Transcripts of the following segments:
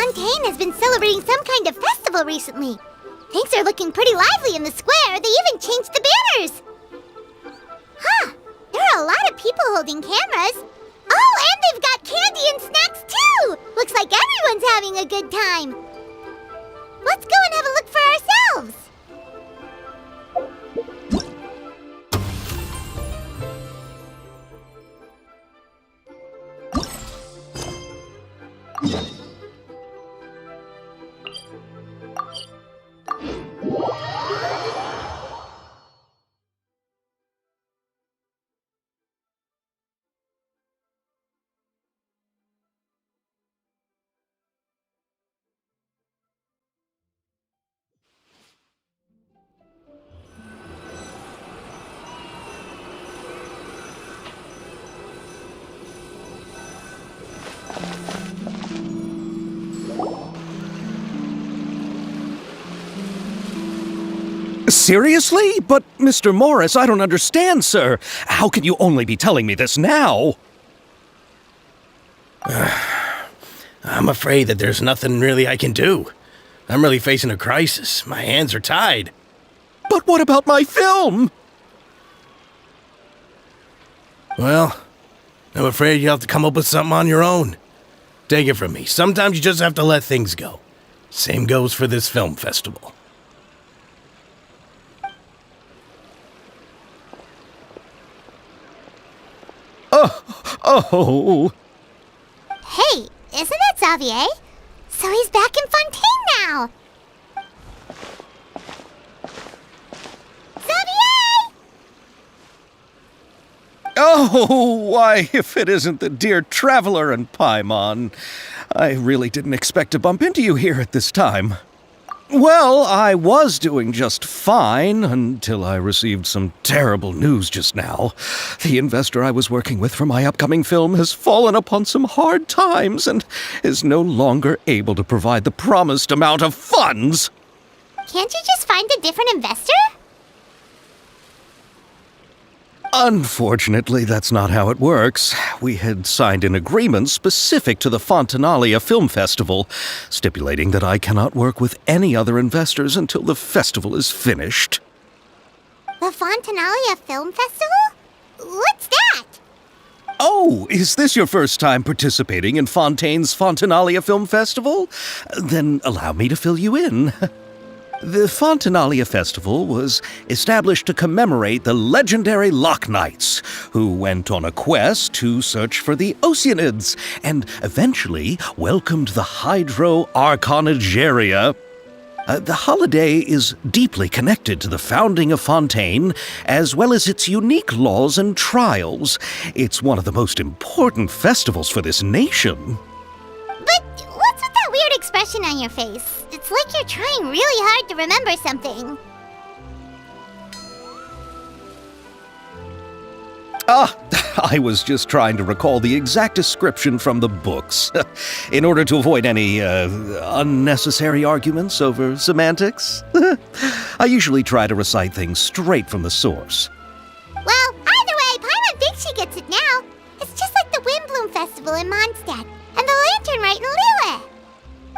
Fontaine has been celebrating some kind of festival recently. Things are looking pretty lively in the square. They even changed the banners. Huh, there are a lot of people holding cameras. Oh, and they've got candy and snacks too! Looks like everyone's having a good time. Let's go and have a look for ourselves. Seriously? But, Mr. Morris, I don't understand, sir. How can you only be telling me this now? I'm afraid that there's nothing really I can do. I'm really facing a crisis. My hands are tied. But what about my film? Well, I'm afraid you'll have to come up with something on your own. Take it from me. Sometimes you just have to let things go. Same goes for this film festival. Oh. Hey, isn't that Xavier? So he's back in Fontaine now. Xavier! Oh, why, if it isn't the dear Traveler and Paimon. I really didn't expect to bump into you here at this time. Well, I was doing just fine until I received some terrible news just now. The investor I was working with for my upcoming film has fallen upon some hard times and is no longer able to provide the promised amount of funds. Can't you just find a different investor? Unfortunately, that's not how it works. We had signed an agreement specific to the Fontanalia Film Festival, stipulating that I cannot work with any other investors until the festival is finished. The Fontanalia Film Festival? What's that? Oh, is this your first time participating in Fontaine's Fontanalia Film Festival? Then allow me to fill you in. The Fontanalia Festival was established to commemorate the legendary Loch Knights, who went on a quest to search for the Oceanids and eventually welcomed the Hydro Arconageria. The holiday is deeply connected to the founding of Fontaine, as well as its unique laws and trials. It's one of the most important festivals for this nation. But what's with that weird expression on your face? It's like you're trying really hard to remember something. I was just trying to recall the exact description from the books, in order to avoid any unnecessary arguments over semantics. I usually try to recite things straight from the source. Well, either way, Paimon thinks she gets it now. It's just like the Windbloom Festival in Mondstadt, and the Lantern Rite in Lille.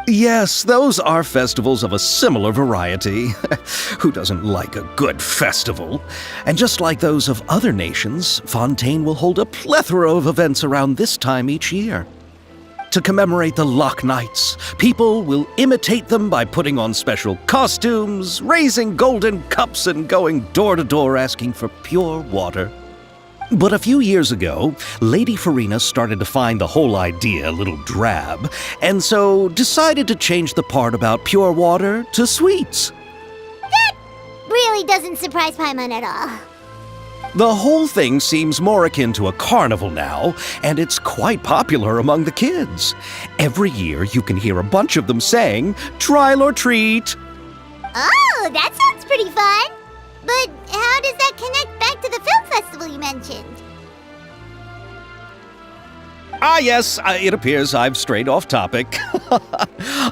Yes, those are festivals of a similar variety. Who doesn't like a good festival? And just like those of other nations, Fontaine will hold a plethora of events around this time each year. To commemorate the Loch Knights, people will imitate them by putting on special costumes, raising golden cups, and going door to door asking for pure water. But a few years ago, Lady Farina started to find the whole idea a little drab, and so decided to change the part about pure water to sweets. That really doesn't surprise Paimon at all. The whole thing seems more akin to a carnival now, and it's quite popular among the kids. Every year you can hear a bunch of them saying, "Trial or treat." Oh, that sounds pretty fun. But how does that connect back to the film festival you mentioned? Yes, it appears I've strayed off topic.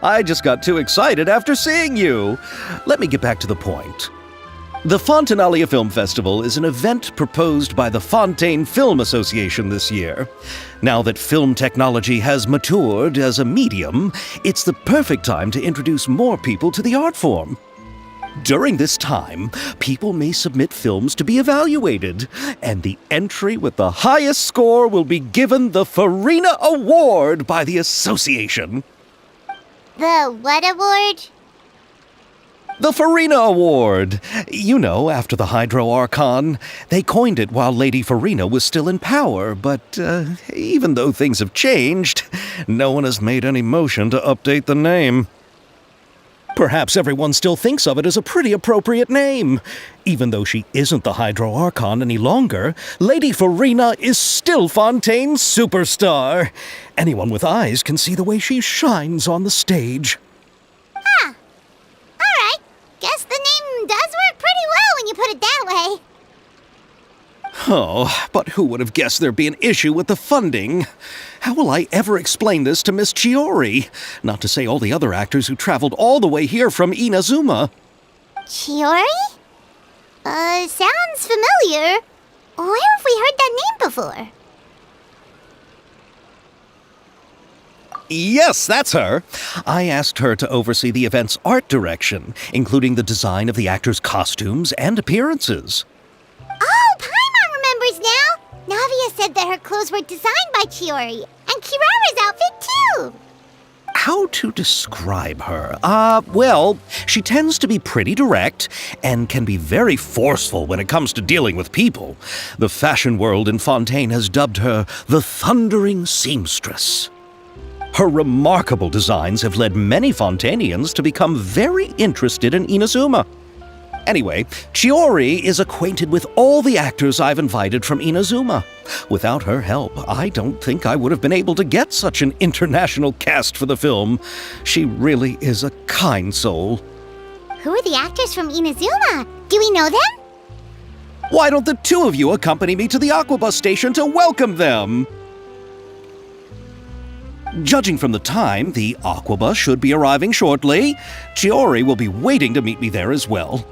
I just got too excited after seeing you. Let me get back to the point. The Fontanalia Film Festival is an event proposed by the Fontaine Film Association this year. Now that film technology has matured as a medium, it's the perfect time to introduce more people to the art form. During this time, people may submit films to be evaluated, and the entry with the highest score will be given the Farina Award by the association. The what award? The Farina Award! You know, after the Hydro Archon. They coined it while Lady Farina was still in power, but even though things have changed, no one has made any motion to update the name. Perhaps everyone still thinks of it as a pretty appropriate name. Even though she isn't the Hydro Archon any longer, Lady Farina is still Fontaine's superstar. Anyone with eyes can see the way she shines on the stage. Guess the name does work pretty well when you put it that way. Oh, but who would have guessed there'd be an issue with the funding? How will I ever explain this to Miss Chiori? Not to say all the other actors who traveled all the way here from Inazuma. Chiori? Sounds familiar. Where have we heard that name before? Yes, that's her. I asked her to oversee the event's art direction, including the design of the actors' costumes and appearances. Oh, Paimon remembers now! Navia said that her clothes were designed by Chiori, and Kirara's outfit too! How to describe her? Well, she tends to be pretty direct and can be very forceful when it comes to dealing with people. The fashion world in Fontaine has dubbed her the Thundering Seamstress. Her remarkable designs have led many Fontanians to become very interested in Inazuma. Anyway, Chiori is acquainted with all the actors I've invited from Inazuma. Without her help, I don't think I would have been able to get such an international cast for the film. She really is a kind soul. Who are the actors from Inazuma? Do we know them? Why don't the two of you accompany me to the Aquabus station to welcome them? Judging from the time, the Aquabus should be arriving shortly. Chiori will be waiting to meet me there as well.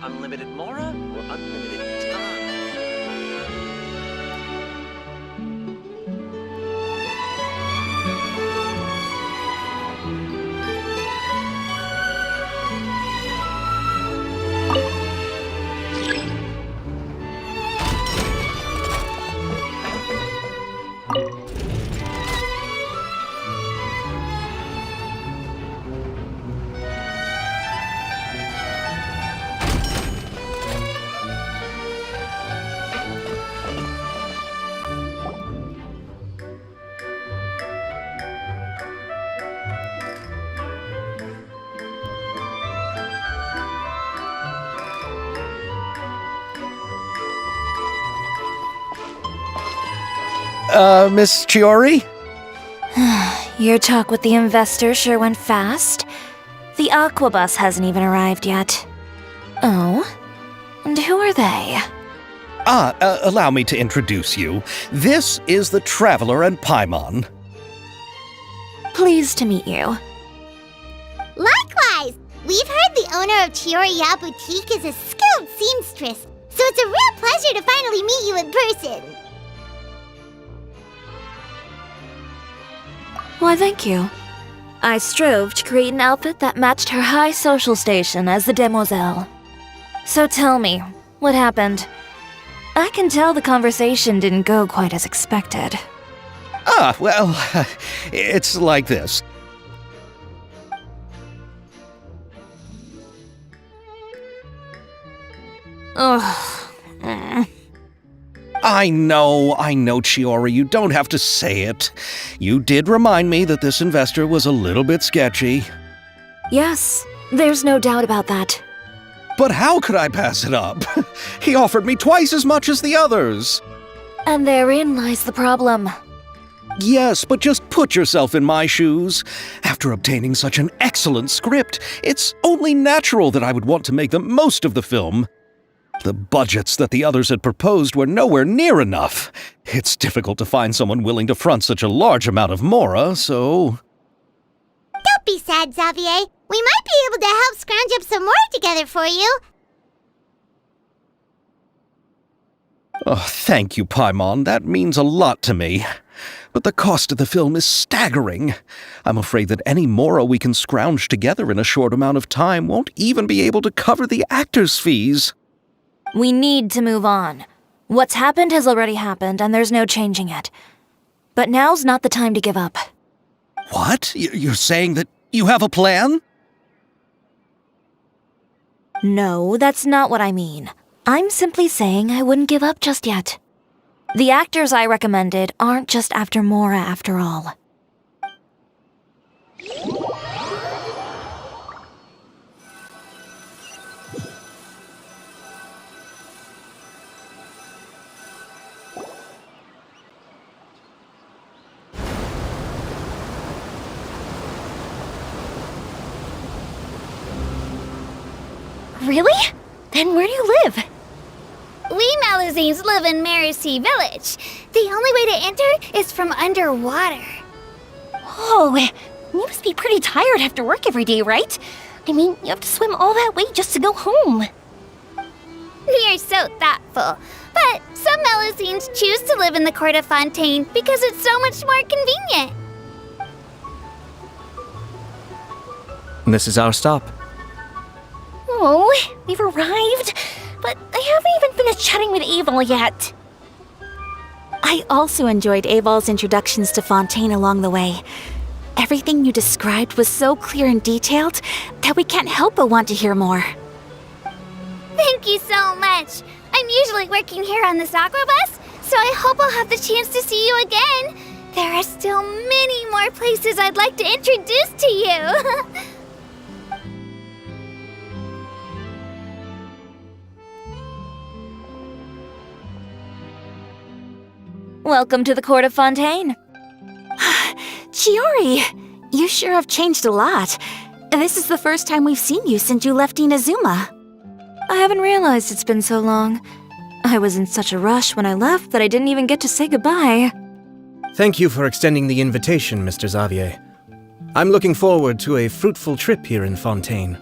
Unlimited Mora or unlimited time? Miss Chiori? Your talk with the investor sure went fast. The Aquabus hasn't even arrived yet. Oh? And who are they? Allow me to introduce you. This is the Traveler and Paimon. Pleased to meet you. Likewise! We've heard the owner of Chioriya Boutique is a skilled seamstress, so it's a real pleasure to finally meet you in person. Why, thank you. I strove to create an outfit that matched her high social station as the demoiselle. So tell me, what happened? I can tell the conversation didn't go quite as expected. Well, it's like this. Ugh. I know, Chiori, you don't have to say it. You did remind me that this investor was a little bit sketchy. Yes, there's no doubt about that. But how could I pass it up? He offered me twice as much as the others. And therein lies the problem. Yes, but just put yourself in my shoes. After obtaining such an excellent script, it's only natural that I would want to make the most of the film. The budgets that the others had proposed were nowhere near enough. It's difficult to find someone willing to front such a large amount of mora, so... Don't be sad, Xavier. We might be able to help scrounge up some more together for you. Oh, thank you, Paimon. That means a lot to me. But the cost of the film is staggering. I'm afraid that any mora we can scrounge together in a short amount of time won't even be able to cover the actors' fees. We need to move on. What's happened has already happened, and there's no changing it. But now's not the time to give up. What? You're saying that you have a plan? No, that's not what I mean. I'm simply saying I wouldn't give up just yet. The actors I recommended aren't just after Mora after all. Really? Then where do you live? We Malazines live in Mercy Village. The only way to enter is from underwater. Oh, you must be pretty tired after work every day, right? I mean, you have to swim all that way just to go home. We are so thoughtful. But some Malazines choose to live in the court of Fontaine because it's so much more convenient. This is our stop. Oh, we've arrived, but I haven't even finished chatting with Aval yet. I also enjoyed Aval's introductions to Fontaine along the way. Everything you described was so clear and detailed that we can't help but want to hear more. Thank you so much. I'm usually working here on this aqua bus, so I hope I'll have the chance to see you again. There are still many more places I'd like to introduce to you. Welcome to the court of Fontaine. Chiori, you sure have changed a lot. This is the first time we've seen you since you left Inazuma. I haven't realized it's been so long. I was in such a rush when I left that I didn't even get to say goodbye. Thank you for extending the invitation, Mr. Xavier. I'm looking forward to a fruitful trip here in Fontaine.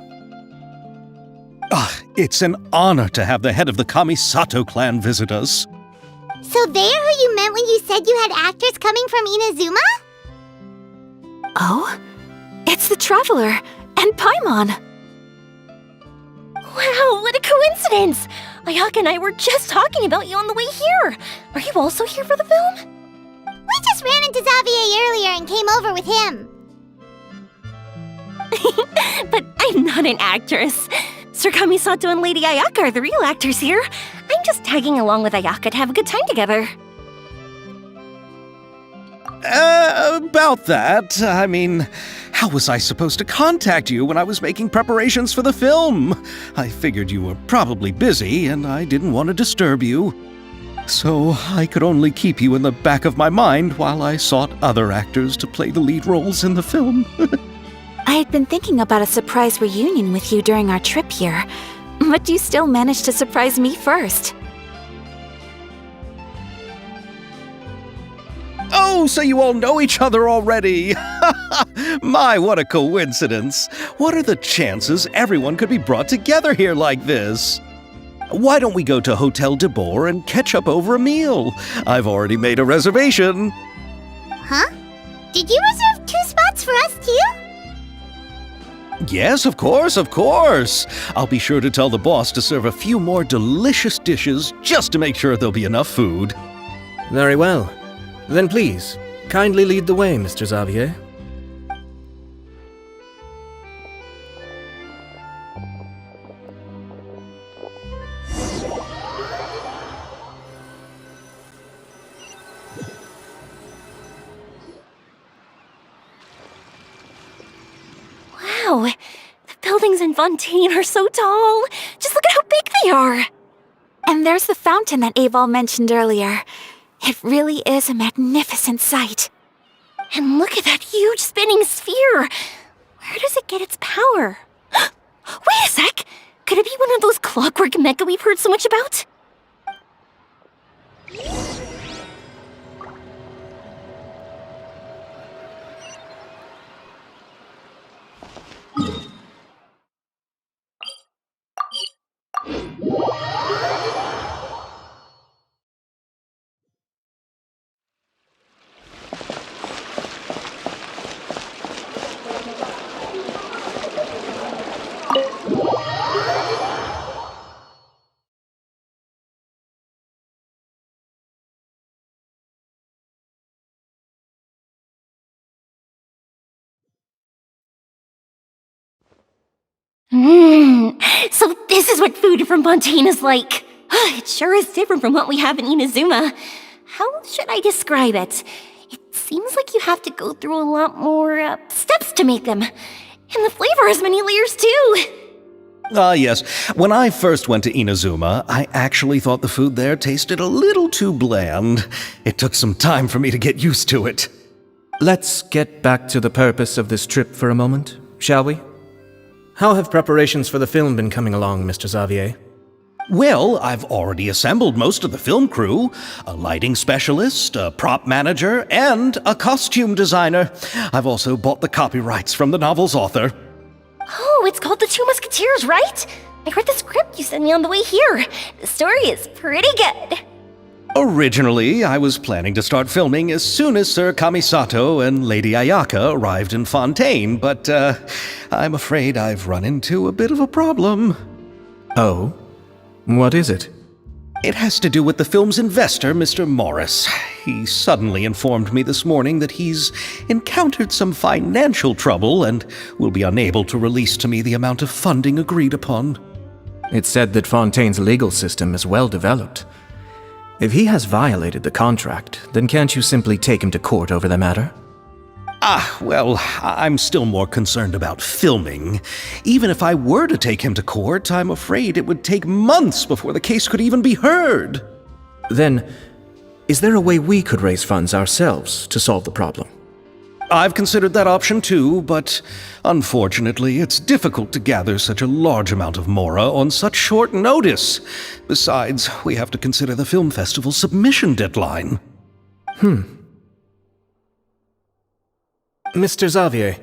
It's an honor to have the head of the Kamisato clan visit us. So they're who you meant when you said you had actors coming from Inazuma? Oh? It's the Traveler and Paimon. Wow, what a coincidence! Ayaka and I were just talking about you on the way here. Are you also here for the film? We just ran into Xavier earlier and came over with him. But I'm not an actress. Sir Kamisato and Lady Ayaka are the real actors here. I'm just tagging along with Ayaka to have a good time together. About that, I mean, how was I supposed to contact you when I was making preparations for the film? I figured you were probably busy, and I didn't want to disturb you. So I could only keep you in the back of my mind while I sought other actors to play the lead roles in the film. I had been thinking about a surprise reunion with you during our trip here, but you still managed to surprise me first. Oh, so you all know each other already! My, what a coincidence! What are the chances everyone could be brought together here like this? Why don't we go to Hotel de Boer and catch up over a meal? I've already made a reservation. Huh? Did you reserve 2 spots for us too? Yes, of course, of course. I'll be sure to tell the boss to serve a few more delicious dishes just to make sure there'll be enough food. Very well. Then please, kindly lead the way, Mr. Xavier. Wow, the buildings in Fontaine are so tall. Just look at how big they are. And there's the fountain that Aval mentioned earlier. It really is a magnificent sight. And look at that huge spinning sphere. Where does it get its power? Wait a sec! Could it be one of those clockwork mecha we've heard so much about? So this is what food from Fontaine is like. It sure is different from what we have in Inazuma. How should I describe it? It seems like you have to go through a lot more steps to make them. And the flavor has many layers too. Yes. When I first went to Inazuma, I actually thought the food there tasted a little too bland. It took some time for me to get used to it. Let's get back to the purpose of this trip for a moment, shall we? How have preparations for the film been coming along, Mr. Xavier? Well, I've already assembled most of the film crew. A lighting specialist, a prop manager, and a costume designer. I've also bought the copyrights from the novel's author. Oh, it's called The Two Musketeers, right? I read the script you sent me on the way here. The story is pretty good. Originally, I was planning to start filming as soon as Sir Kamisato and Lady Ayaka arrived in Fontaine, but I'm afraid I've run into a bit of a problem. Oh? What is it? It has to do with the film's investor, Mr. Morris. He suddenly informed me this morning that he's encountered some financial trouble and will be unable to release to me the amount of funding agreed upon. It's said that Fontaine's legal system is well developed. If he has violated the contract, then can't you simply take him to court over the matter? Well, I'm still more concerned about filming. Even if I were to take him to court, I'm afraid it would take months before the case could even be heard. Then, is there a way we could raise funds ourselves to solve the problem? I've considered that option too, but unfortunately, it's difficult to gather such a large amount of mora on such short notice. Besides, we have to consider the film festival's submission deadline. Mr. Xavier,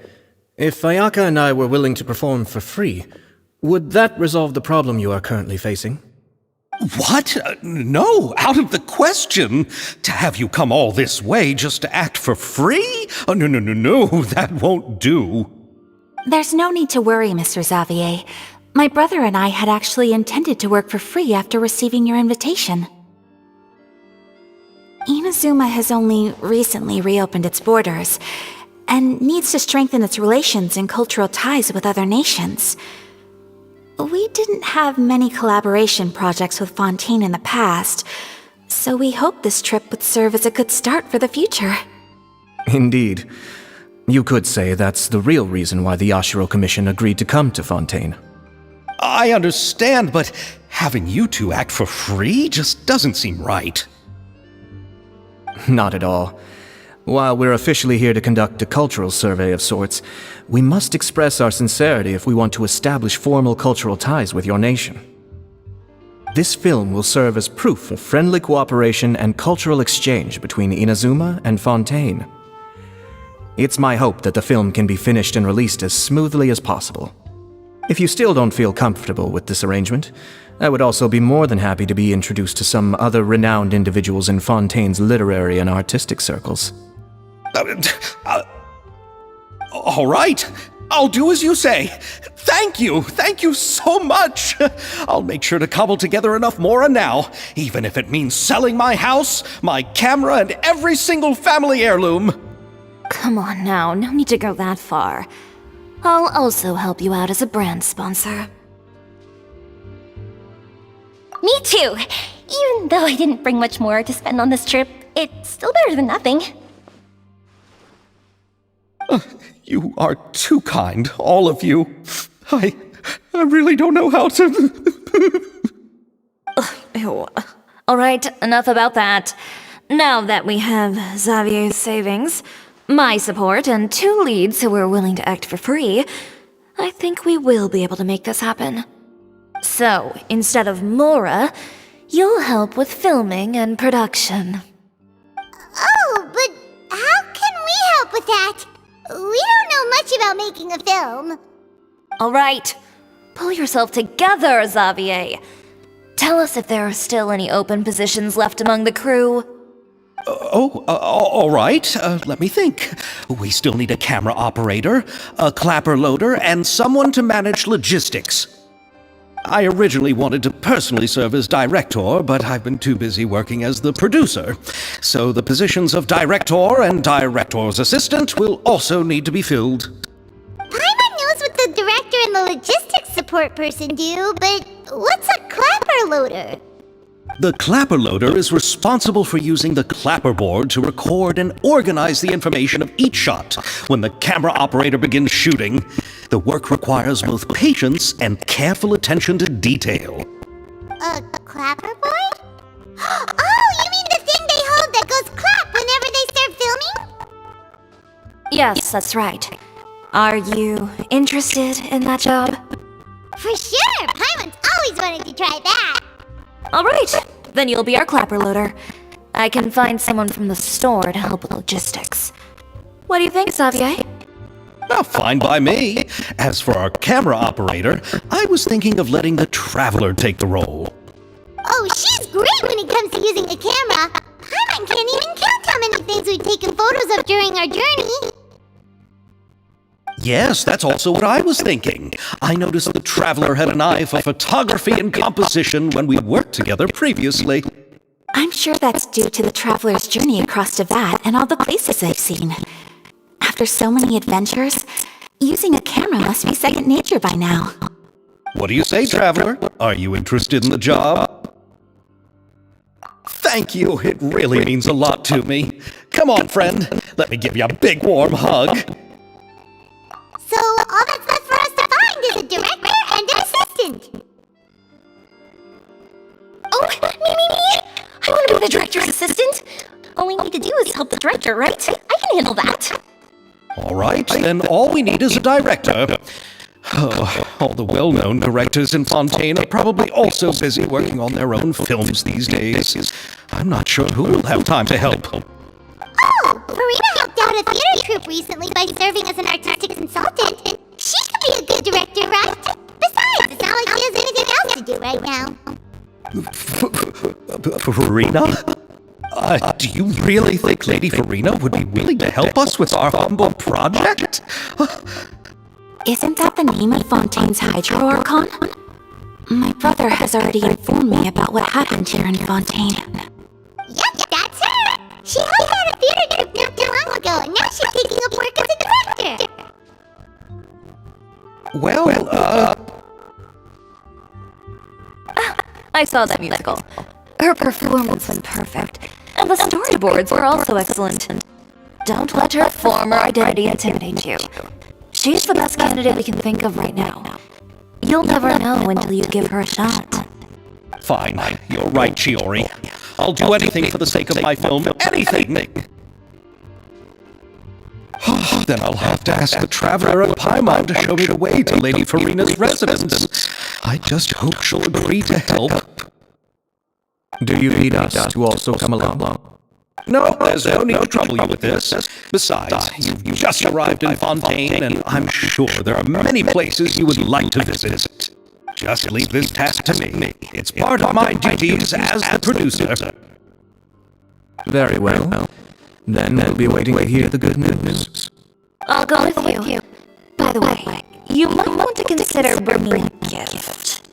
if Ayaka and I were willing to perform for free, would that resolve the problem you are currently facing? What? No, out of the question. To have you come all this way just to act for free? Oh, no, that won't do. There's no need to worry, Mr. Xavier. My brother and I had actually intended to work for free after receiving your invitation. Inazuma has only recently reopened its borders, and needs to strengthen its relations and cultural ties with other nations. We didn't have many collaboration projects with Fontaine in the past, so we hoped this trip would serve as a good start for the future. Indeed. You could say that's the real reason why the Yashiro Commission agreed to come to Fontaine. I understand, but having you two act for free just doesn't seem right. Not at all. While we're officially here to conduct a cultural survey of sorts, we must express our sincerity if we want to establish formal cultural ties with your nation. This film will serve as proof of friendly cooperation and cultural exchange between Inazuma and Fontaine. It's my hope that the film can be finished and released as smoothly as possible. If you still don't feel comfortable with this arrangement, I would also be more than happy to be introduced to some other renowned individuals in Fontaine's literary and artistic circles. All right. I'll do as you say. Thank you so much. I'll make sure to cobble together enough mora now, even if it means selling my house, my camera, and every single family heirloom. Come on now, no need to go that far. I'll also help you out as a brand sponsor. Me too! Even though I didn't bring much more to spend on this trip, it's still better than nothing. You are too kind, all of you. I really don't know how to... Ew. Alright, enough about that. Now that we have Xavier's savings, my support, and 2 leads who are willing to act for free, I think we will be able to make this happen. So, instead of Mora, you'll help with filming and production. Oh, but how can we help with that? We don't know much about making a film. Alright, pull yourself together, Xavier. Tell us if there are still any open positions left among the crew. All right. Let me think. We still need a camera operator, a clapper loader, and someone to manage logistics. I originally wanted to personally serve as director, but I've been too busy working as the producer. So the positions of director and director's assistant will also need to be filled. Paimon knows what the director and the logistics support person do, but what's a clapper loader? The clapper loader is responsible for using the clapper board to record and organize the information of each shot when the camera operator begins shooting. The work requires both patience and careful attention to detail. A clapper board? Oh, you mean the thing they hold that goes clap whenever they start filming? Yes, that's right. Are you interested in that job? For sure! Paimon's always wanted to try that. Alright, then you'll be our clapper loader. I can find someone from the store to help with logistics. What do you think, Xavier? Now, fine by me. As for our camera operator, I was thinking of letting the Traveler take the role. Oh, she's great when it comes to using a camera. Paimon can't even count how many things we've taken photos of during our journey. Yes, that's also what I was thinking. I noticed the Traveler had an eye for photography and composition when we worked together previously. I'm sure that's due to the traveler's journey across Devat and all the places they've seen. After so many adventures, using a camera must be second nature by now. What do you say, Traveler? Are you interested in the job? Thank you. It really means a lot to me. Come on, friend. Let me give you a big warm hug. So all that's left for us to find is a director and an assistant. Oh, me! I want to be the director's assistant. All we need to do is help the director, right? I can handle that. All right, then all we need is a director. All the well-known directors in Fontaine are probably also busy working on their own films these days. I'm not sure who will have time to help. Oh, Farina helped out a theater troupe recently by serving as an artistic consultant. She could be a good director, right? Besides, it's not like she has anything else to do right now. Farina? Do you really think Lady Farina would be willing to help us with our humble project? Isn't that the name of Fontaine's Hydro Archon? My brother has already informed me about what happened here in Fontaine. Yep, that's her! She helped out a theater troupe not too long ago, and now she's taking up work as a director! I saw that musical. Her performance was perfect, and the storyboards were also excellent. Don't let her former identity intimidate you. She's the best candidate we can think of right now. You'll never know until you give her a shot. Fine, you're right, Chiori. I'll do anything for the sake of my film. Anything! Then I'll have to ask the Traveler and Paimon to show me the way to Lady Farina's residence. I just hope she'll agree to help. Do you need us to also come along? No, there's no need to trouble you with this. Besides, you've just arrived in Fontaine, and I'm sure there are many places you would like to visit. Just leave this task to me. It's part of my duties as the producer. Very well. Then we'll be waiting to hear the good news. I'll go with you. By the way, you might want to consider bringing a gift.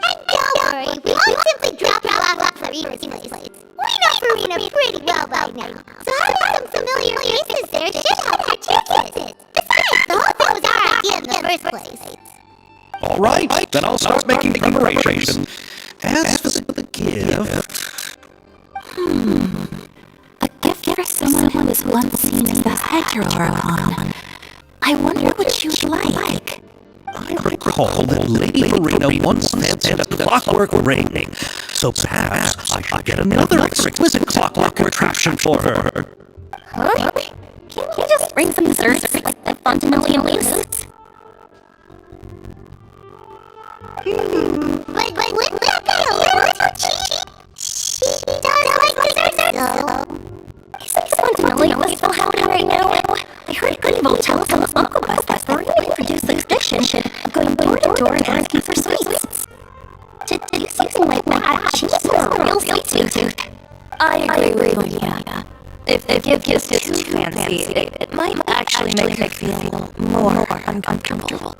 Don't worry, we won't simply drop you off at Farina's place. We know Farina pretty well by now, so having some familiar faces there should help our chances. Besides, the whole thing was our idea in the first place. All right, then I'll start making preparations. As for the gift... A gift for someone who was once seen as the Hydro-Oricon. I wonder what you'd like. I recall that Lady Farina once fancied a clockwork ring, so perhaps I should get another exquisite clockwork contraption for her. Huh? Can't you just bring some desserts like the Fontanalia mousse? But wouldn't that be a little too cheap? She does like desserts, though. Is Fontanalia mousse still happening right now? I heard Goodbo tell us on the Uncle Bus that Farina introduced the tradition of going door to door and asking for sweets. To do something like that, she needs a real sweet tooth. I agree with you. If the gift is too fancy, it might actually make her feel more uncomfortable.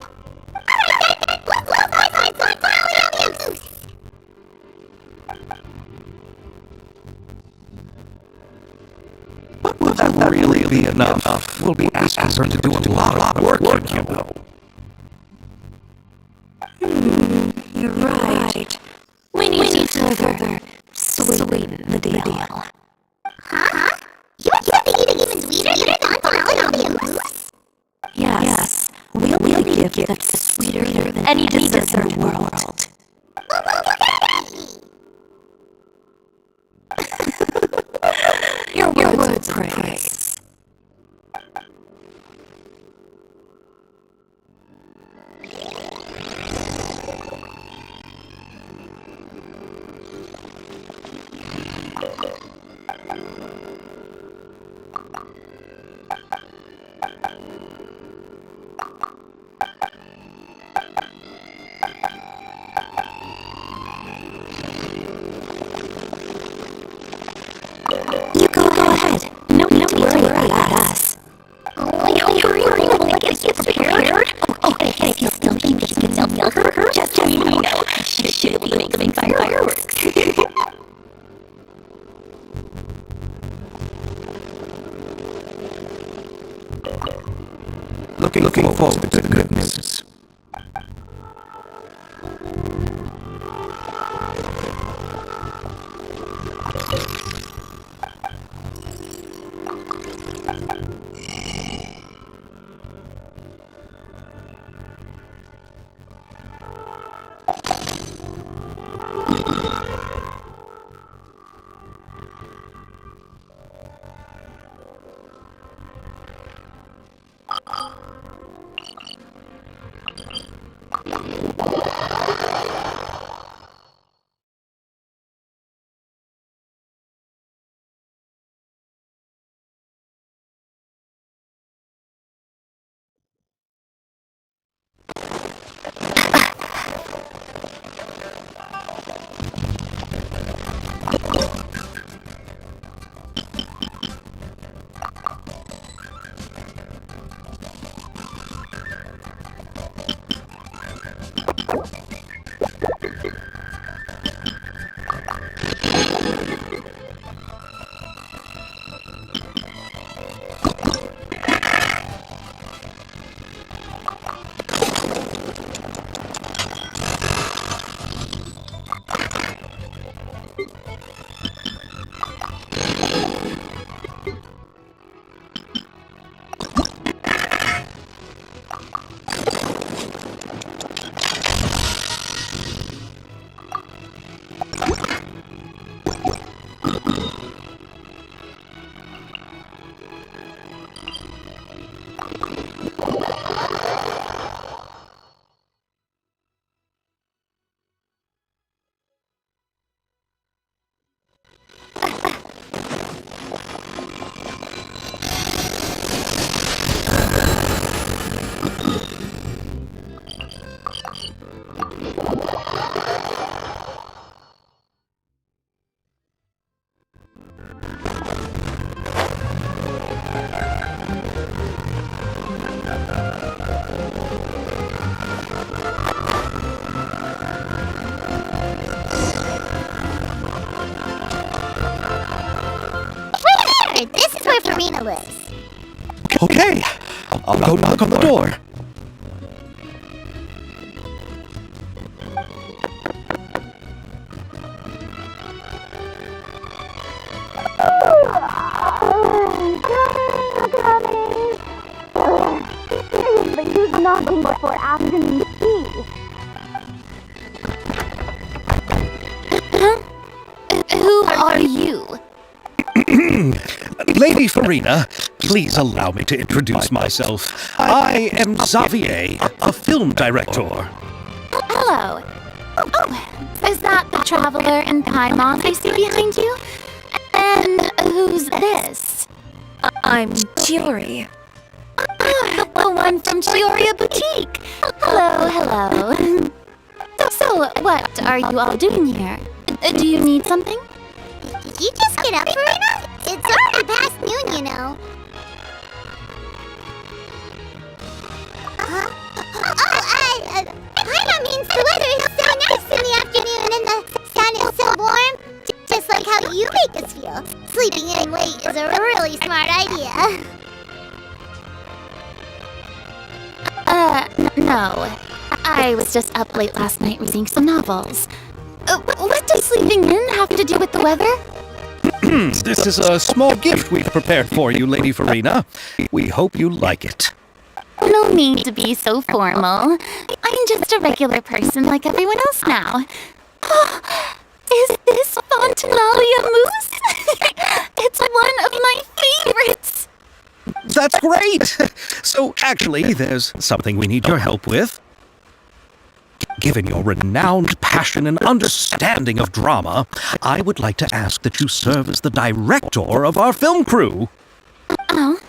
But will that really be enough? We'll be asking her to do a lot of work, you know. You're right. We need to further sweeten the deal. Huh? You want something even sweeter than Fontanalia mousse? Yes, we'll make a gift that's sweeter than any dessert in the world. Your words of praise. You go ahead. No need to worry about us. Farina will get prepared. Oh, and if you still need to get down her, just let me know. She'll be making fireworks. Looking forward to the good news. where Farina lives. Okay, I'll go knock on the door. Who's knocking before afternoon tea? Who are you? Lady Farina, please allow me to introduce myself. I am Xavier, a film director. Hello. Oh, is that the Traveler and Paimon I see behind you? And who's this? I'm Chiori. The one from Chioria Boutique. Hello. So, what are you all doing here? Do you need something? Did you just get up, Farina? It's already past noon, you know. Paimon means the weather is so nice in the afternoon and the sun is so warm. Just like how you make us feel. Sleeping in late is a really smart idea. No. I was just up late last night reading some novels. What does sleeping in have to do with the weather? This is a small gift we've prepared for you, Lady Farina. We hope you like it. No need to be so formal. I'm just a regular person like everyone else now. Is this Fontanalia mousse? It's one of my favorites. That's great! So, actually, there's something we need your help with. Given your renowned passion and understanding of drama, I would like to ask that you serve as the director of our film crew. Oh,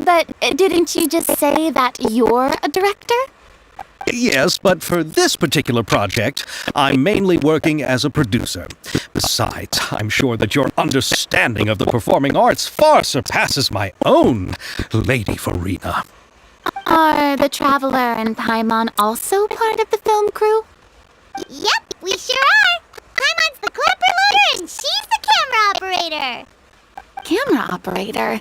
but didn't you just say that you're a director? Yes, but for this particular project, I'm mainly working as a producer. Besides, I'm sure that your understanding of the performing arts far surpasses my own, Lady Farina. Are the Traveler and Paimon also part of the film crew? Yep, we sure are. Paimon's the clapper loader and she's the camera operator. Camera operator?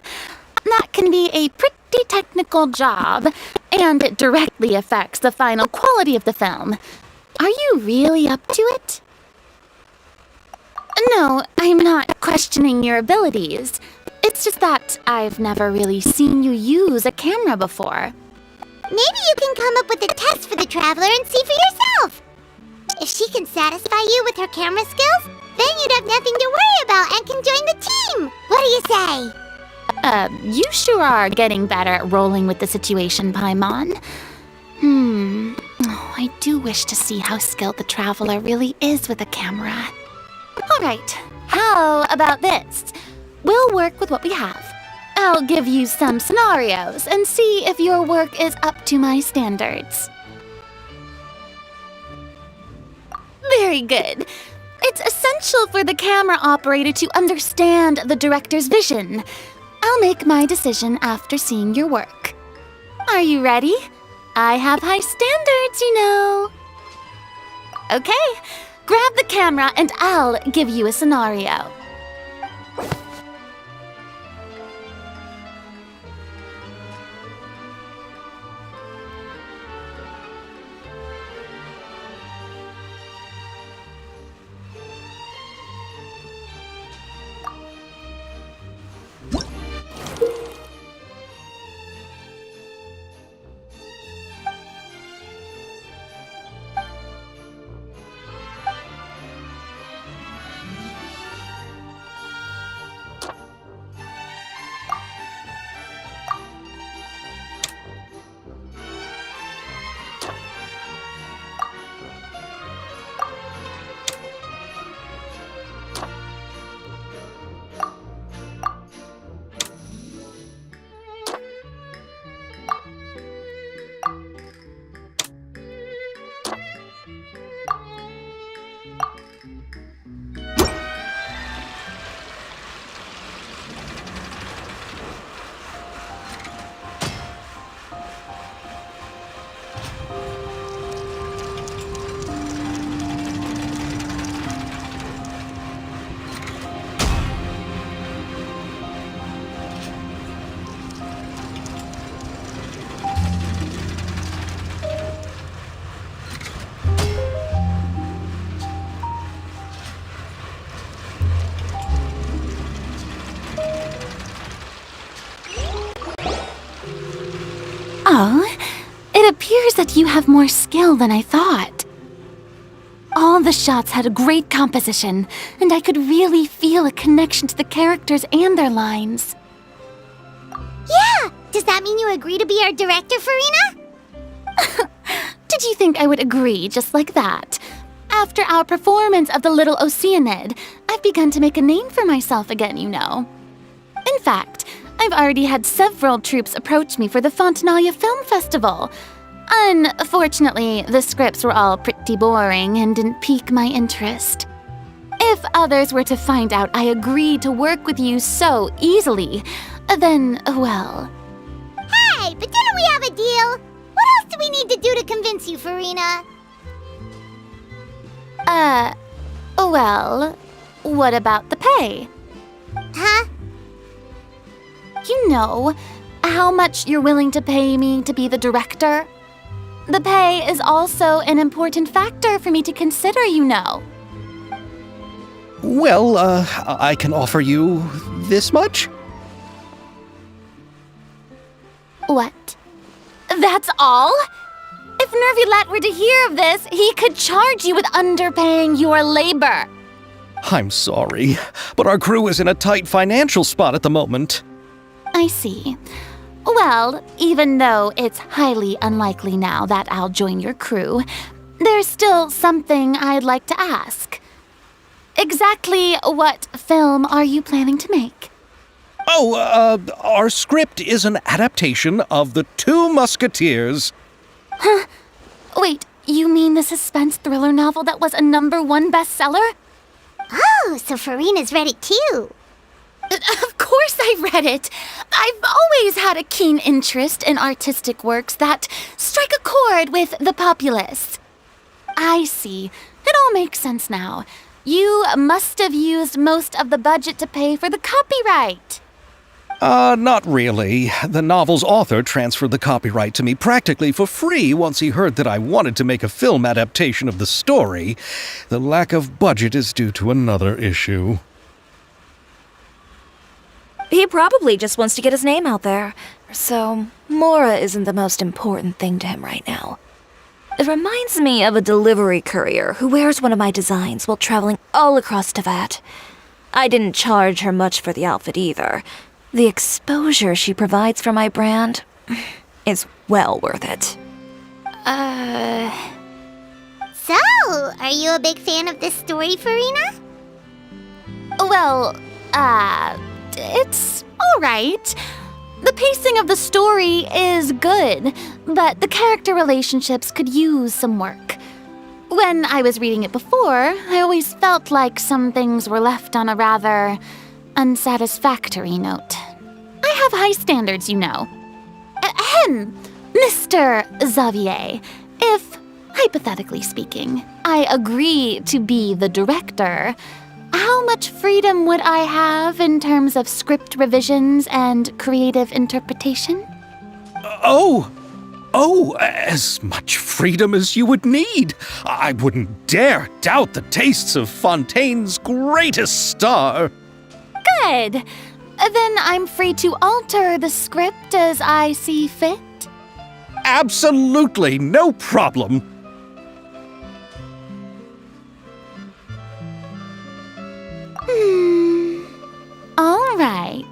That can be a pretty technical job, and it directly affects the final quality of the film. Are you really up to it? No, I'm not questioning your abilities. It's just that I've never really seen you use a camera before. Maybe you can come up with a test for the Traveler and see for yourself. If she can satisfy you with her camera skills, then you'd have nothing to worry about and can join the team. What do you say? You sure are getting better at rolling with the situation, Paimon. Oh, I do wish to see how skilled the Traveler really is with a camera. Alright, how about this? We'll work with what we have. I'll give you some scenarios and see if your work is up to my standards. Very good. It's essential for the camera operator to understand the director's vision. I'll make my decision after seeing your work. Are you ready? I have high standards, you know. Okay, grab the camera and I'll give you a scenario. Oh, it appears that you have more skill than I thought. All the shots had a great composition, and I could really feel a connection to the characters and their lines. Yeah! Does that mean you agree to be our director, Farina? Did you think I would agree just like that? After our performance of The Little Oceanid, I've begun to make a name for myself again, you know. In fact, I've already had several troops approach me for the Fontanalia Film Festival. Unfortunately, the scripts were all pretty boring and didn't pique my interest. If others were to find out I agreed to work with you so easily, then, well... Hey, but didn't we have a deal? What else do we need to do to convince you, Farina? Well, what about the pay? Huh? You know, how much you're willing to pay me to be the director? The pay is also an important factor for me to consider, you know. Well, I can offer you this much? What? That's all? If Nervilat were to hear of this, he could charge you with underpaying your labor. I'm sorry, but our crew is in a tight financial spot at the moment. I see. Well, even though it's highly unlikely now that I'll join your crew, there's still something I'd like to ask. Exactly what film are you planning to make? Oh, our script is an adaptation of The Two Musketeers. Huh? Wait, you mean the suspense thriller novel that was a #1 bestseller? Oh, so Farina's read it too. Of course I read it. I've always had a keen interest in artistic works that strike a chord with the populace. I see. It all makes sense now. You must have used most of the budget to pay for the copyright. Not really. The novel's author transferred the copyright to me practically for free once he heard that I wanted to make a film adaptation of the story. The lack of budget is due to another issue. He probably just wants to get his name out there. So, Mora isn't the most important thing to him right now. It reminds me of a delivery courier who wears one of my designs while traveling all across Teyvat. I didn't charge her much for the outfit either. The exposure she provides for my brand is well worth it. So, are you a big fan of this story, Farina? Well, it's alright. The pacing of the story is good, but the character relationships could use some work. When I was reading it before, I always felt like some things were left on a rather unsatisfactory note. I have high standards, you know. Ahem, Mr. Xavier, if, hypothetically speaking, I agree to be the director, how much freedom would I have in terms of script revisions and creative interpretation? As much freedom as you would need. I wouldn't dare doubt the tastes of Fontaine's greatest star. Good. Then I'm free to alter the script as I see fit? Absolutely, no problem. All right.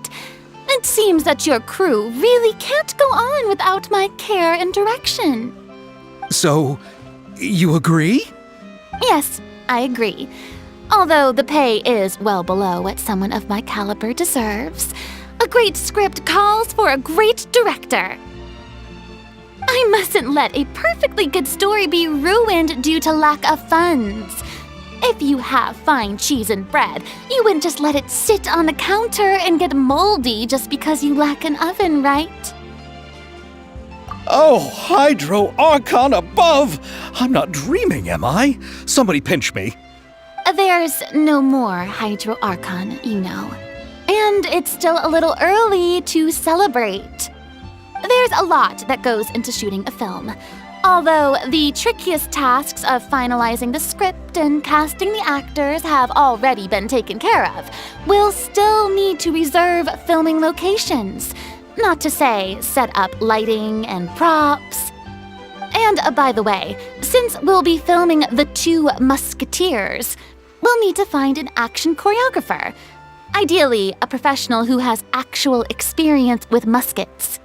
It seems that your crew really can't go on without my care and direction. So, you agree? Yes, I agree. Although the pay is well below what someone of my caliber deserves, a great script calls for a great director. I mustn't let a perfectly good story be ruined due to lack of funds. If you have fine cheese and bread, you wouldn't just let it sit on the counter and get moldy just because you lack an oven, right? Oh, Hydro Archon above! I'm not dreaming, am I? Somebody pinch me. There's no more Hydro Archon, you know. And it's still a little early to celebrate. There's a lot that goes into shooting a film. Although the trickiest tasks of finalizing the script and casting the actors have already been taken care of, we'll still need to reserve filming locations. Not to say set up lighting and props. And by the way, since we'll be filming The Two Musketeers, we'll need to find an action choreographer. Ideally, a professional who has actual experience with muskets.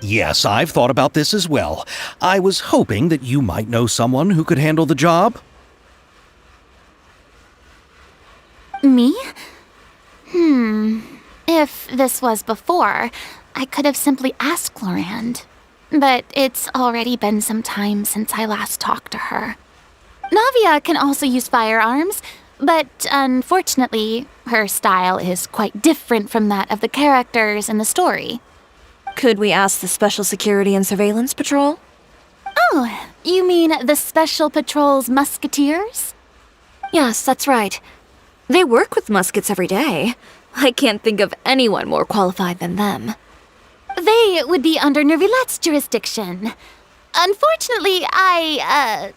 Yes, I've thought about this as well. I was hoping that you might know someone who could handle the job. Me? If this was before, I could have simply asked Glorand. But it's already been some time since I last talked to her. Navia can also use firearms, but unfortunately, her style is quite different from that of the characters in the story. Could we ask the Special Security and Surveillance Patrol? Oh, you mean the Special Patrol's Musketeers? Yes, that's right. They work with muskets every day. I can't think of anyone more qualified than them. They would be under Nervilette's jurisdiction. Unfortunately, I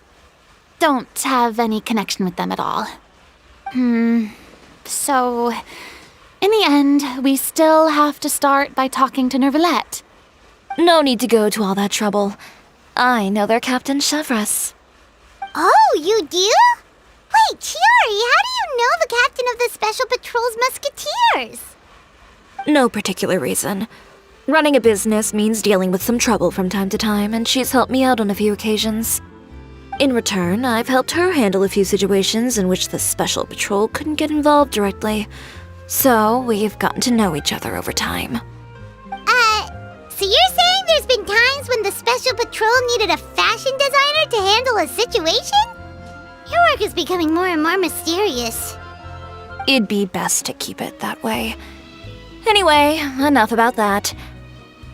don't have any connection with them at all. So, in the end, we still have to start by talking to Nervilette. No need to go to all that trouble. I know their Captain Chevreuse. Oh, you do? Wait, Chiori, how do you know the captain of the Special Patrol's Musketeers? No particular reason. Running a business means dealing with some trouble from time to time, and she's helped me out on a few occasions. In return, I've helped her handle a few situations in which the Special Patrol couldn't get involved directly. So, we've gotten to know each other over time. So you're saying there's been times when the Special Patrol needed a fashion designer to handle a situation? Your work is becoming more and more mysterious. It'd be best to keep it that way. Anyway, enough about that.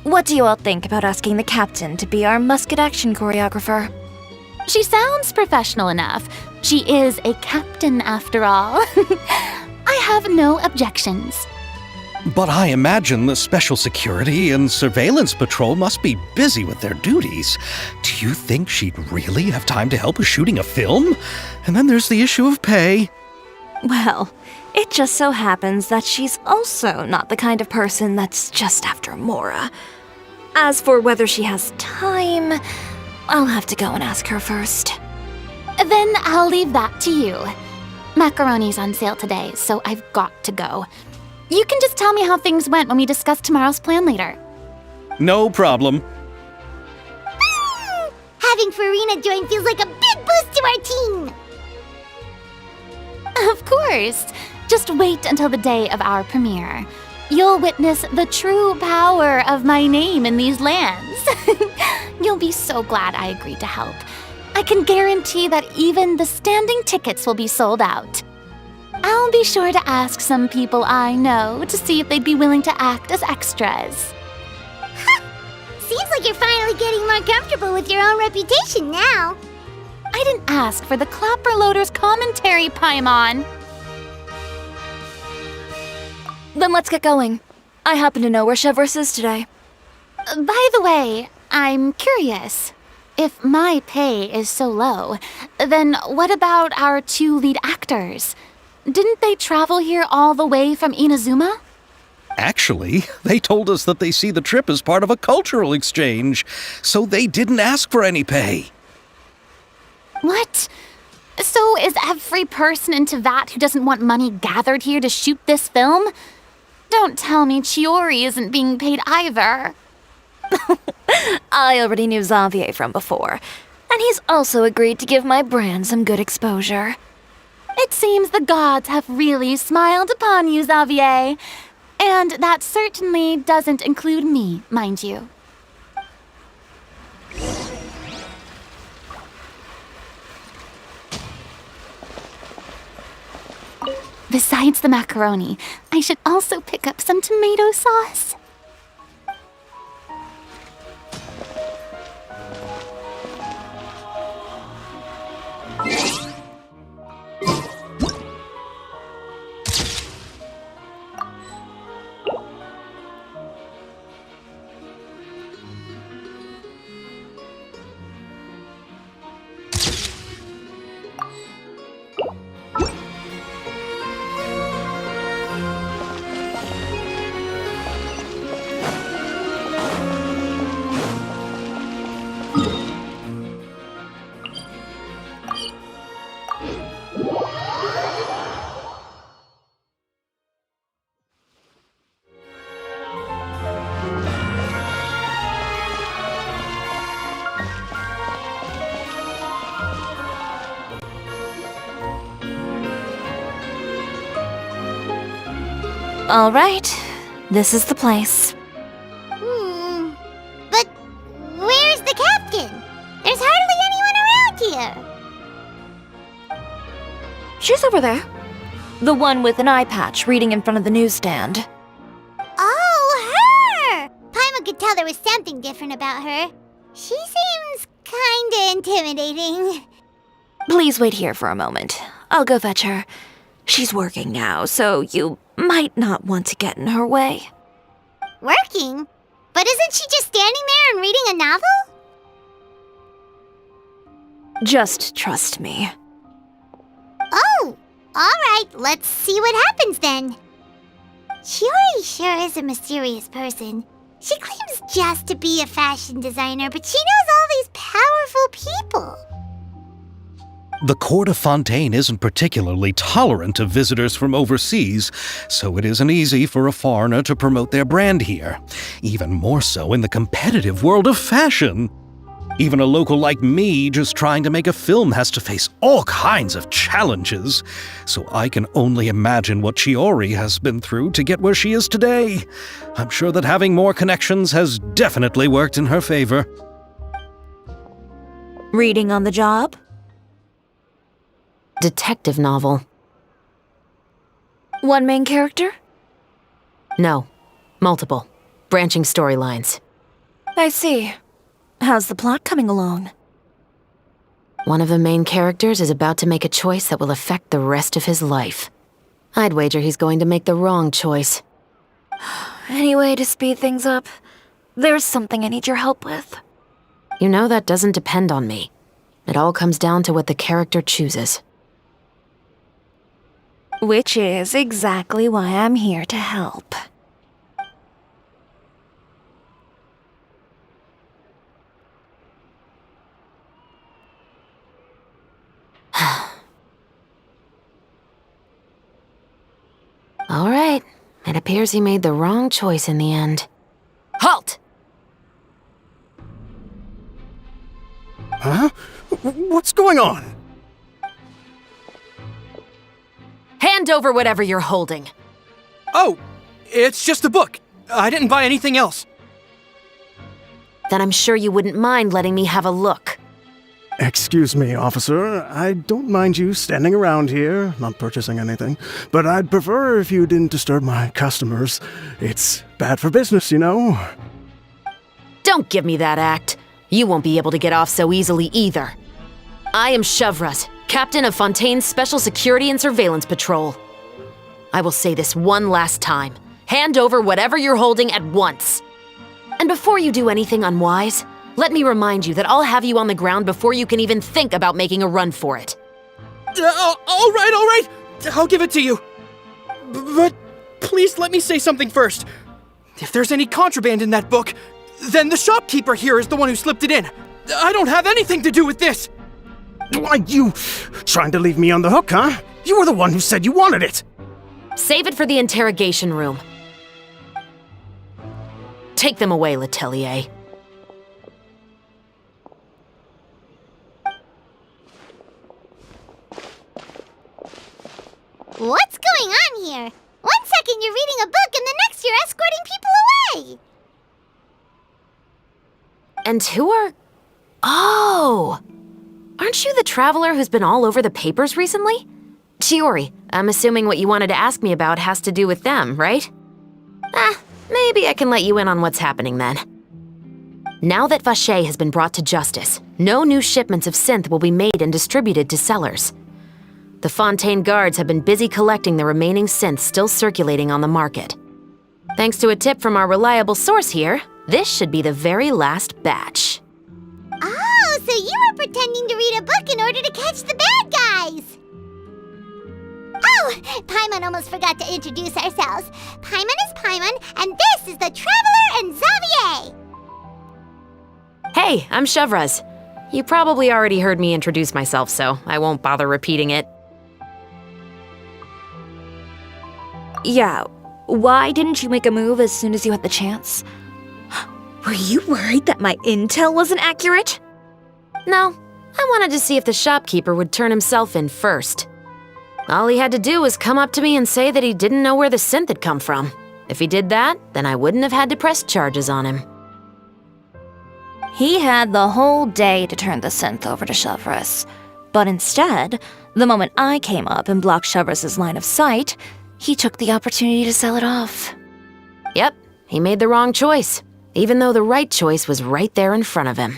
What do you all think about asking the captain to be our musket action choreographer? She sounds professional enough. She is a captain after all. I have no objections. But I imagine the Special Security and Surveillance Patrol must be busy with their duties. Do you think she'd really have time to help with shooting a film? And then there's the issue of pay. Well, it just so happens that she's also not the kind of person that's just after Mora. As for whether she has time, I'll have to go and ask her first. Then I'll leave that to you. Macaroni's on sale today, so I've got to go. You can just tell me how things went when we discuss tomorrow's plan later. No problem. Having Farina join feels like a big boost to our team. Of course. Just wait until the day of our premiere. You'll witness the true power of my name in these lands. You'll be so glad I agreed to help. I can guarantee that even the standing tickets will be sold out. I'll be sure to ask some people I know to see if they'd be willing to act as extras. Seems like you're finally getting more comfortable with your own reputation now. I didn't ask for the Clapper Loader's commentary, Paimon. Then let's get going. I happen to know where Chevreuse is today. By the way, I'm curious. If my pay is so low, then what about our two lead actors? Didn't they travel here all the way from Inazuma? Actually, they told us that they see the trip as part of a cultural exchange, so they didn't ask for any pay. What? So is every person in Tevat who doesn't want money gathered here to shoot this film? Don't tell me Chiori isn't being paid either. I already knew Xavier from before, and he's also agreed to give my brand some good exposure. It seems the gods have really smiled upon you, Xavier. And that certainly doesn't include me, mind you. Besides the macaroni, I should also pick up some tomato sauce. All right, this is the place. But where's the captain? There's hardly anyone around here. She's over there. The one with an eye patch reading in front of the newsstand. Oh, her! Paimon could tell there was something different about her. She seems kinda intimidating. Please wait here for a moment. I'll go fetch her. She's working now, so you might not want to get in her way. Working? But isn't she just standing there and reading a novel? Just trust me. Oh, alright, let's see what happens then. Chiori sure is a mysterious person. She claims just to be a fashion designer, but she knows all these powerful people. The court of Fontaine isn't particularly tolerant of visitors from overseas, so it isn't easy for a foreigner to promote their brand here. Even more so in the competitive world of fashion. Even a local like me just trying to make a film has to face all kinds of challenges, so I can only imagine what Chiori has been through to get where she is today. I'm sure that having more connections has definitely worked in her favor. Reading on the job? Detective novel. One main character? No. Multiple. Branching storylines. I see. How's the plot coming along? One of the main characters is about to make a choice that will affect the rest of his life. I'd wager he's going to make the wrong choice. Any way to speed things up? There's something I need your help with. You know that doesn't depend on me. It all comes down to what the character chooses. Which is exactly why I'm here to help. All right. It appears he made the wrong choice in the end. Halt! Huh? What's going on? Hand over whatever you're holding. Oh, it's just a book. I didn't buy anything else. Then I'm sure you wouldn't mind letting me have a look. Excuse me, officer. I don't mind you standing around here, not purchasing anything, but I'd prefer if you didn't disturb my customers. It's bad for business, you know. Don't give me that act. You won't be able to get off so easily either. I am Chevreuse, captain of Fontaine's Special Security and Surveillance Patrol. I will say this one last time. Hand over whatever you're holding at once. And before you do anything unwise, let me remind you that I'll have you on the ground before you can even think about making a run for it. All right. I'll give it to you. But please let me say something first. If there's any contraband in that book, then the shopkeeper here is the one who slipped it in. I don't have anything to do with this. Why, you trying to leave me on the hook, huh? You were the one who said you wanted it. Save it for the interrogation room. Take them away, Letelier. What's going on here? 1 second you're reading a book and the next you're escorting people away. And who are... Oh! Aren't you the traveler who's been all over the papers recently? Chiori, I'm assuming what you wanted to ask me about has to do with them, right? Maybe I can let you in on what's happening then. Now that Vacher has been brought to justice, no new shipments of synth will be made and distributed to sellers. The Fontaine guards have been busy collecting the remaining synths still circulating on the market. Thanks to a tip from our reliable source here, this should be the very last batch. Oh, so you were pretending to read a book in order to catch the bad guys! Oh, Paimon almost forgot to introduce ourselves. Paimon is Paimon, and this is the Traveler and Xavier! Hey, I'm Chevreuse. You probably already heard me introduce myself, so I won't bother repeating it. Yeah, why didn't you make a move as soon as you had the chance? Were you worried that my intel wasn't accurate? No, I wanted to see if the shopkeeper would turn himself in first. All he had to do was come up to me and say that he didn't know where the synth had come from. If he did that, then I wouldn't have had to press charges on him. He had the whole day to turn the synth over to Chevreuse. But instead, the moment I came up and blocked Chevreuse's line of sight, he took the opportunity to sell it off. Yep, he made the wrong choice, even though the right choice was right there in front of him.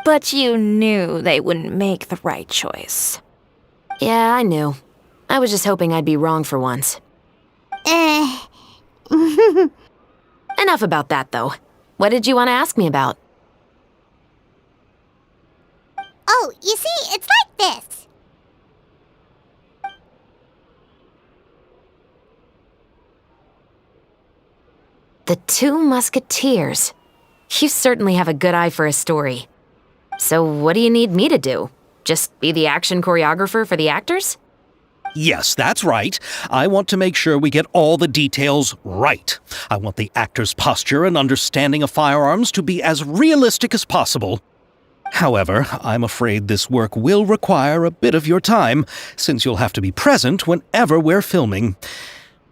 But you knew they wouldn't make the right choice. Yeah, I knew. I was just hoping I'd be wrong for once. Enough about that, though. What did you want to ask me about? Oh, you see, it's like this. The Two Musketeers. You certainly have a good eye for a story. So what do you need me to do? Just be the action choreographer for the actors? Yes, that's right. I want to make sure we get all the details right. I want the actor's posture and understanding of firearms to be as realistic as possible. However, I'm afraid this work will require a bit of your time, since you'll have to be present whenever we're filming.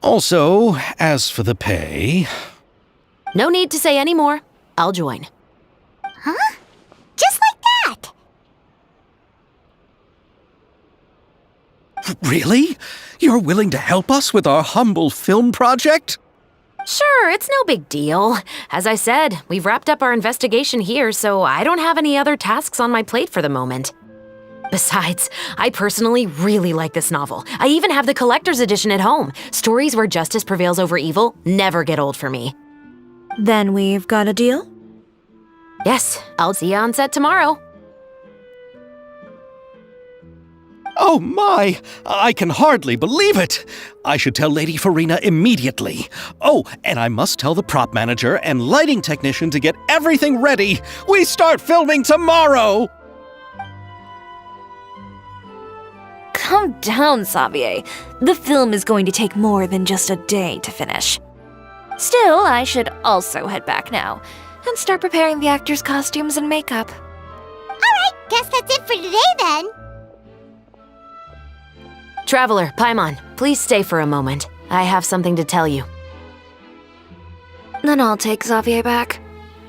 Also, as for the pay... No need to say any more. I'll join. Huh? Just like that. Really? You're willing to help us with our humble film project? Sure, it's no big deal. As I said, we've wrapped up our investigation here, so I don't have any other tasks on my plate for the moment. Besides, I personally really like this novel. I even have the collector's edition at home. Stories where justice prevails over evil never get old for me. Then we've got a deal? Yes, I'll see you on set tomorrow. Oh my! I can hardly believe it! I should tell Lady Farina immediately. Oh, and I must tell the prop manager and lighting technician to get everything ready. We start filming tomorrow! Calm down, Xavier. The film is going to take more than just a day to finish. Still, I should also head back now and start preparing the actors' costumes and makeup. Alright, guess that's it for today then. Traveler, Paimon, please stay for a moment. I have something to tell you. Then I'll take Xavier back.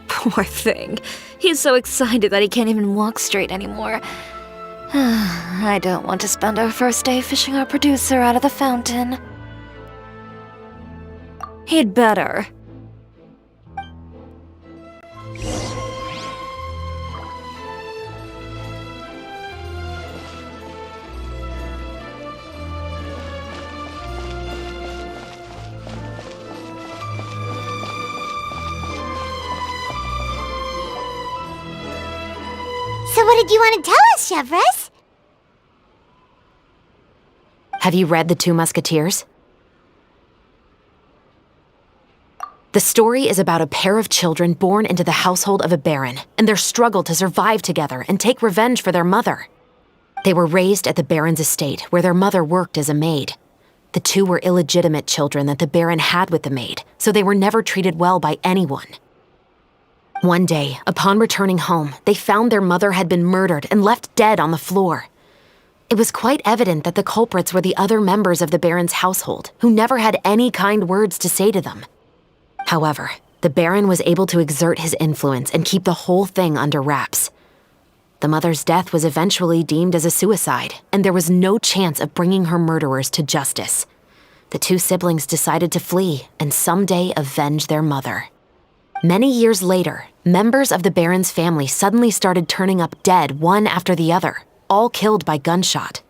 Poor thing. He's so excited that he can't even walk straight anymore. I don't want to spend our first day fishing our producer out of the fountain. He'd better. So what did you want to tell us, Chevreuse? Have you read The Two Musketeers? The story is about a pair of children born into the household of a baron and their struggle to survive together and take revenge for their mother. They were raised at the baron's estate where their mother worked as a maid. The two were illegitimate children that the baron had with the maid, so they were never treated well by anyone. One day, upon returning home, they found their mother had been murdered and left dead on the floor. It was quite evident that the culprits were the other members of the baron's household, who never had any kind words to say to them. However, the baron was able to exert his influence and keep the whole thing under wraps. The mother's death was eventually deemed as a suicide, and there was no chance of bringing her murderers to justice. The two siblings decided to flee and someday avenge their mother. Many years later, members of the baron's family suddenly started turning up dead one after the other, all killed by gunshot.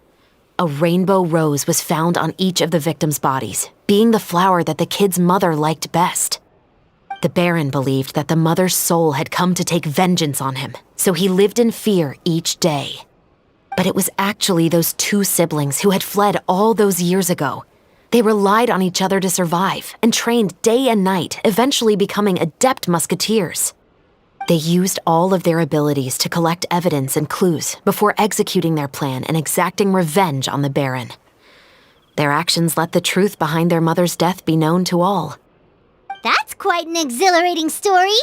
A rainbow rose was found on each of the victims' bodies, being the flower that the kid's mother liked best. The baron believed that the mother's soul had come to take vengeance on him, so he lived in fear each day. But it was actually those two siblings who had fled all those years ago. They relied on each other to survive and trained day and night, eventually becoming adept musketeers. They used all of their abilities to collect evidence and clues before executing their plan and exacting revenge on the baron. Their actions let the truth behind their mother's death be known to all. That's quite an exhilarating story.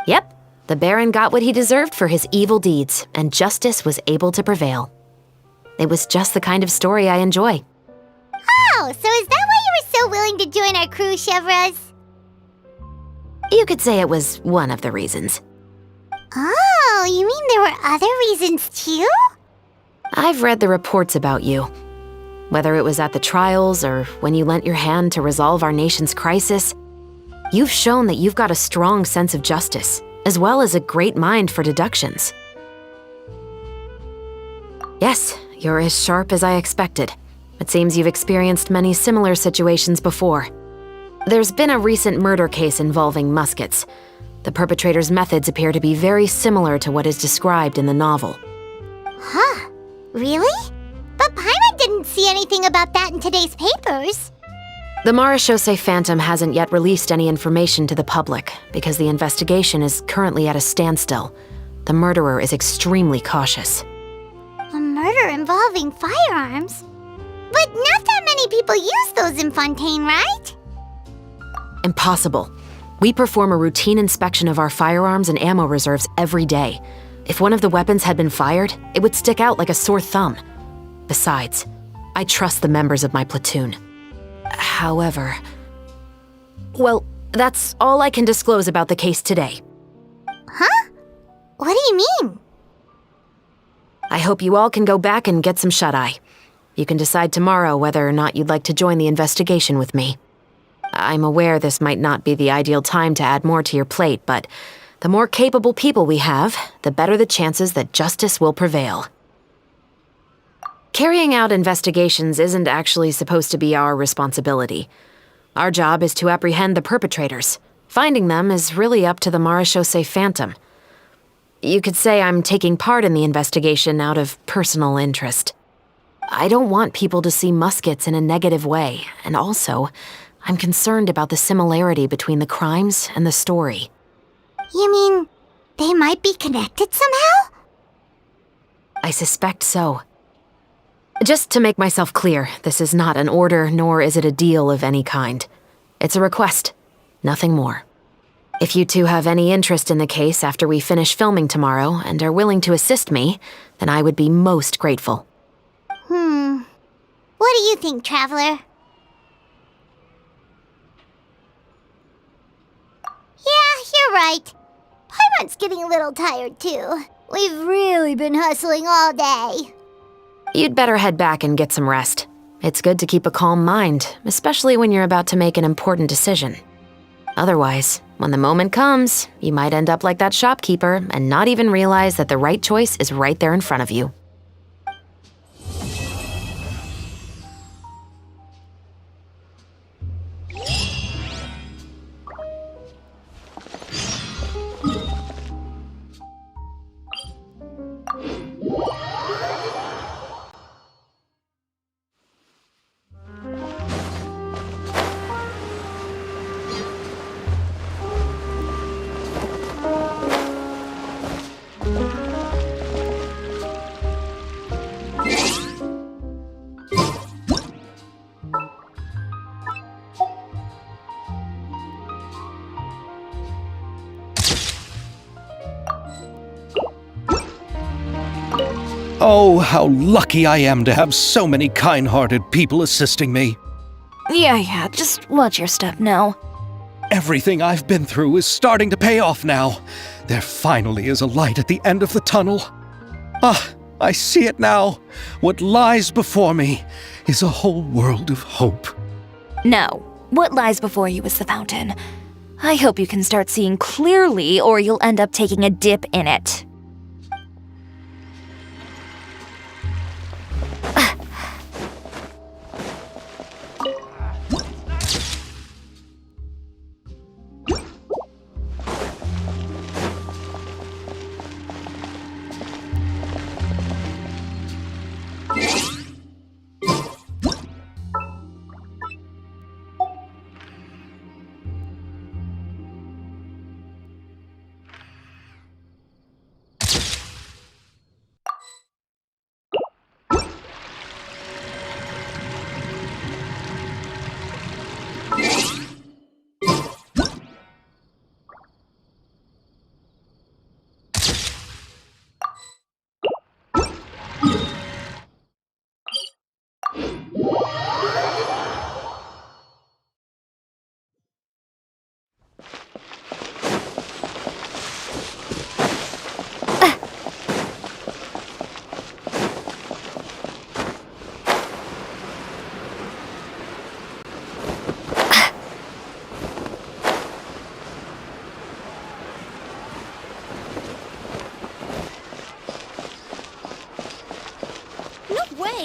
Yep, The Baron got what he deserved for his evil deeds, and justice was able to prevail. It was just the kind of story I enjoy. Oh, so is that why you were so willing to join our crew, Chevreuse? You could say it was one of the reasons. Oh, you mean there were other reasons too? I've read the reports about you. Whether it was at the trials or when you lent your hand to resolve our nation's crisis, you've shown that you've got a strong sense of justice, as well as a great mind for deductions. Yes, you're as sharp as I expected. It seems you've experienced many similar situations before. There's been a recent murder case involving Muskets. The perpetrator's methods appear to be very similar to what is described in the novel. Huh? Really? But Paimon didn't see anything about that in today's papers. The Marechaussee Phantom hasn't yet released any information to the public because the investigation is currently at a standstill. The murderer is extremely cautious. A murder involving firearms? But not that many people use those in Fontaine, right? Impossible. We perform a routine inspection of our firearms and ammo reserves every day. If one of the weapons had been fired, it would stick out like a sore thumb. Besides, I trust the members of my platoon. However... Well, that's all I can disclose about the case today. Huh? What do you mean? I hope you all can go back and get some shut-eye. You can decide tomorrow whether or not you'd like to join the investigation with me. I'm aware this might not be the ideal time to add more to your plate, but the more capable people we have, the better the chances that justice will prevail. Carrying out investigations isn't actually supposed to be our responsibility. Our job is to apprehend the perpetrators. Finding them is really up to the Marechaussee Phantom. You could say I'm taking part in the investigation out of personal interest. I don't want people to see Muskets in a negative way, and also, I'm concerned about the similarity between the crimes and the story. You mean they might be connected somehow? I suspect so. Just to make myself clear, this is not an order, nor is it a deal of any kind. It's a request, nothing more. If you two have any interest in the case after we finish filming tomorrow and are willing to assist me, then I would be most grateful. What do you think, Traveler? Yeah, you're right. Paimon's getting a little tired too. We've really been hustling all day. You'd better head back and get some rest. It's good to keep a calm mind, especially when you're about to make an important decision. Otherwise, when the moment comes, you might end up like that shopkeeper and not even realize that the right choice is right there in front of you. Oh, how lucky I am to have so many kind-hearted people assisting me. Yeah, just watch your step now. Everything I've been through is starting to pay off now. There finally is a light at the end of the tunnel. Ah, I see it now. What lies before me is a whole world of hope. No, what lies before you is the fountain. I hope you can start seeing clearly, or you'll end up taking a dip in it.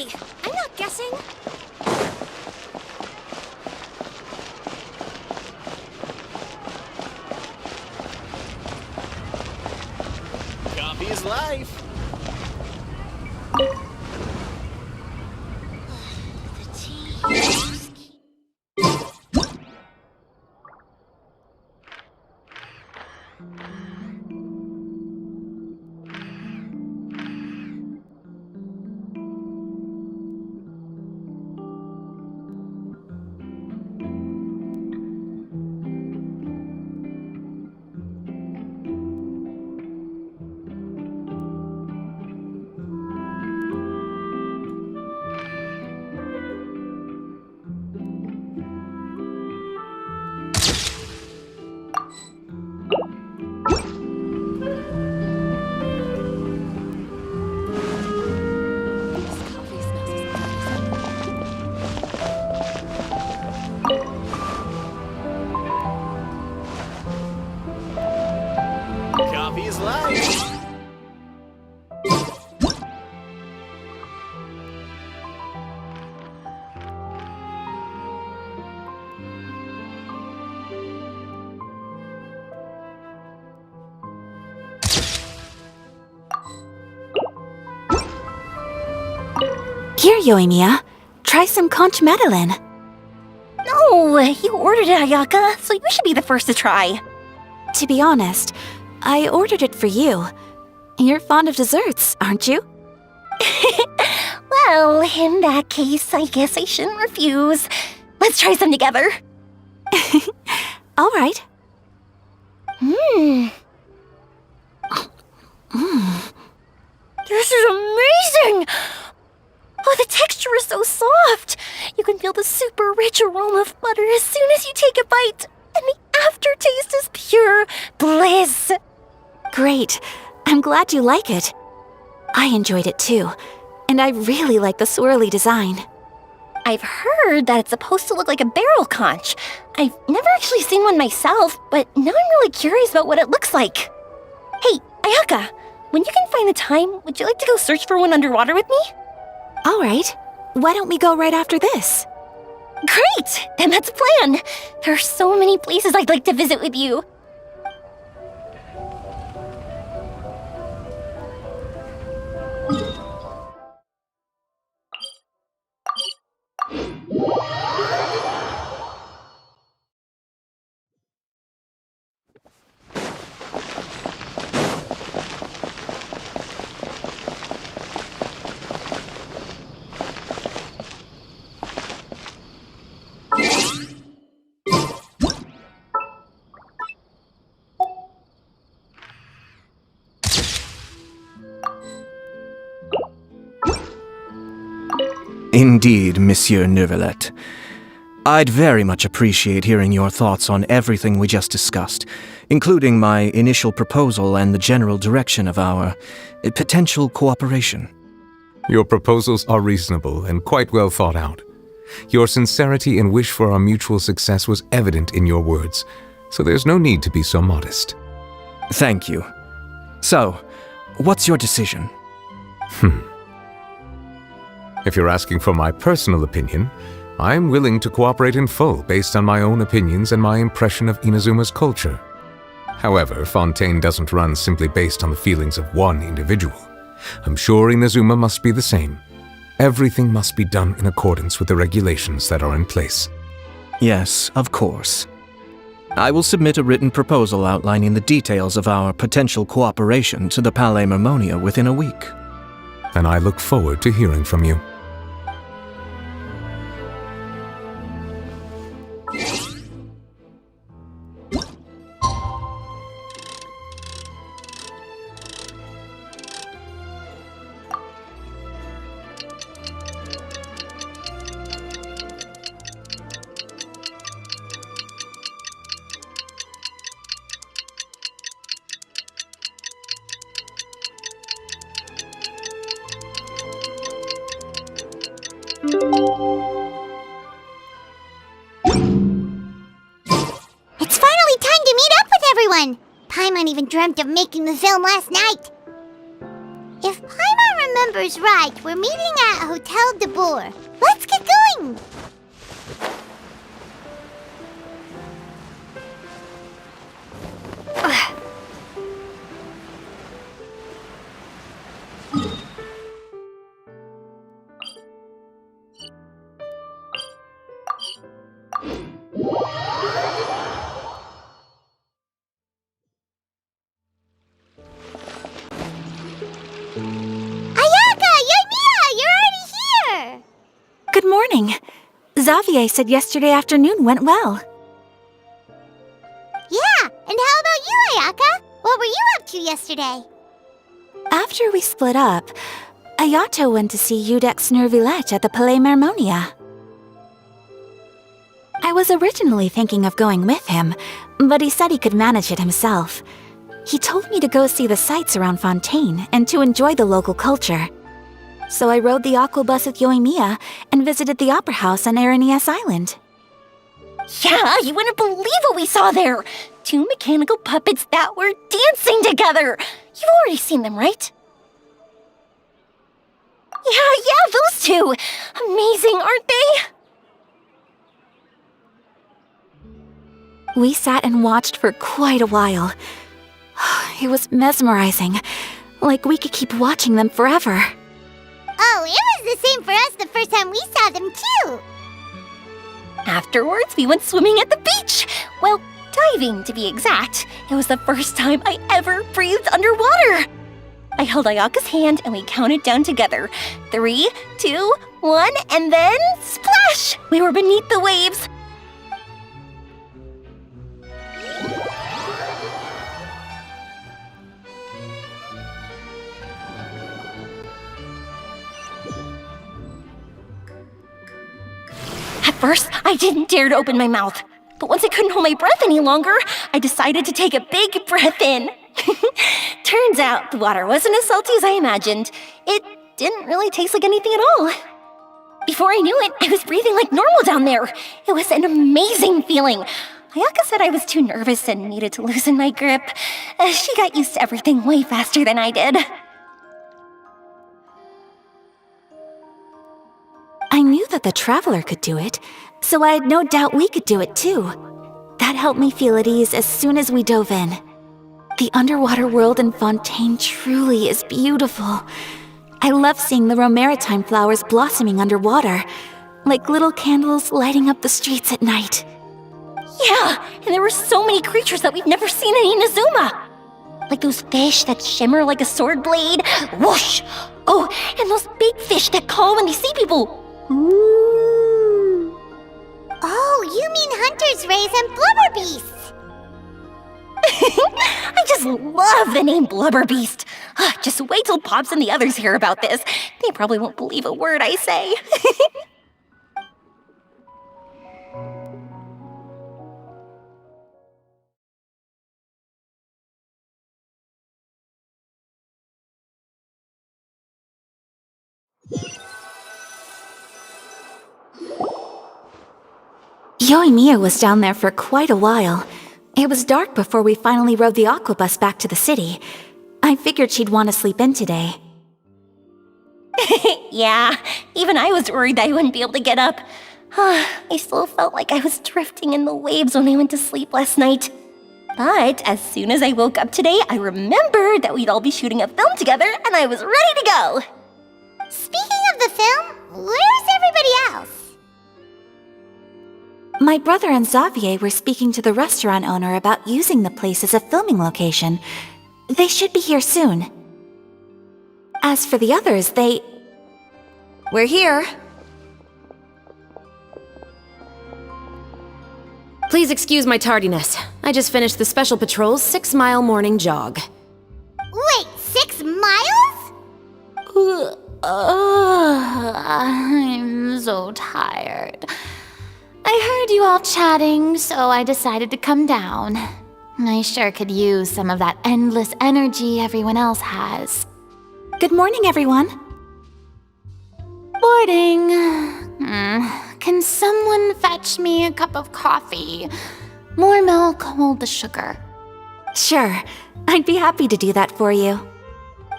Hey, I'm not guessing. Coffee is life. Coffee is life. Here, Yoimiya. Try some conch madeleine. No, you ordered it, Ayaka, so you should be the first to try. To be honest, I ordered it for you. You're fond of desserts, aren't you? Well, in that case, I guess I shouldn't refuse. Let's try some together. All right. This is amazing! Oh, the texture is so soft. You can feel the super rich aroma of butter as soon as you take a bite. And the aftertaste is pure bliss. Great. I'm glad you like it. I enjoyed it too. And I really like the swirly design. I've heard that it's supposed to look like a barrel conch. I've never actually seen one myself, but now I'm really curious about what it looks like. Hey, Ayaka, when you can find the time, would you like to go search for one underwater with me? All right. Why don't we go right after this? Great! Then that's a plan. There are so many places I'd like to visit with you. Indeed, Monsieur Neuvillette. I'd very much appreciate hearing your thoughts on everything we just discussed, including my initial proposal and the general direction of our potential cooperation. Your proposals are reasonable and quite well thought out. Your sincerity and wish for our mutual success was evident in your words, so there's no need to be so modest. Thank you. So, what's your decision? If you're asking for my personal opinion, I'm willing to cooperate in full based on my own opinions and my impression of Inazuma's culture. However, Fontaine doesn't run simply based on the feelings of one individual. I'm sure Inazuma must be the same. Everything must be done in accordance with the regulations that are in place. Yes, of course. I will submit a written proposal outlining the details of our potential cooperation to the Palais Mermonia within a week. And I look forward to hearing from you. It's finally time to meet up with everyone! Paimon even dreamt of making the film last night. If Paimon remember's right, we're meeting at Hotel de Boer. Let's get going! Good morning. Xavier said yesterday afternoon went well. Yeah, and how about you, Ayaka? What were you up to yesterday? After we split up, Ayato went to see Udex Nervillette at the Palais Mermonia. I was originally thinking of going with him, but he said he could manage it himself. He told me to go see the sights around Fontaine and to enjoy the local culture. So I rode the aquabus with Yoimiya and visited the opera house on Aranias Island. Yeah, you wouldn't believe what we saw there! 2 mechanical puppets that were dancing together! You've already seen them, right? Yeah, those two! Amazing, aren't they? We sat and watched for quite a while. It was mesmerizing, like we could keep watching them forever. Oh, it was the same for us the first time we saw them, too! Afterwards, we went swimming at the beach! Well, diving, to be exact. It was the first time I ever breathed underwater! I held Ayaka's hand and we counted down together. 3, 2, 1, and then splash! We were beneath the waves. At first, I didn't dare to open my mouth. But once I couldn't hold my breath any longer, I decided to take a big breath in. Turns out the water wasn't as salty as I imagined. It didn't really taste like anything at all. Before I knew it, I was breathing like normal down there. It was an amazing feeling. Ayaka said I was too nervous and needed to loosen my grip. She got used to everything way faster than I did. I knew that the Traveler could do it, so I had no doubt we could do it too. That helped me feel at ease as soon as we dove in. The underwater world in Fontaine truly is beautiful. I love seeing the Romaritime flowers blossoming underwater, like little candles lighting up the streets at night. Yeah, and there were so many creatures that we've never seen in Inazuma. Like those fish that shimmer like a sword blade. Whoosh! Oh, and those big fish that call when they see people. Ooh. Oh, you mean Hunter's Rays and Blubber Beasts. I just love the name Blubber Beast. Just wait till Pops and the others hear about this. They probably won't believe a word I say. Yoimiya was down there for quite a while. It was dark before we finally rode the aquabus back to the city. I figured she'd want to sleep in today. Yeah, even I was worried that I wouldn't be able to get up. I still felt like I was drifting in the waves when I went to sleep last night. But as soon as I woke up today, I remembered that we'd all be shooting a film together and I was ready to go. Speaking of the film, where's everybody else? My brother and Xavier were speaking to the restaurant owner about using the place as a filming location. They should be here soon. As for the others, We're here. Please excuse my tardiness. I just finished the Special Patrol's 6-mile morning jog. Wait, 6 miles? I'm so tired. I heard you all chatting, so I decided to come down. I sure could use some of that endless energy everyone else has. Good morning, everyone. Morning. Can someone fetch me a cup of coffee? More milk, hold the sugar. Sure, I'd be happy to do that for you.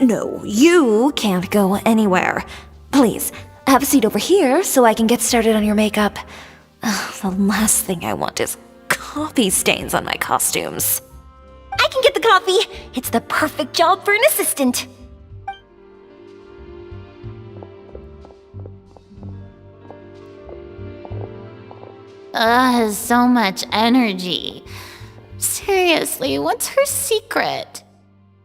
No, you can't go anywhere. Please, have a seat over here so I can get started on your makeup. Ugh, the last thing I want is coffee stains on my costumes. I can get the coffee. It's the perfect job for an assistant. So much energy. Seriously, what's her secret?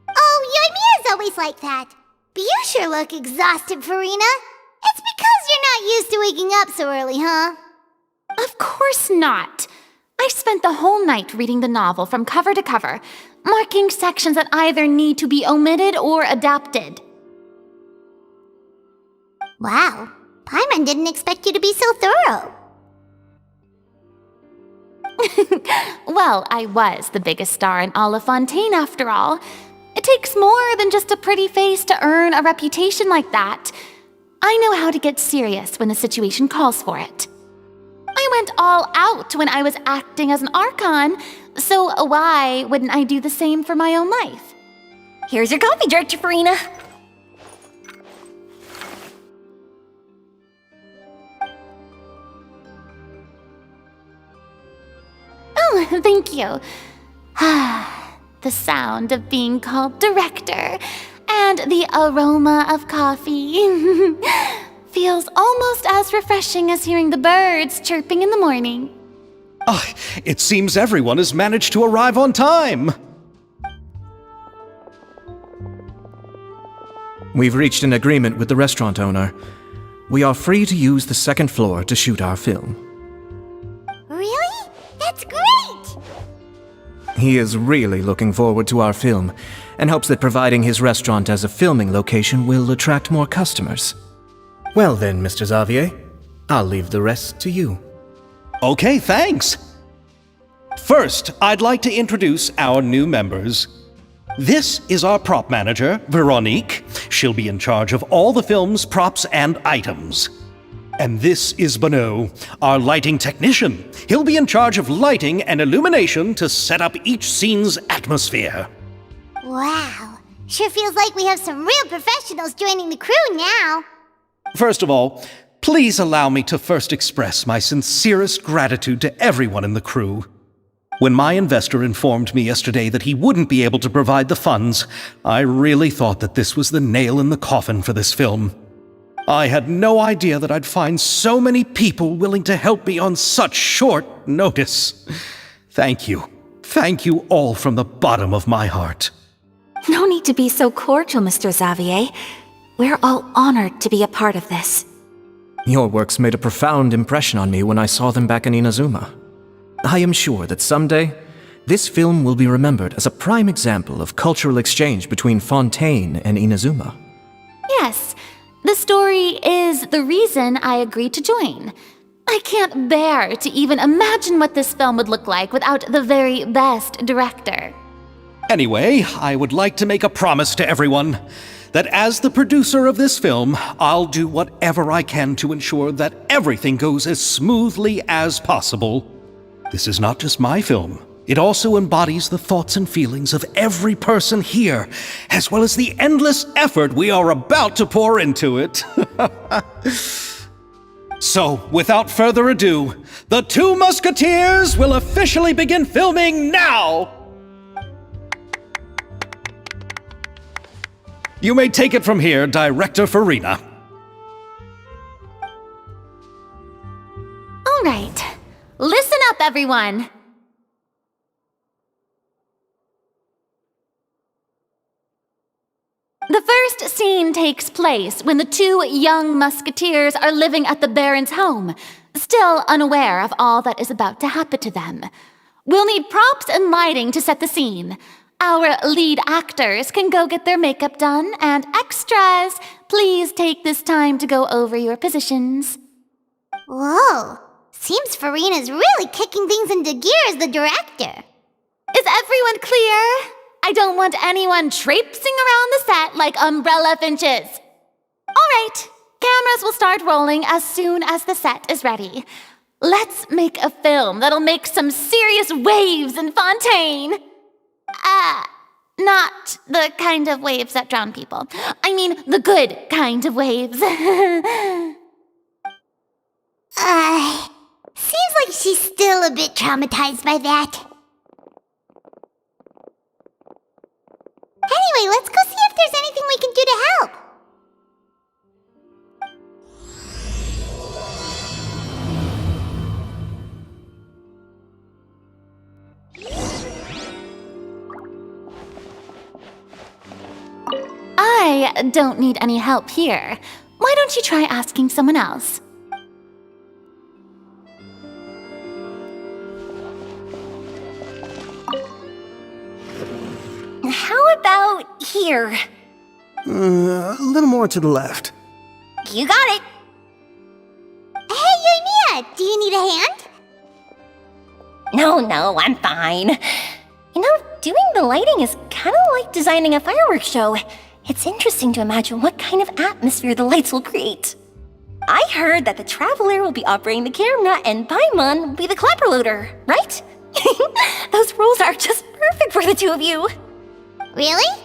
Oh, Yoimiya's always like that. But you sure look exhausted, Farina. It's because you're not used to waking up so early, huh? Of course not. I spent the whole night reading the novel from cover to cover, marking sections that either need to be omitted or adapted. Wow, Paimon didn't expect you to be so thorough. Well, I was the biggest star in all of Fontaine after all. It takes more than just a pretty face to earn a reputation like that. I know how to get serious when the situation calls for it. I went all out when I was acting as an Archon, so why wouldn't I do the same for my own life? Here's your coffee, Director Farina. Oh, thank you. The sound of being called director and the aroma of coffee feels almost as refreshing as hearing the birds chirping in the morning. Oh, it seems everyone has managed to arrive on time. We've reached an agreement with the restaurant owner. We are free to use the second floor to shoot our film. Really? That's great! He is really looking forward to our film and hopes that providing his restaurant as a filming location will attract more customers. Well then, Mr. Xavier, I'll leave the rest to you. Okay, thanks. First, I'd like to introduce our new members. This is our prop manager, Veronique. She'll be in charge of all the film's props and items. And this is Bonneau, our lighting technician. He'll be in charge of lighting and illumination to set up each scene's atmosphere. Wow, sure feels like we have some real professionals joining the crew now. First of all, please allow me to first express my sincerest gratitude to everyone in the crew. When my investor informed me yesterday that he wouldn't be able to provide the funds, I really thought that this was the nail in the coffin for this film. I had no idea that I'd find so many people willing to help me on such short notice. Thank you. Thank you all from the bottom of my heart. No need to be so cordial, Mr. Xavier. We're all honored to be a part of this. Your works made a profound impression on me when I saw them back in Inazuma. I am sure that someday, this film will be remembered as a prime example of cultural exchange between Fontaine and Inazuma. Yes, the story is the reason I agreed to join. I can't bear to even imagine what this film would look like without the very best director. Anyway, I would like to make a promise to everyone that as the producer of this film, I'll do whatever I can to ensure that everything goes as smoothly as possible. This is not just my film. It also embodies the thoughts and feelings of every person here, as well as the endless effort we are about to pour into it. So, without further ado, the Two Musketeers will officially begin filming now! You may take it from here, Director Farina. All right, listen up, everyone. The first scene takes place when the two young musketeers are living at the Baron's home, still unaware of all that is about to happen to them. We'll need props and lighting to set the scene. Our lead actors can go get their makeup done, and extras, please take this time to go over your positions. Whoa, seems Farina's really kicking things into gear as the director. Is everyone clear? I don't want anyone traipsing around the set like umbrella finches. All right, cameras will start rolling as soon as the set is ready. Let's make a film that'll make some serious waves in Fontaine. Not the kind of waves that drown people. I mean, the good kind of waves. Seems like she's still a bit traumatized by that. Anyway, let's go see if there's anything we can do to help. I don't need any help here. Why don't you try asking someone else? How about here? A little more to the left. You got it. Hey, Yoimiya, do you need a hand? No, I'm fine. You know, doing the lighting is kind of like designing a fireworks show. It's interesting to imagine what kind of atmosphere the lights will create. I heard that the Traveler will be operating the camera and Paimon will be the clapper loader, right? Those roles are just perfect for the two of you. Really?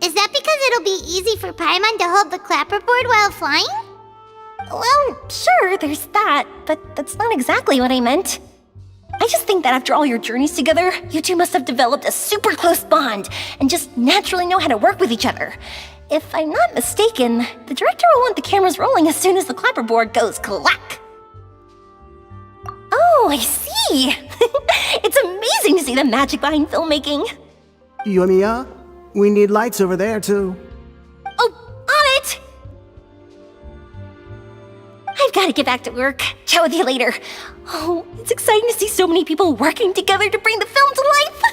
Is that because it'll be easy for Paimon to hold the clapperboard while flying? Well, sure, there's that, but that's not exactly what I meant. I just think that after all your journeys together, you two must have developed a super close bond and just naturally know how to work with each other. If I'm not mistaken, the director will want the cameras rolling as soon as the clapperboard goes clack. Oh, I see! It's amazing to see the magic behind filmmaking. Yoimiya, we need lights over there, too. Oh, on it! I've got to get back to work. Chat with you later. Oh, it's exciting to see so many people working together to bring the film to life.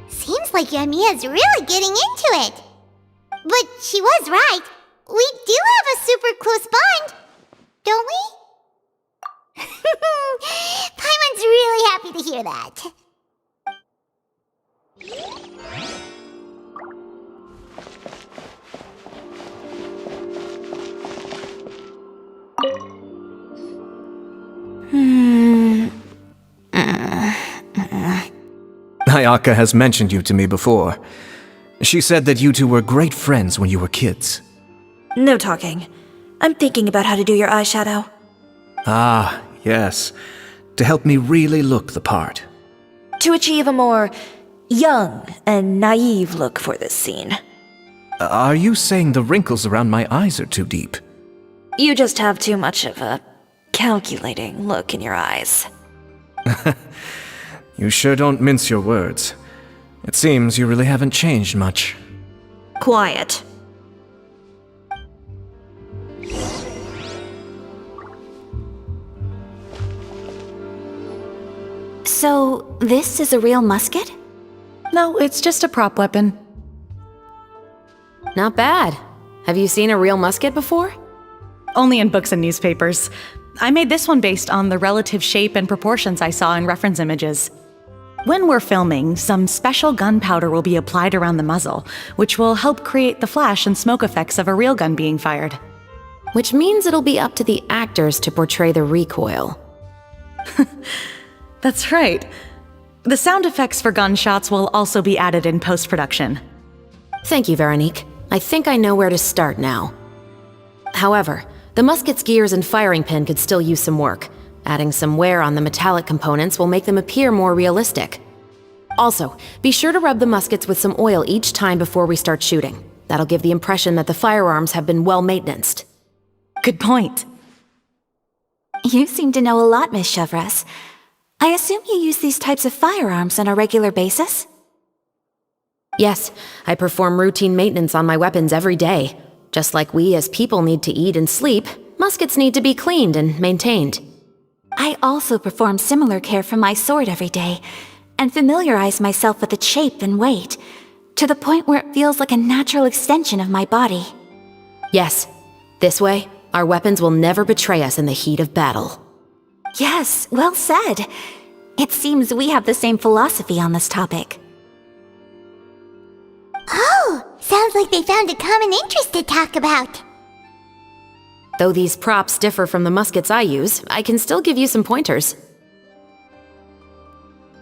Seems like Yoimiya's really getting into it. But she was right. We do have a super close bond, don't we? Paimon's really happy to hear that. Ayaka has mentioned you to me before. She said that you two were great friends when you were kids. No talking. I'm thinking about how to do your eyeshadow. Ah, yes. To help me really look the part. To achieve a more young and naive look for this scene. Are you saying the wrinkles around my eyes are too deep? You just have too much of a calculating look in your eyes. You sure don't mince your words. It seems you really haven't changed much. Quiet. So, this is a real musket? No, it's just a prop weapon. Not bad. Have you seen a real musket before? Only in books and newspapers. I made this one based on the relative shape and proportions I saw in reference images. When we're filming, some special gunpowder will be applied around the muzzle, which will help create the flash and smoke effects of a real gun being fired. Which means it'll be up to the actors to portray the recoil. That's right. The sound effects for gunshots will also be added in post-production. Thank you, Veronique. I think I know where to start now. However, the musket's gears and firing pin could still use some work. Adding some wear on the metallic components will make them appear more realistic. Also, be sure to rub the muskets with some oil each time before we start shooting. That'll give the impression that the firearms have been well maintenanced. Good point. You seem to know a lot, Miss Chevreuse. I assume you use these types of firearms on a regular basis? Yes, I perform routine maintenance on my weapons every day. Just like we as people need to eat and sleep, muskets need to be cleaned and maintained. I also perform similar care for my sword every day, and familiarize myself with its shape and weight, to the point where it feels like a natural extension of my body. Yes, this way, our weapons will never betray us in the heat of battle. Yes, well said. It seems we have the same philosophy on this topic. Oh, sounds like they found a common interest to talk about. Though these props differ from the muskets I use, I can still give you some pointers.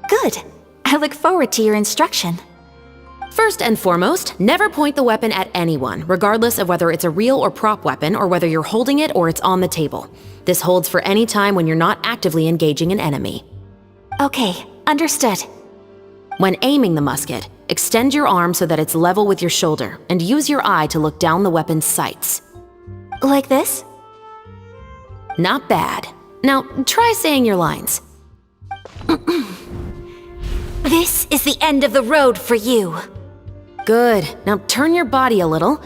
Good. I look forward to your instruction. First and foremost, never point the weapon at anyone, regardless of whether it's a real or prop weapon or whether you're holding it or it's on the table. This holds for any time when you're not actively engaging an enemy. Okay, understood. When aiming the musket, extend your arm so that it's level with your shoulder and use your eye to look down the weapon's sights. Like this? Not bad. Now, try saying your lines. This is the end of the road for you. Good. Now turn your body a little.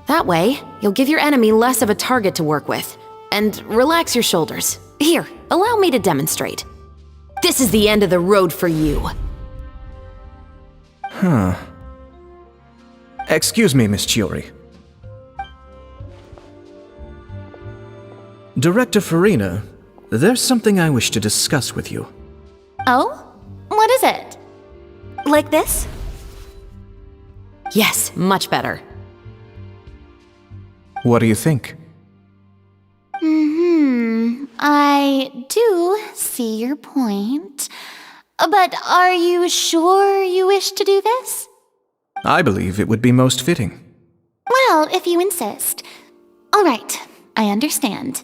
That way, you'll give your enemy less of a target to work with. And relax your shoulders. Here, allow me to demonstrate. This is the end of the road for you. Huh. Excuse me, Miss Chiori. Director Farina, there's something I wish to discuss with you. Oh? What is it? Like this? Yes, much better. What do you think? I do see your point. But are you sure you wish to do this? I believe it would be most fitting. Well, if you insist. All right, I understand.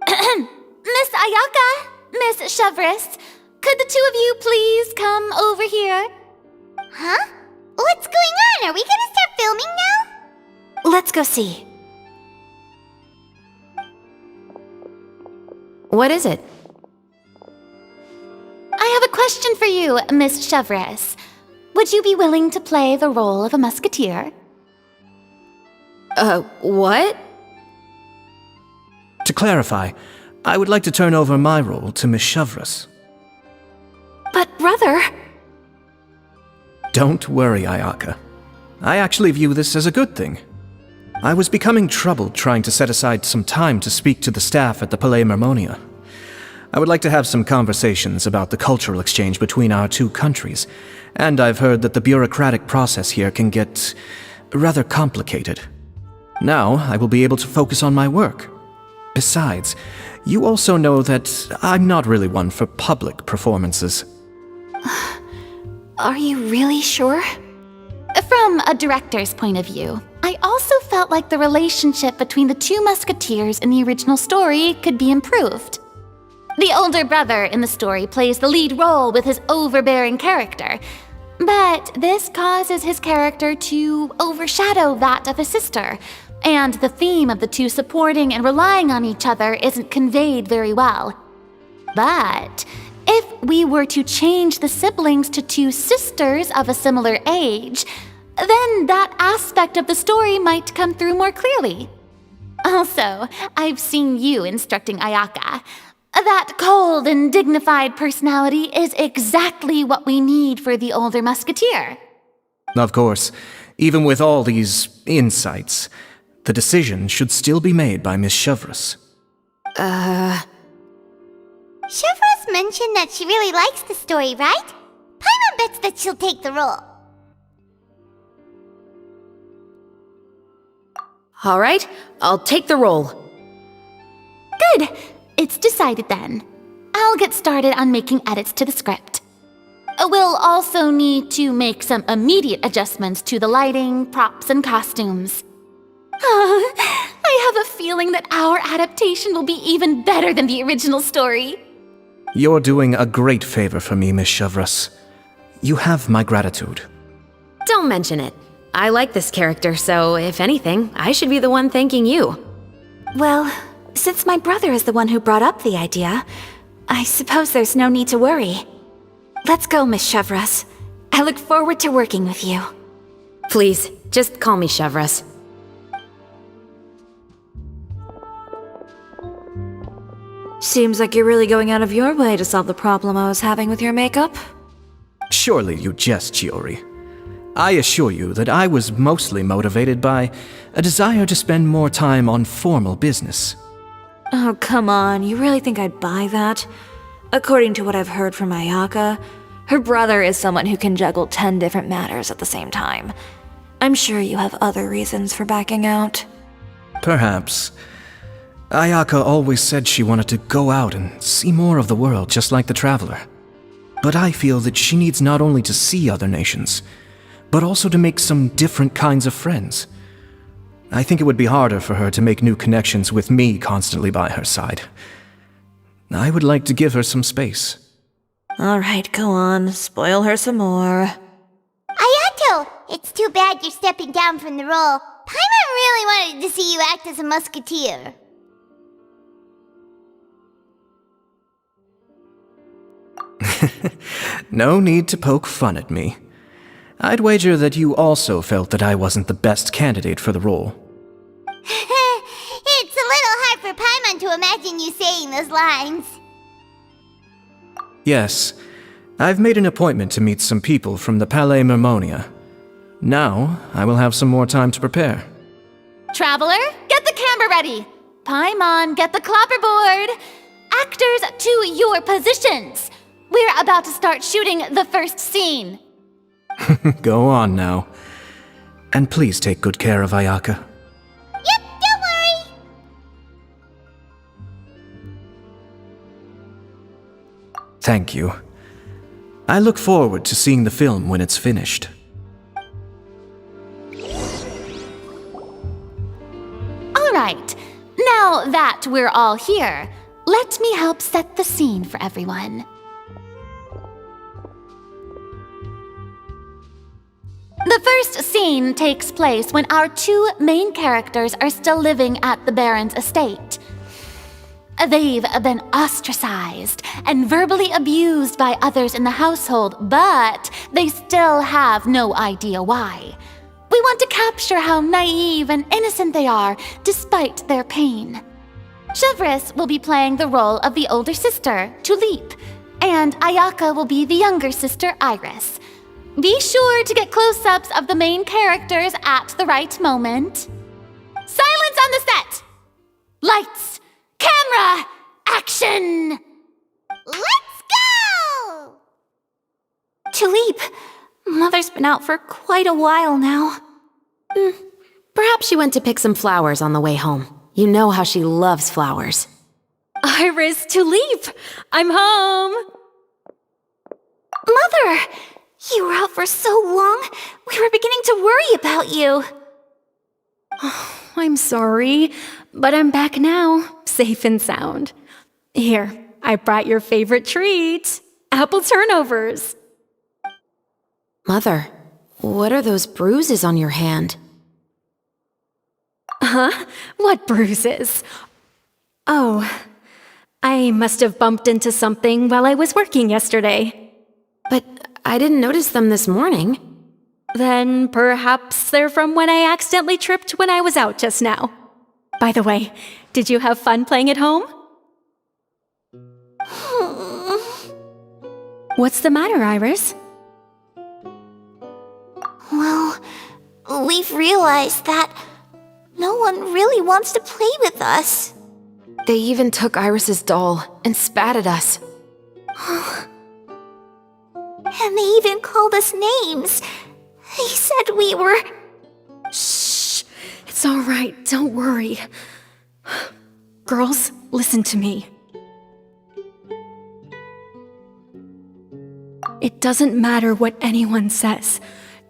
Miss Ayaka, Miss Chevreuse, could the two of you please come over here? Huh? What's going on? Are we gonna start filming now? Let's go see. What is it? I have a question for you, Miss Chevreuse. Would you be willing to play the role of a musketeer? What? To clarify, I would like to turn over my role to Miss Chevreuse. But brother... Don't worry, Ayaka. I actually view this as a good thing. I was becoming troubled trying to set aside some time to speak to the staff at the Palais Mermonia. I would like to have some conversations about the cultural exchange between our two countries, and I've heard that the bureaucratic process here can get rather complicated. Now, I will be able to focus on my work. Besides, you also know that I'm not really one for public performances. Are you really sure? From a director's point of view, I also felt like the relationship between the two musketeers in the original story could be improved. The older brother in the story plays the lead role with his overbearing character, but this causes his character to overshadow that of his sister, and the theme of the two supporting and relying on each other isn't conveyed very well. But if we were to change the siblings to two sisters of a similar age, then that aspect of the story might come through more clearly. Also, I've seen you instructing Ayaka. That cold and dignified personality is exactly what we need for the older musketeer. Of course, even with all these insights, the decision should still be made by Miss Chevreuse. Chevreuse mentioned that she really likes the story, right? Paimon bets that she'll take the role. All right, I'll take the role. Good. It's decided then. I'll get started on making edits to the script. We'll also need to make some immediate adjustments to the lighting, props, and costumes. I have a feeling that our adaptation will be even better than the original story. You're doing a great favor for me, Miss Chevreuse. You have my gratitude. Don't mention it. I like this character, so if anything, I should be the one thanking you. Well, since my brother is the one who brought up the idea, I suppose there's no need to worry. Let's go, Miss Chevreuse. I look forward to working with you. Please, just call me Chevreuse. Seems like you're really going out of your way to solve the problem I was having with your makeup. Surely you jest, Chiori. I assure you that I was mostly motivated by a desire to spend more time on formal business. Oh, come on, you really think I'd buy that? According to what I've heard from Ayaka, her brother is someone who can juggle 10 different matters at the same time. I'm sure you have other reasons for backing out. Perhaps. Ayaka always said she wanted to go out and see more of the world, just like the Traveler. But I feel that she needs not only to see other nations, but also to make some different kinds of friends. I think it would be harder for her to make new connections with me constantly by her side. I would like to give her some space. All right, go on. Spoil her some more. Ayato! It's too bad you're stepping down from the role. Paimon really wanted to see you act as a musketeer. No need to poke fun at me. I'd wager that you also felt that I wasn't the best candidate for the role. It's a little hard for Paimon to imagine you saying those lines. Yes, I've made an appointment to meet some people from the Palais Mermonia. Now, I will have some more time to prepare. Traveler, get the camera ready. Paimon, get the clapperboard. Actors, to your positions. We're about to start shooting the first scene. Go on now. And please take good care of Ayaka. Yep, don't worry. Thank you. I look forward to seeing the film when it's finished. All right, now that we're all here, let me help set the scene for everyone. The first scene takes place when our two main characters are still living at the Baron's estate. They've been ostracized and verbally abused by others in the household, but they still have no idea why. We want to capture how naive and innocent they are despite their pain. Chevreuse will be playing the role of the older sister, Tulip, and Ayaka will be the younger sister, Iris. Be sure to get close-ups of the main characters at the right moment. Silence on the set! Lights, camera, action! Let's go! Tulip, Mother's been out for quite a while now. Perhaps she went to pick some flowers on the way home. You know how she loves flowers. Iris, Tulip, I'm home. Mother! You were out for so long, we were beginning to worry about you. I'm sorry, but I'm back now, safe and sound. Here, I brought your favorite treat, apple turnovers. Mother, what are those bruises on your hand? Huh? What bruises? Oh, I must have bumped into something while I was working yesterday. But I didn't notice them this morning. Then perhaps they're from when I accidentally tripped when I was out just now. By the way, did you have fun playing at home? What's the matter, Iris? Well, we've realized that no one really wants to play with us. They even took Iris's doll and spat at us. And they even called us names. They said we were... Shh! It's all right, don't worry. Girls, listen to me. It doesn't matter what anyone says.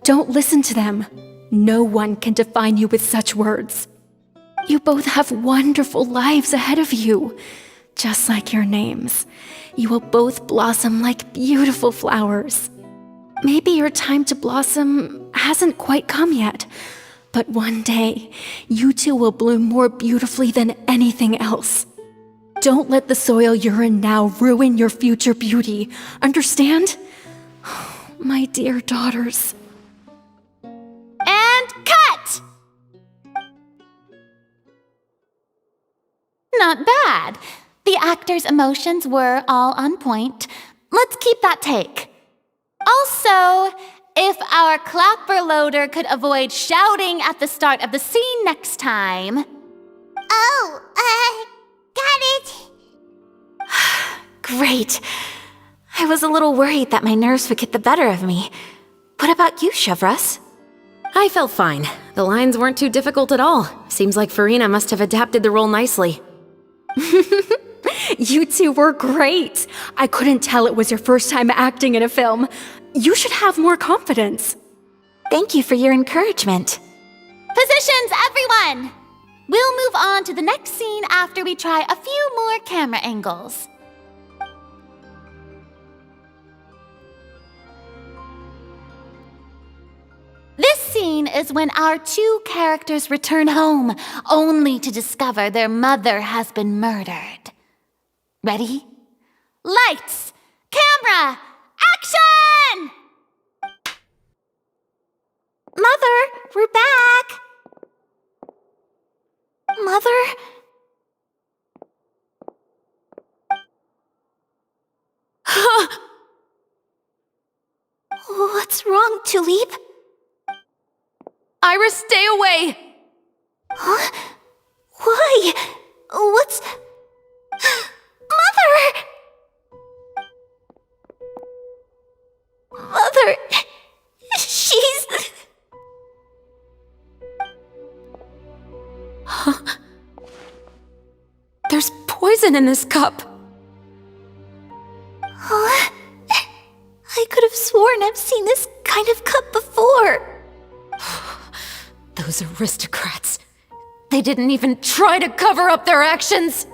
Don't listen to them. No one can define you with such words. You both have wonderful lives ahead of you. Just like your names. You will both blossom like beautiful flowers. Maybe your time to blossom hasn't quite come yet, but one day, you two will bloom more beautifully than anything else. Don't let the soil you're in now ruin your future beauty. Understand? My dear daughters. And cut! Not bad. The actors' emotions were all on point. Let's keep that take. Also, if our clapper loader could avoid shouting at the start of the scene next time. Oh, got it. Great. I was a little worried that my nerves would get the better of me. What about you, Chevreuse? I felt fine. The lines weren't too difficult at all. Seems like Farina must have adapted the role nicely. You two were great. I couldn't tell it was your first time acting in a film. You should have more confidence. Thank you for your encouragement. Positions, everyone! We'll move on to the next scene after we try a few more camera angles. This scene is when our two characters return home, only to discover their mother has been murdered. Ready? Lights! Camera! Action! Mother, we're back! Mother? What's wrong, Tulip? Iris, stay away! Huh? Why? What's... Mother! Mother... She's... There's poison in this cup. Huh? I could have sworn I've seen this kind of cup before. Those aristocrats. They didn't even try to cover up their actions.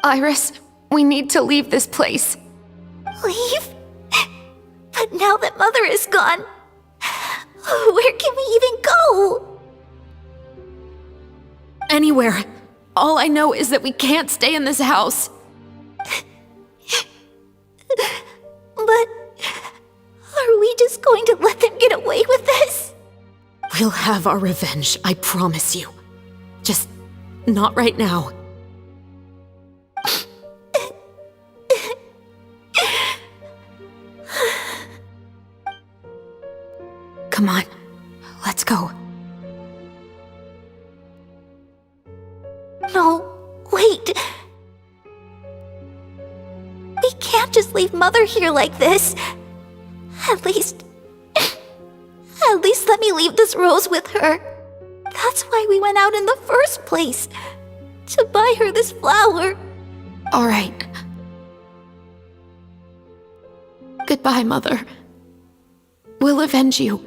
Iris, we need to leave this place. Leave? But now that Mother is gone, where can we even go? Anywhere. All I know is that we can't stay in this house. But are we just going to let them get away with this? We'll have our revenge, I promise you. Just not right now. Come on, let's go. No, wait. We can't just leave Mother here like this. At least let me leave this rose with her. That's why we went out in the first place. To buy her this flower. All right. Goodbye, Mother. We'll avenge you.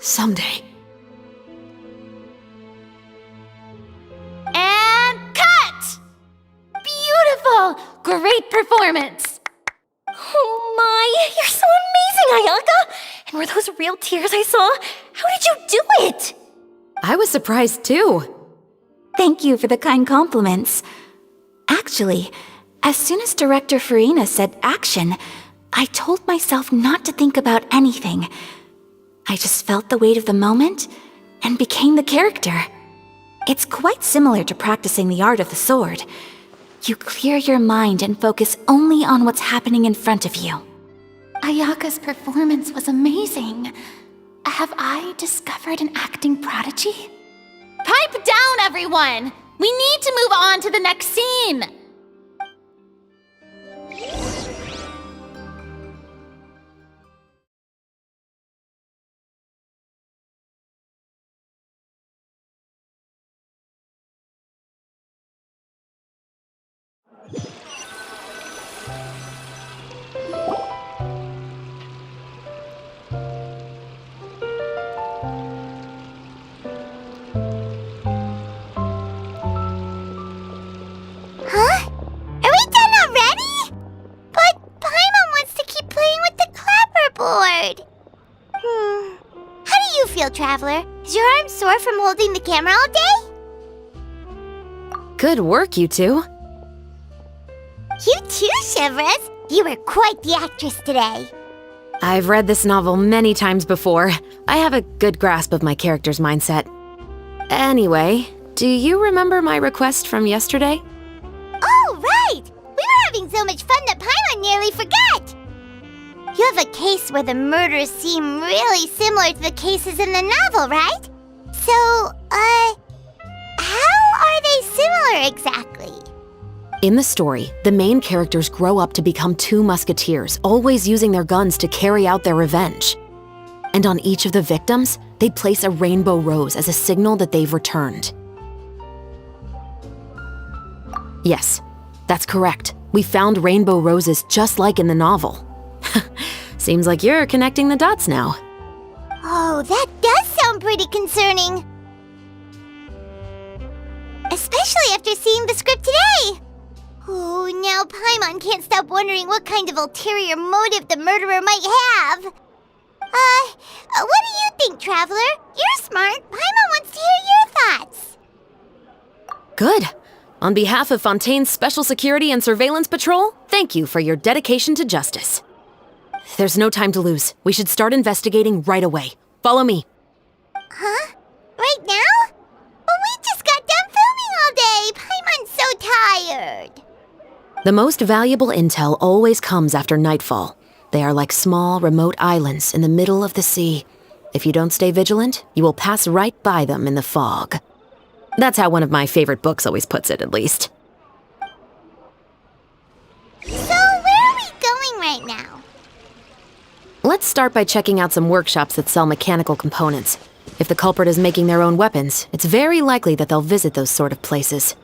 Someday. And cut! Beautiful! Great performance! Oh my, you're so amazing, Ayaka! And were those real tears I saw? How did you do it? I was surprised too. Thank you for the kind compliments. Actually, as soon as Director Farina said action, I told myself not to think about anything. I just felt the weight of the moment and became the character. It's quite similar to practicing the art of the sword. You clear your mind and focus only on what's happening in front of you. Ayaka's performance was amazing. Have I discovered an acting prodigy? Pipe down, everyone! We need to move on to the next scene! Huh? Are we done already? But Paimon wants to keep playing with the clapperboard. How do you feel, Traveler? Is your arm sore from holding the camera all day? Good work, you two. You too, Chevreuse. You were quite the actress today. I've read this novel many times before. I have a good grasp of my character's mindset. Anyway, do you remember my request from yesterday? Oh, right! We were having so much fun that Paimon nearly forgot! You have a case where the murders seem really similar to the cases in the novel, right? So, how are they similar exactly? In the story, the main characters grow up to become 2 musketeers, always using their guns to carry out their revenge. And on each of the victims, they'd place a rainbow rose as a signal that they've returned. Yes, that's correct. We found rainbow roses just like in the novel. Seems like you're connecting the dots now. Oh, that does sound pretty concerning. Especially after seeing the script today. Oh, now Paimon can't stop wondering what kind of ulterior motive the murderer might have. What do you think, Traveler? You're smart. Paimon wants to hear your thoughts. Good. On behalf of Fontaine's Special Security and Surveillance Patrol, thank you for your dedication to justice. There's no time to lose. We should start investigating right away. Follow me. Huh? Right now? But we just got done filming all day. Paimon's so tired. The most valuable intel always comes after nightfall. They are like small, remote islands in the middle of the sea. If you don't stay vigilant, you will pass right by them in the fog. That's how one of my favorite books always puts it, at least. So, where are we going right now? Let's start by checking out some workshops that sell mechanical components. If the culprit is making their own weapons, it's very likely that they'll visit those sort of places.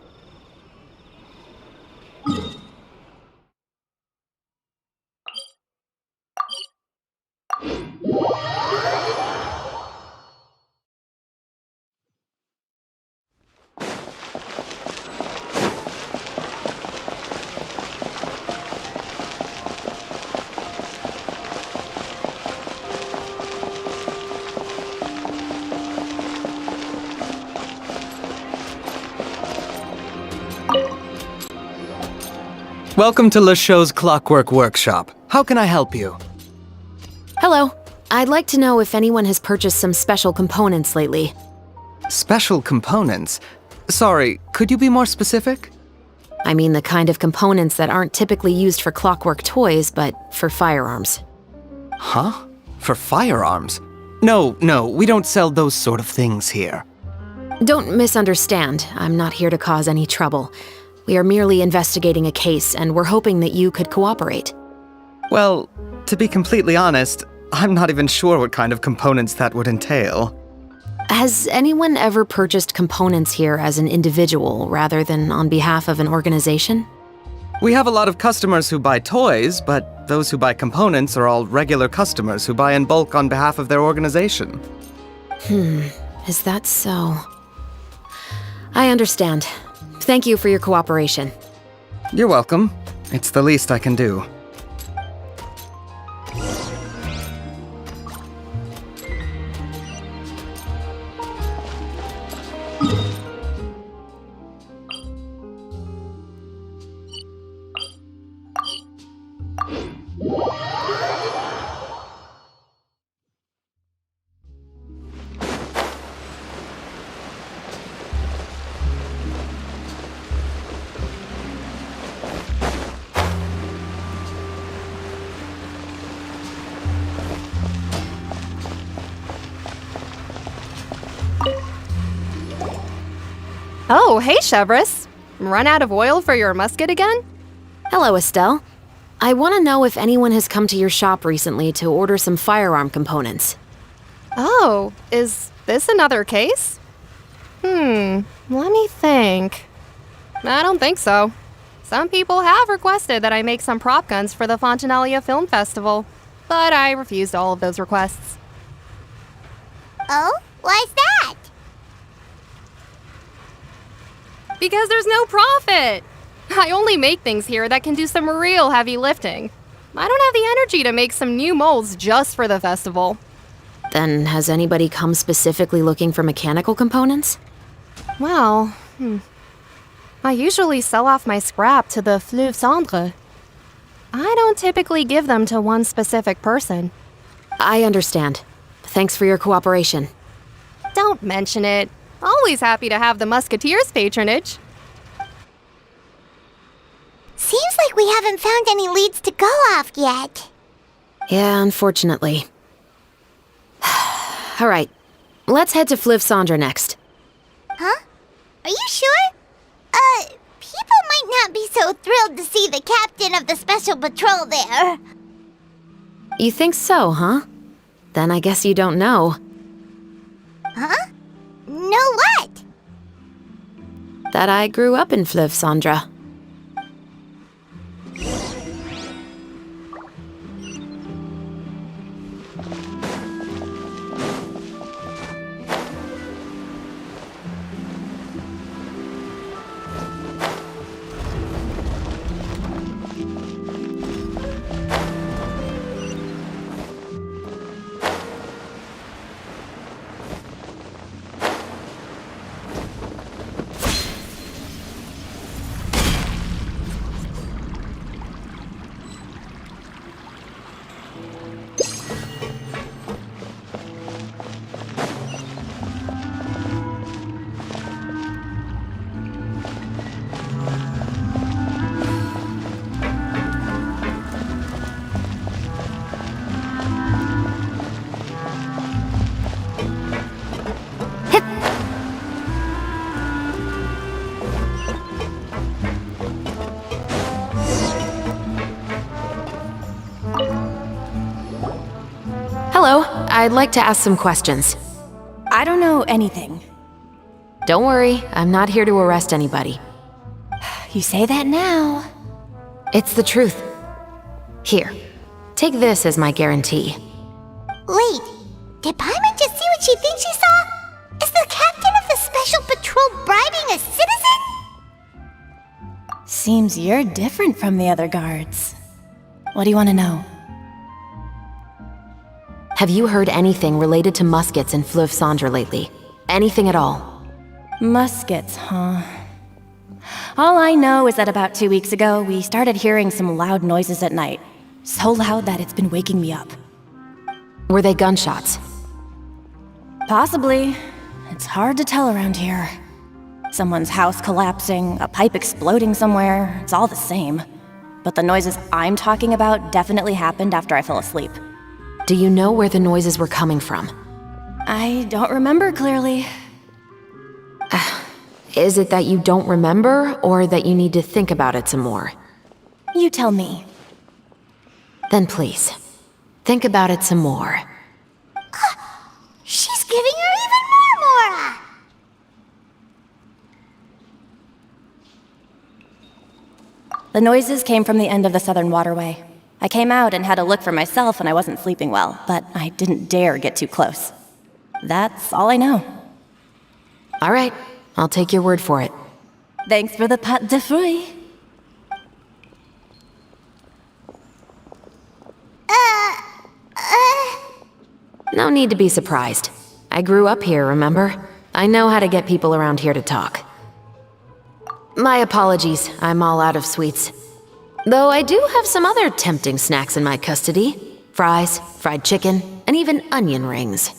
Welcome to Le Show's Clockwork Workshop. How can I help you? Hello. I'd like to know if anyone has purchased some special components lately. Special components? Sorry, could you be more specific? I mean the kind of components that aren't typically used for clockwork toys, but for firearms. Huh? For firearms? No, we don't sell those sort of things here. Don't misunderstand. I'm not here to cause any trouble. We are merely investigating a case, and we're hoping that you could cooperate. Well, to be completely honest, I'm not even sure what kind of components that would entail. Has anyone ever purchased components here as an individual rather than on behalf of an organization? We have a lot of customers who buy toys, but those who buy components are all regular customers who buy in bulk on behalf of their organization. Is that so? I understand. Thank you for your cooperation. You're welcome. It's the least I can do. Oh, hey, Chevreuse. Run out of oil for your musket again? Hello, Estelle. I want to know if anyone has come to your shop recently to order some firearm components. Oh, is this another case? Let me think. I don't think so. Some people have requested that I make some prop guns for the Fontanalia Film Festival, but I refused all of those requests. Oh? Why's that? Because there's no profit! I only make things here that can do some real heavy lifting. I don't have the energy to make some new molds just for the festival. Then has anybody come specifically looking for mechanical components? Well, I usually sell off my scrap to the Fleuve Cendre. I don't typically give them to one specific person. I understand. Thanks for your cooperation. Don't mention it. Always happy to have the Musketeers' patronage. Seems like we haven't found any leads to go off yet. Yeah, unfortunately. All right, let's head to Fleuve Cendre next. Huh? Are you sure? People might not be so thrilled to see the captain of the special patrol there. You think so, huh? Then I guess you don't know. Huh? Know what? That I grew up in Fleuve Cendre. Hello, I'd like to ask some questions. I don't know anything. Don't worry, I'm not here to arrest anybody. You say that now. It's the truth. Here, take this as my guarantee. Wait, did Paimon just see what she thinks she saw? Is the captain of the special patrol bribing a citizen? Seems you're different from the other guards. What do you want to know? Have you heard anything related to Muskets in Fleuve Cendre lately? Anything at all? Muskets, huh? All I know is that about 2 weeks ago, we started hearing some loud noises at night. So loud that it's been waking me up. Were they gunshots? Possibly. It's hard to tell around here. Someone's house collapsing, a pipe exploding somewhere, it's all the same. But the noises I'm talking about definitely happened after I fell asleep. Do you know where the noises were coming from? I don't remember clearly. Is it that you don't remember, or that you need to think about it some more? You tell me. Then please, think about it some more. She's giving her even more Mora! The noises came from the end of the Southern Waterway. I came out and had a look for myself when I wasn't sleeping well, but I didn't dare get too close. That's all I know. All right, I'll take your word for it. Thanks for the pâte de fruits. No need to be surprised. I grew up here, remember? I know how to get people around here to talk. My apologies, I'm all out of sweets. Though I do have some other tempting snacks in my custody. Fries, fried chicken, and even onion rings.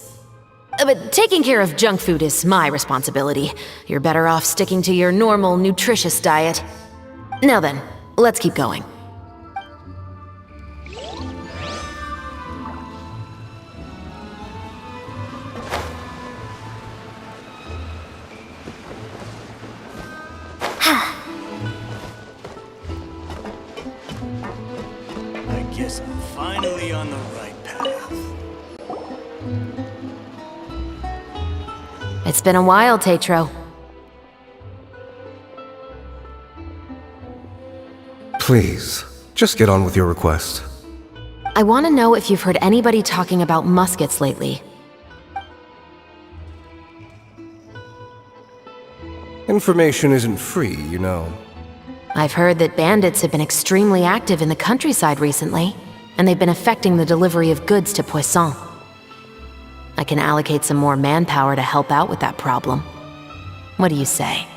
But taking care of junk food is my responsibility. You're better off sticking to your normal, nutritious diet. Now then, let's keep going. I guess I'm finally on the right path. It's been a while, Tetro. Please, just get on with your request. I want to know if you've heard anybody talking about muskets lately. Information isn't free, you know. I've heard that bandits have been extremely active in the countryside recently, and they've been affecting the delivery of goods to Poisson. I can allocate some more manpower to help out with that problem. What do you say?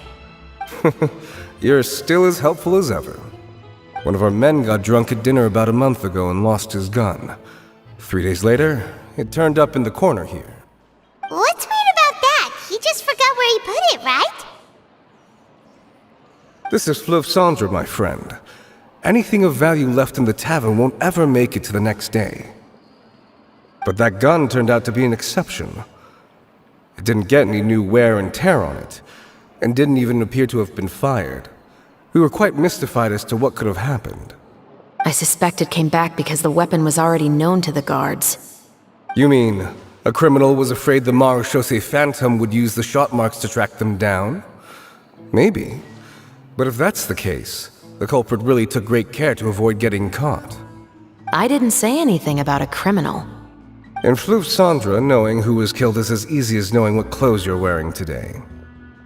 You're still as helpful as ever. One of our men got drunk at dinner about a month ago and lost his gun. 3 days later, it turned up in the corner here. What's weird about that? He just forgot where he put it, right? This is Fleuve Cendre, my friend. Anything of value left in the tavern won't ever make it to the next day. But that gun turned out to be an exception. It didn't get any new wear and tear on it, and didn't even appear to have been fired. We were quite mystified as to what could have happened. I suspect it came back because the weapon was already known to the guards. You mean, a criminal was afraid the Marechaussee Phantom would use the shot marks to track them down? Maybe. But if that's the case, the culprit really took great care to avoid getting caught. I didn't say anything about a criminal. In Fleuve Cendra, knowing who was killed is as easy as knowing what clothes you're wearing today.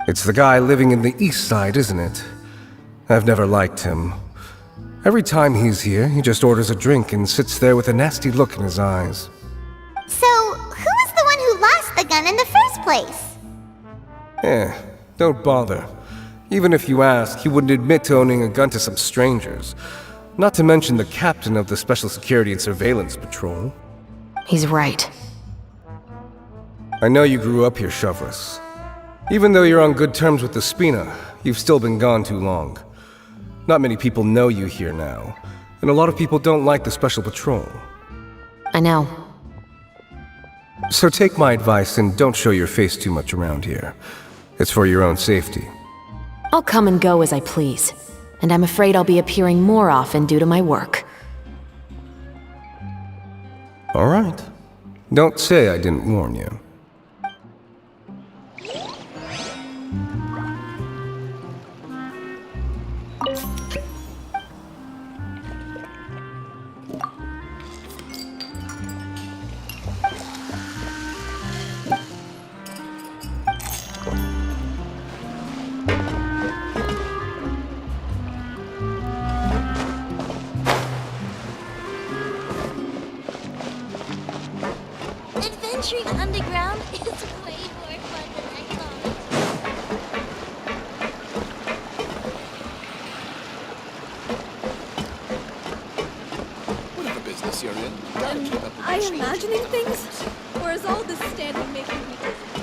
It's the guy living in the East Side, isn't it? I've never liked him. Every time he's here, he just orders a drink and sits there with a nasty look in his eyes. So, who was the one who lost the gun in the first place? Don't bother. Even if you ask, he wouldn't admit to owning a gun to some strangers. Not to mention the captain of the Special Security and Surveillance Patrol. He's right. I know you grew up here, Chevreuse. Even though you're on good terms with the Spina, you've still been gone too long. Not many people know you here now, and a lot of people don't like the Special Patrol. I know. So take my advice and don't show your face too much around here. It's for your own safety. I'll come and go as I please, and I'm afraid I'll be appearing more often due to my work. All right. Don't say I didn't warn you. Adventuring underground is way more fun than I thought. Whatever business you're in, gotta keep up with the changes. Imagining things? Or is all this standing making me dizzy?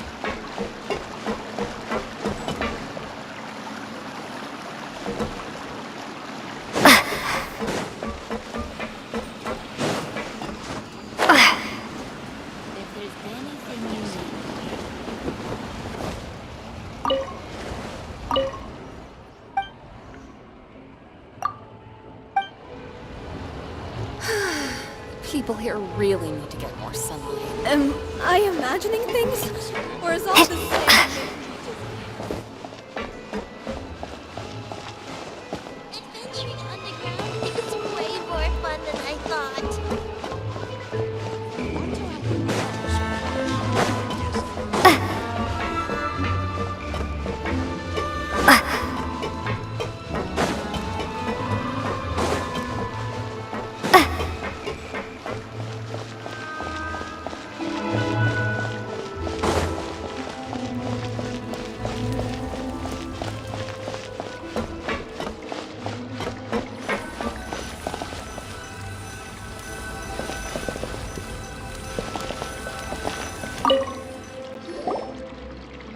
People here really need to get more sunlight. Am I imagining things? Or is all this standing making me Adventuring underground is way more fun than I thought.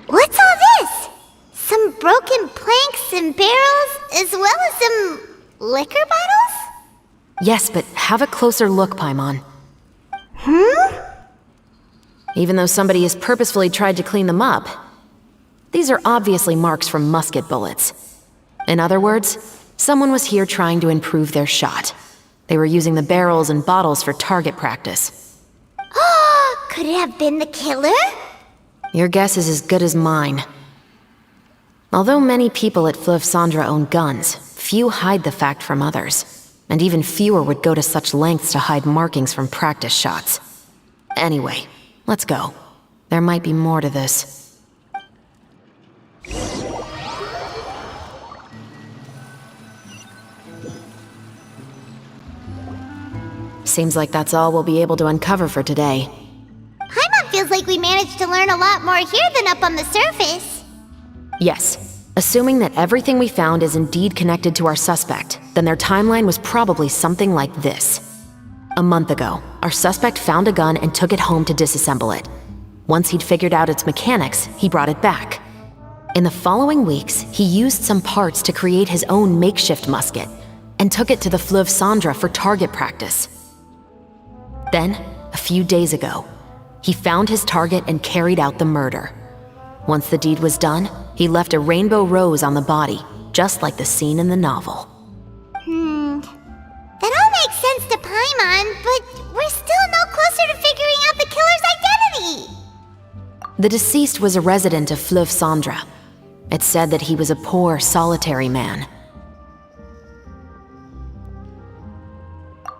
What's all this? Some broken planks and barrels, as well as some liquor bottles? Yes, but have a closer look, Paimon. Even though somebody has purposefully tried to clean them up, these are obviously marks from musket bullets. In other words, someone was here trying to improve their shot. They were using the barrels and bottles for target practice. Could it have been the killer? Your guess is as good as mine. Although many people at Fleuve Cendra own guns, few hide the fact from others. And even fewer would go to such lengths to hide markings from practice shots. Anyway, let's go. There might be more to this. Seems like that's all we'll be able to uncover for today. Paimon feels like we managed to learn a lot more here than up on the surface. Yes, assuming that everything we found is indeed connected to our suspect, then their timeline was probably something like this. A month ago, our suspect found a gun and took it home to disassemble it. Once he'd figured out its mechanics, he brought it back. In the following weeks, he used some parts to create his own makeshift musket, and took it to the Fleuve Cendra for target practice. Then, a few days ago, he found his target and carried out the murder. Once the deed was done, he left a rainbow rose on the body, just like the scene in the novel. That all makes sense to Paimon, but we're still no closer to figuring out the killer's identity. The deceased was a resident of Fleuve Cendra. It's said that he was a poor, solitary man.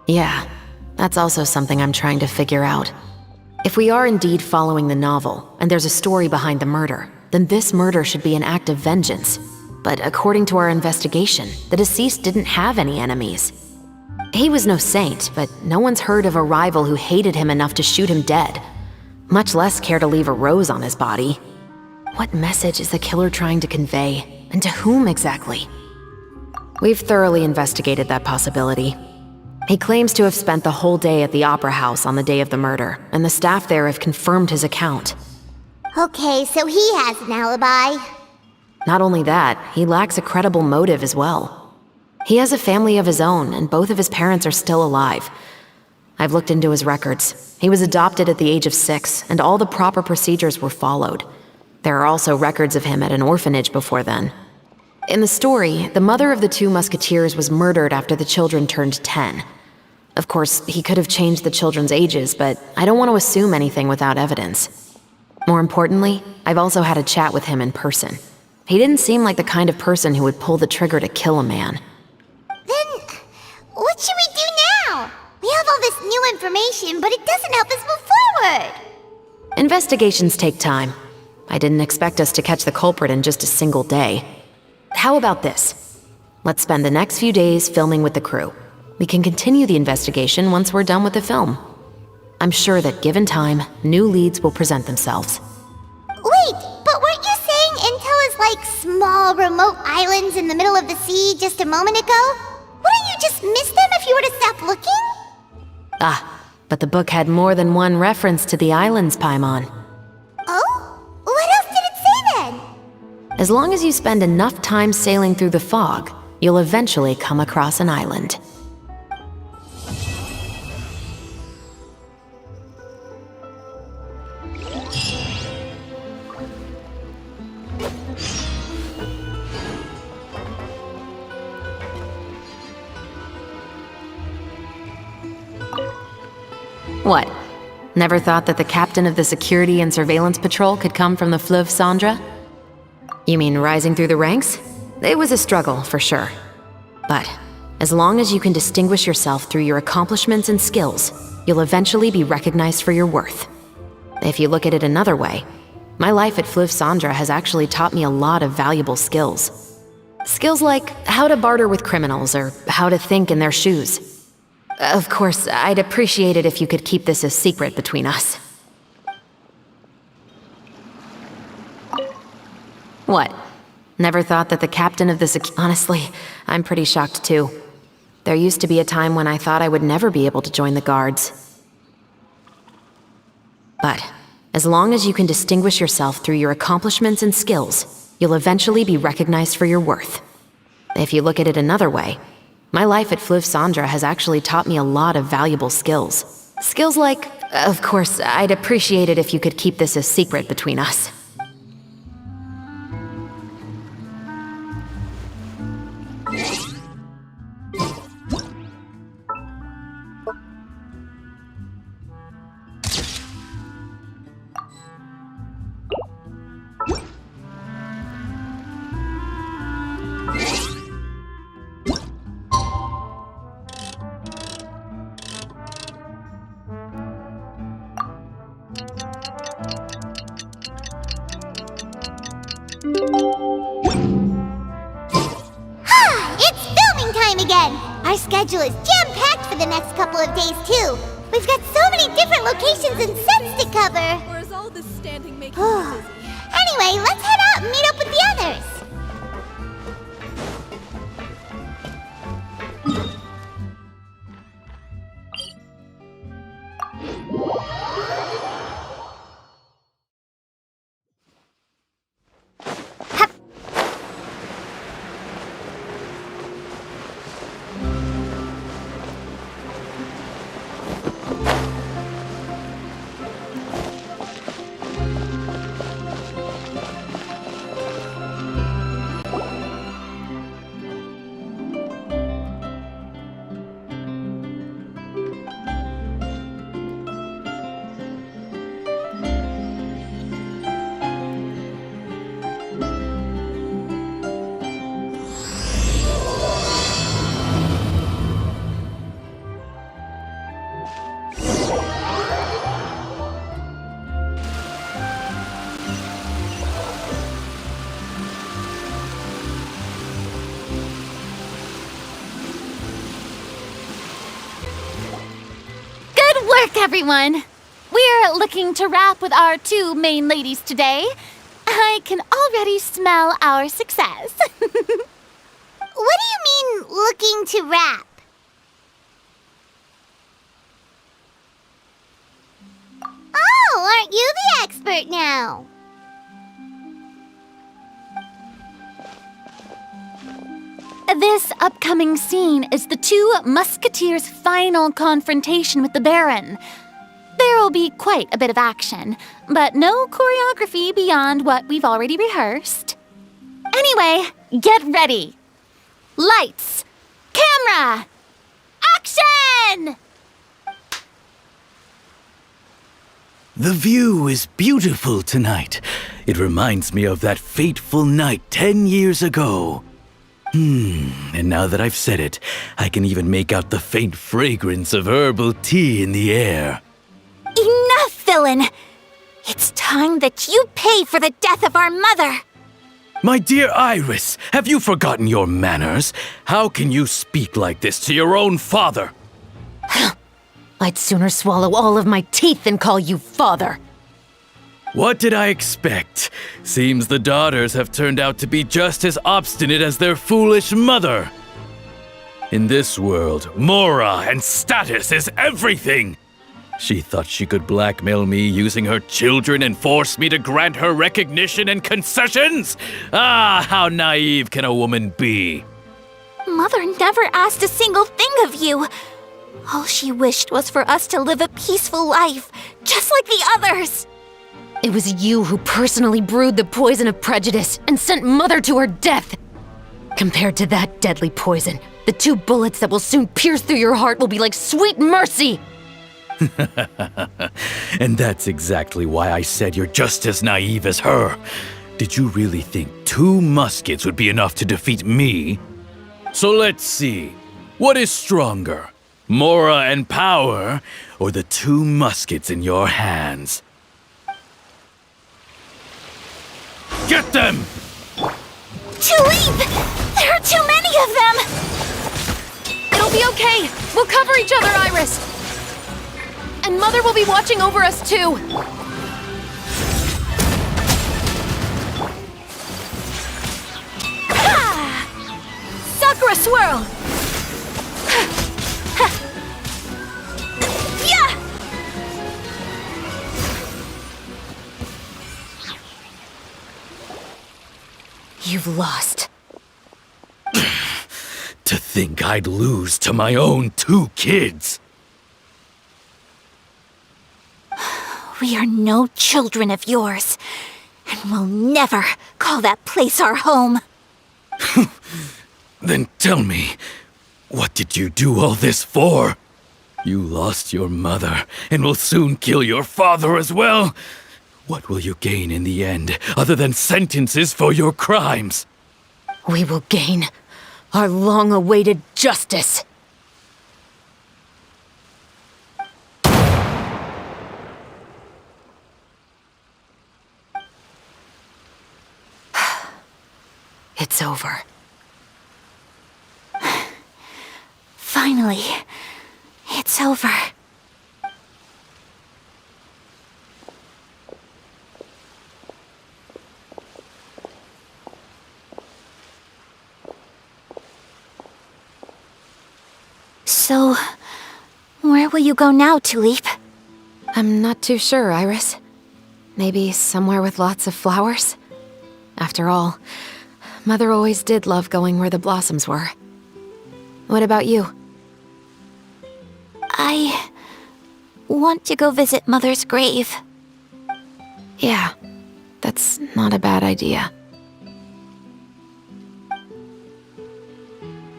Yeah, that's also something I'm trying to figure out. If we are indeed following the novel, and there's a story behind the murder, then this murder should be an act of vengeance. But according to our investigation, the deceased didn't have any enemies. He was no saint, but no one's heard of a rival who hated him enough to shoot him dead, much less care to leave a rose on his body. What message is the killer trying to convey, and to whom exactly? We've thoroughly investigated that possibility. He claims to have spent the whole day at the Opera House on the day of the murder, and the staff there have confirmed his account. Okay, so he has an alibi. Not only that, he lacks a credible motive as well. He has a family of his own, and both of his parents are still alive. I've looked into his records. He was adopted at the age of 6, and all the proper procedures were followed. There are also records of him at an orphanage before then. In the story, the mother of the 2 musketeers was murdered after the children turned 10. Of course, he could have changed the children's ages, but I don't want to assume anything without evidence. More importantly, I've also had a chat with him in person. He didn't seem like the kind of person who would pull the trigger to kill a man. Then, what should we do now? We have all this new information, but it doesn't help us move forward. Investigations take time. I didn't expect us to catch the culprit in just a single day. How about this? Let's spend the next few days filming with the crew. We can continue the investigation once we're done with the film. I'm sure that given time, new leads will present themselves. Wait, but weren't you saying Intel is like small, remote islands in the middle of the sea just a moment ago? Wouldn't you just miss them if you were to stop looking? Ah, but the book had more than one reference to the islands, Paimon. Oh? What else did it say then? As long as you spend enough time sailing through the fog, you'll eventually come across an island. What? Never thought that the captain of the security and surveillance patrol could come from the Fleuve Cendra? You mean rising through the ranks? It was a struggle, for sure. But as long as you can distinguish yourself through your accomplishments and skills, you'll eventually be recognized for your worth. If you look at it another way, my life at Fleuve Cendra has actually taught me a lot of valuable skills. Skills like how to barter with criminals or how to think in their shoes. Of course, I'd appreciate it if you could keep this a secret between us. What? Never thought that the captain of the Honestly, I'm pretty shocked too. There used to be a time when I thought I would never be able to join the guards. But as long as you can distinguish yourself through your accomplishments and skills, you'll eventually be recognized for your worth. If you look at it another way, my life at Fleuve Cendra has actually taught me a lot of valuable skills. Skills like, of course, I'd appreciate it if you could keep this a secret between us. It's filming time again! Our schedule is jam-packed for the next couple of days, too. We've got so many different locations and sets to cover. Or is all this standing making you busy? Anyway, let's head out and meet up with the others. work, everyone! We're looking to wrap with our 2 main ladies today. I can already smell our success. What do you mean, looking to wrap? Oh, aren't you the expert now? This upcoming scene is the 2 musketeers' final confrontation with the Baron. There will be quite a bit of action, but no choreography beyond what we've already rehearsed. Anyway, get ready. Lights, camera, action! The view is beautiful tonight. It reminds me of that fateful night 10 years ago. And now that I've said it, I can even make out the faint fragrance of herbal tea in the air. Enough, villain! It's time that you pay for the death of our mother! My dear Iris, have you forgotten your manners? How can you speak like this to your own father? I'd sooner swallow all of my teeth than call you father. What did I expect? Seems the daughters have turned out to be just as obstinate as their foolish mother. In this world, mora and status is everything. She thought she could blackmail me using her children and force me to grant her recognition and concessions? Ah, how naive can a woman be? Mother never asked a single thing of you. All she wished was for us to live a peaceful life, just like the others. It was you who personally brewed the poison of prejudice and sent Mother to her death. Compared to that deadly poison, the 2 bullets that will soon pierce through your heart will be like sweet mercy. And that's exactly why I said you're just as naive as her. Did you really think 2 muskets would be enough to defeat me? So let's see. What is stronger? Mora and power, or the 2 muskets in your hands? Get them! Tulip! There are too many of them! It'll be okay. We'll cover each other, Iris. And Mother will be watching over us, too. Sakura swirl! Yeah! You've lost. To think I'd lose to my own 2 kids. We are no children of yours, and we'll never call that place our home. Then tell me, what did you do all this for? You lost your mother, and will soon kill your father as well. What will you gain in the end, other than sentences for your crimes? We will gain our long-awaited justice. It's over. Finally, it's over. So, where will you go now, Tulip? I'm not too sure, Iris. Maybe somewhere with lots of flowers? After all, Mother always did love going where the blossoms were. What about you? I want to go visit Mother's grave. Yeah, that's not a bad idea.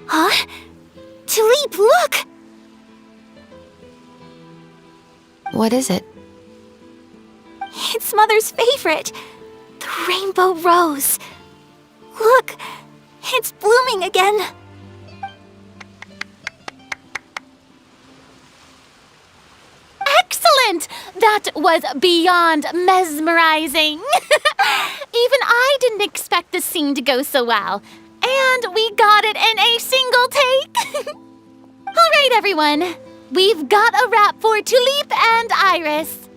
Huh? Tulip, look! What is it? It's Mother's favorite, the rainbow rose. Look, it's blooming again. Excellent! That was beyond mesmerizing. Even I didn't expect this scene to go so well. And we got it in a single take. All right, everyone. We've got a wrap for Tulip and Iris.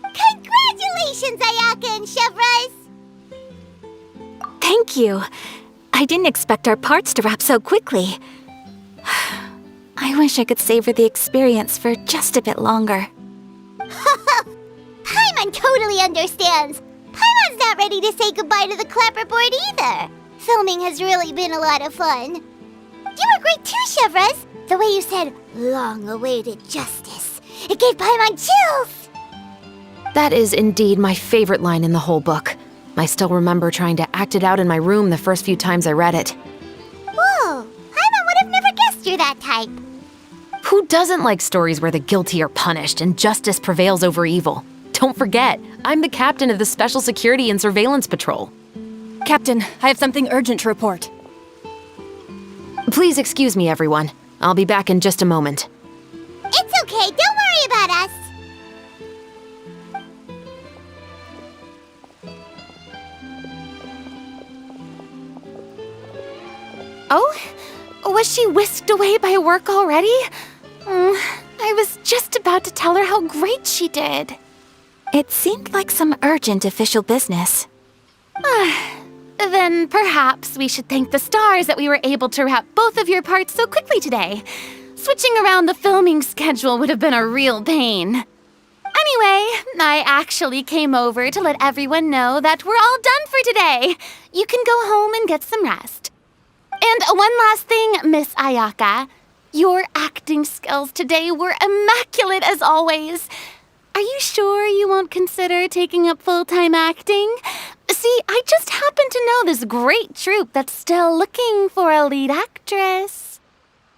Congratulations, Ayaka and Chevreuse! Thank you. I didn't expect our parts to wrap so quickly. I wish I could savor the experience for just a bit longer. Paimon totally understands. Paimon's not ready to say goodbye to the clapperboard either. Filming has really been a lot of fun. You were great too, Chevreuse. The way you said, long-awaited justice. It gave Paimon chills. That is indeed my favorite line in the whole book. I still remember trying to act it out in my room the first few times I read it. Whoa, Paimon would have never guessed you're that type. Who doesn't like stories where the guilty are punished and justice prevails over evil? Don't forget, I'm the captain of the Special Security and Surveillance Patrol. Captain, I have something urgent to report. Please excuse me, everyone. I'll be back in just a moment. It's okay, don't worry about us. Oh? Was she whisked away by work already? I was just about to tell her how great she did. It seemed like some urgent official business. Then perhaps we should thank the stars that we were able to wrap both of your parts so quickly today. Switching around the filming schedule would have been a real pain. Anyway, I actually came over to let everyone know that we're all done for today. You can go home and get some rest. And one last thing, Miss Ayaka. Your acting skills today were immaculate as always. Are you sure you won't consider taking up full-time acting? See, I just happen to know this great troupe that's still looking for a lead actress.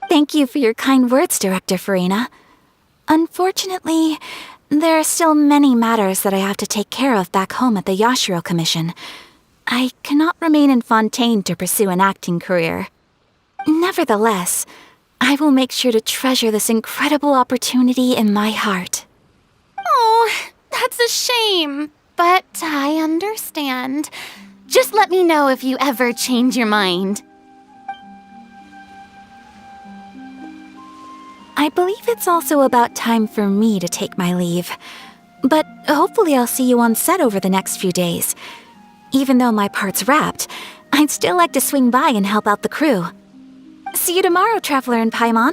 Thank you for your kind words, Director Farina. Unfortunately, there are still many matters that I have to take care of back home at the Yashiro Commission. I cannot remain in Fontaine to pursue an acting career. Nevertheless, I will make sure to treasure this incredible opportunity in my heart. Oh, that's a shame, but I understand. Just let me know if you ever change your mind. I believe it's also about time for me to take my leave. But hopefully I'll see you on set over the next few days. Even though my part's wrapped, I'd still like to swing by and help out the crew. See you tomorrow, Traveler and Paimon.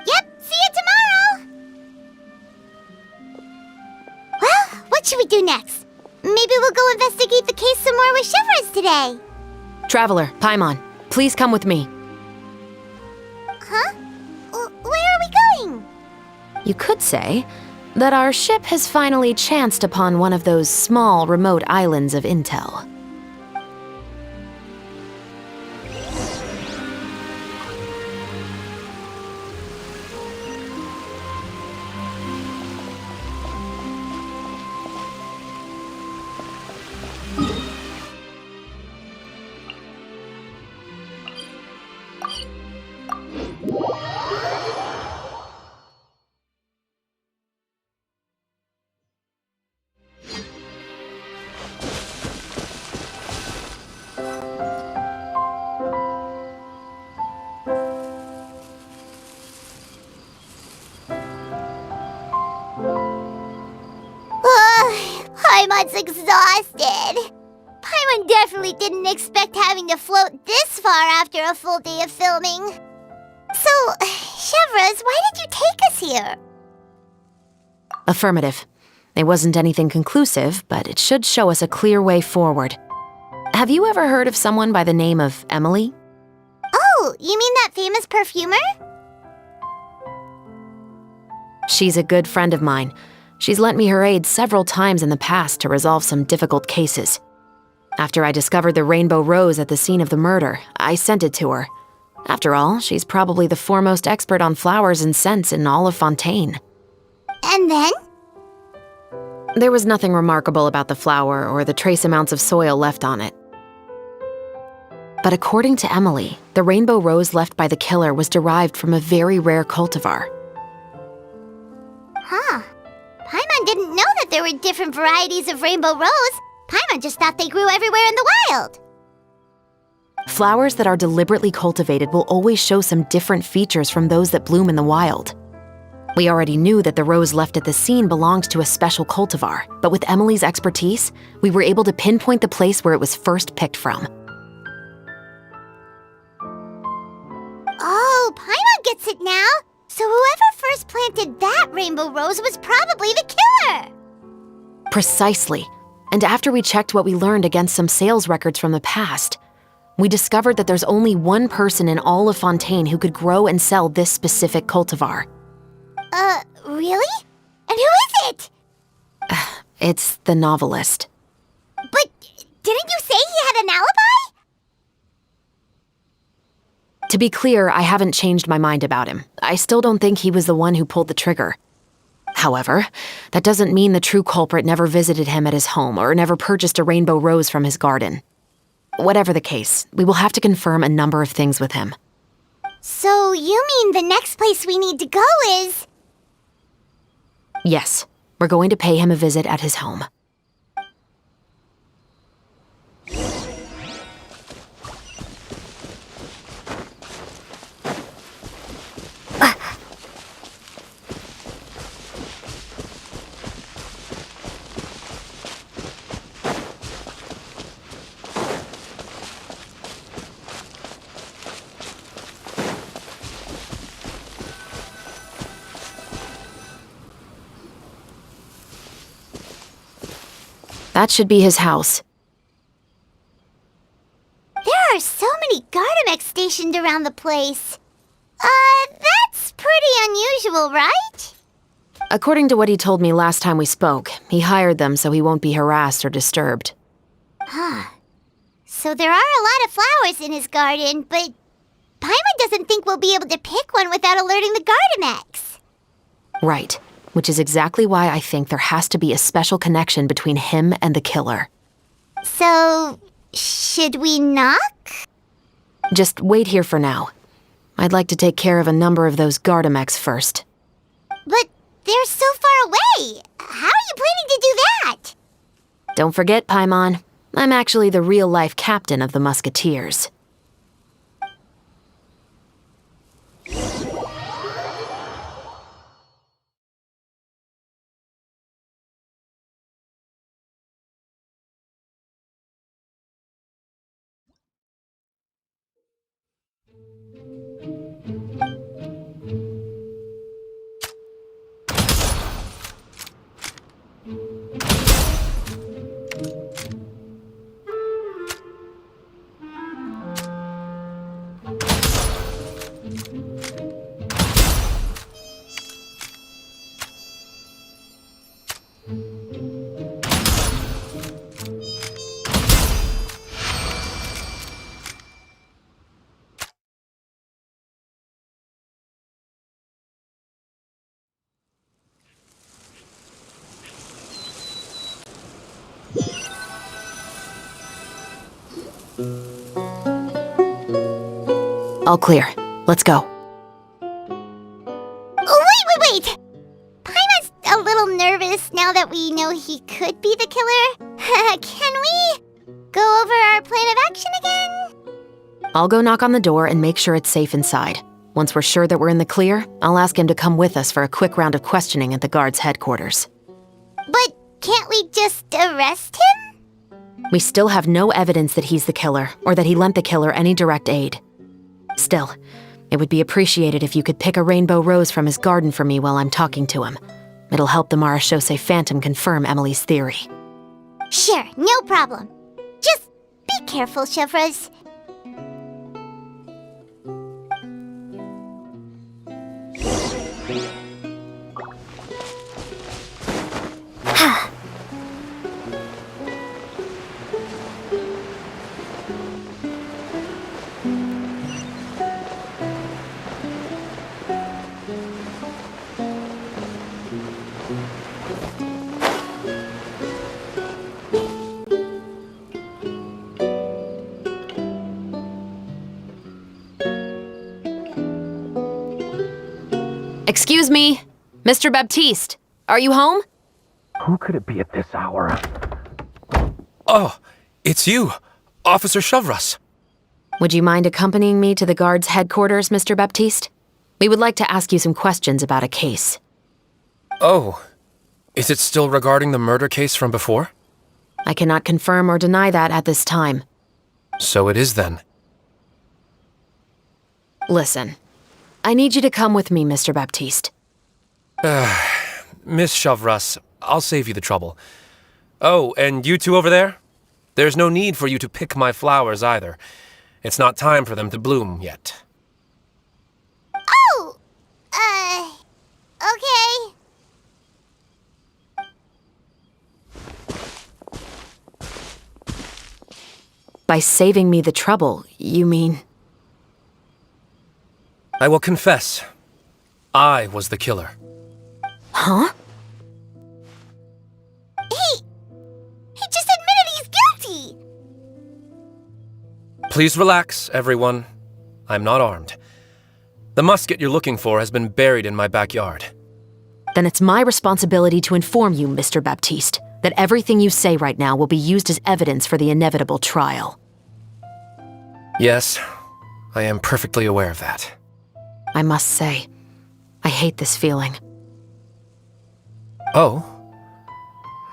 Yep, see you tomorrow! Well, what should we do next? Maybe we'll go investigate the case some more with Chevreuse today. Traveler, Paimon, please come with me. Huh? Where are we going? You could say that our ship has finally chanced upon one of those small, remote islands of intel. Paimon's exhausted. Paimon definitely didn't expect having to float this far after a full day of filming. So, Chevreuse, why did you take us here? Affirmative. It wasn't anything conclusive, but it should show us a clear way forward. Have you ever heard of someone by the name of Emily? Oh, you mean that famous perfumer? She's a good friend of mine. She's lent me her aid several times in the past to resolve some difficult cases. After I discovered the rainbow rose at the scene of the murder, I sent it to her. After all, she's probably the foremost expert on flowers and scents in all of Fontaine. And then? There was nothing remarkable about the flower or the trace amounts of soil left on it. But according to Emily, the rainbow rose left by the killer was derived from a very rare cultivar. Huh. Paimon didn't know that there were different varieties of rainbow rose. Paimon just thought they grew everywhere in the wild. Flowers that are deliberately cultivated will always show some different features from those that bloom in the wild. We already knew that the rose left at the scene belonged to a special cultivar, but with Emily's expertise, we were able to pinpoint the place where it was first picked from. Oh, Paimon gets it now! So whoever first planted that rainbow rose was probably the killer! Precisely. And after we checked what we learned against some sales records from the past, we discovered that there's only one person in all of Fontaine who could grow and sell this specific cultivar. Really? And who is it? It's the novelist. But didn't you say he had an alibi? To be clear, I haven't changed my mind about him. I still don't think he was the one who pulled the trigger. However, that doesn't mean the true culprit never visited him at his home or never purchased a rainbow rose from his garden. Whatever the case, we will have to confirm a number of things with him. So you mean the next place we need to go is... Yes, we're going to pay him a visit at his home. That should be his house. There are so many Gardamex stationed around the place. That's pretty unusual, right? According to what he told me last time we spoke, he hired them so he won't be harassed or disturbed. Huh. So there are a lot of flowers in his garden, but Paimon doesn't think we'll be able to pick one without alerting the Gardamex. Right. Which is exactly why I think there has to be a special connection between him and the killer. So, should we knock? Just wait here for now. I'd like to take care of a number of those Gardamex first. But they're so far away! How are you planning to do that? Don't forget, Paimon, I'm actually the real-life captain of the Musketeers. All clear. Let's go. Wait! Paimon's a little nervous now that we know he could be the killer. Can we go over our plan of action again? I'll go knock on the door and make sure it's safe inside. Once we're sure that we're in the clear, I'll ask him to come with us for a quick round of questioning at the guard's headquarters. But can't we just arrest him? We still have no evidence that he's the killer, or that he lent the killer any direct aid. Still, it would be appreciated if you could pick a rainbow rose from his garden for me while I'm talking to him. It'll help the Marechaussee Phantom confirm Emily's theory. Sure, no problem. Just be careful, Chevreuse. Excuse me, Mr. Baptiste, are you home? Who could it be at this hour? Oh, it's you, Officer Chevreuse. Would you mind accompanying me to the guard's headquarters, Mr. Baptiste? We would like to ask you some questions about a case. Oh, is it still regarding the murder case from before? I cannot confirm or deny that at this time. So it is then. Listen, I need you to come with me, Mr. Baptiste. Miss Chevreuse, I'll save you the trouble. Oh, and you two over there? There's no need for you to pick my flowers either. It's not time for them to bloom yet. Oh! Okay. By saving me the trouble, you mean... I will confess. I was the killer. Huh? He just admitted he's guilty! Please relax, everyone. I'm not armed. The musket you're looking for has been buried in my backyard. Then it's my responsibility to inform you, Mr. Baptiste, that everything you say right now will be used as evidence for the inevitable trial. Yes, I am perfectly aware of that. I must say, I hate this feeling. Oh?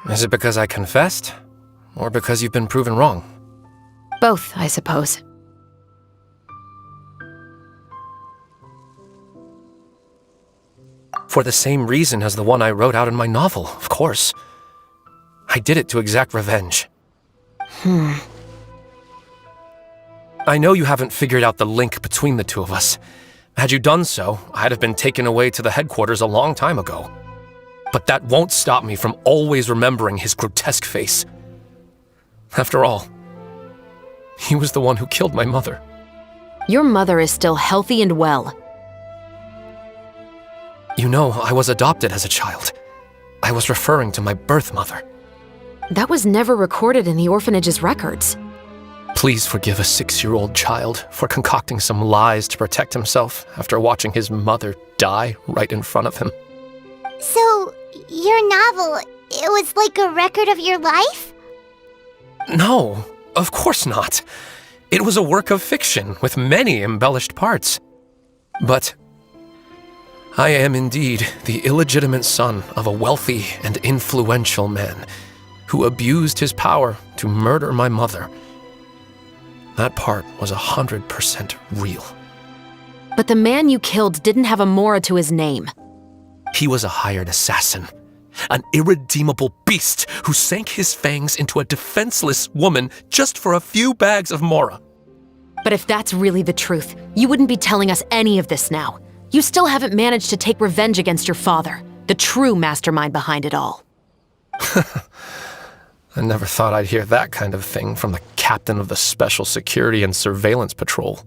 Is it because I confessed? Or because you've been proven wrong? Both, I suppose. For the same reason as the one I wrote out in my novel, of course. I did it to exact revenge. I know you haven't figured out the link between the two of us. Had you done so, I'd have been taken away to the headquarters a long time ago. But that won't stop me from always remembering his grotesque face. After all, he was the one who killed my mother. Your mother is still healthy and well. You know, I was adopted as a child. I was referring to my birth mother. That was never recorded in the orphanage's records. Please forgive a 6-year-old child for concocting some lies to protect himself after watching his mother die right in front of him. So, your novel, it was like a record of your life? No, of course not. It was a work of fiction with many embellished parts. But I am indeed the illegitimate son of a wealthy and influential man who abused his power to murder my mother. That part was 100% real. But the man you killed didn't have a Mora to his name. He was a hired assassin, an irredeemable beast who sank his fangs into a defenseless woman just for a few bags of Mora. But if that's really the truth, you wouldn't be telling us any of this now. You still haven't managed to take revenge against your father, the true mastermind behind it all. I never thought I'd hear that kind of thing from the captain of the Special Security and Surveillance Patrol.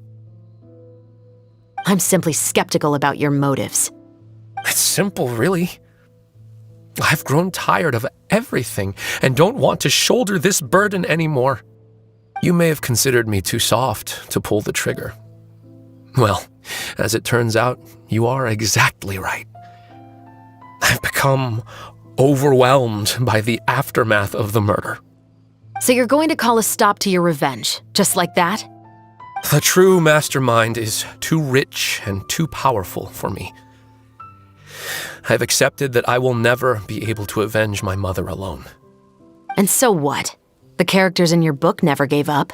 I'm simply skeptical about your motives. It's simple, really. I've grown tired of everything and don't want to shoulder this burden anymore. You may have considered me too soft to pull the trigger. Well, as it turns out, you are exactly right. I've become overwhelmed by the aftermath of the murder. So you're going to call a stop to your revenge, just like that? The true mastermind is too rich and too powerful for me. I've accepted that I will never be able to avenge my mother alone. And so what? The characters in your book never gave up.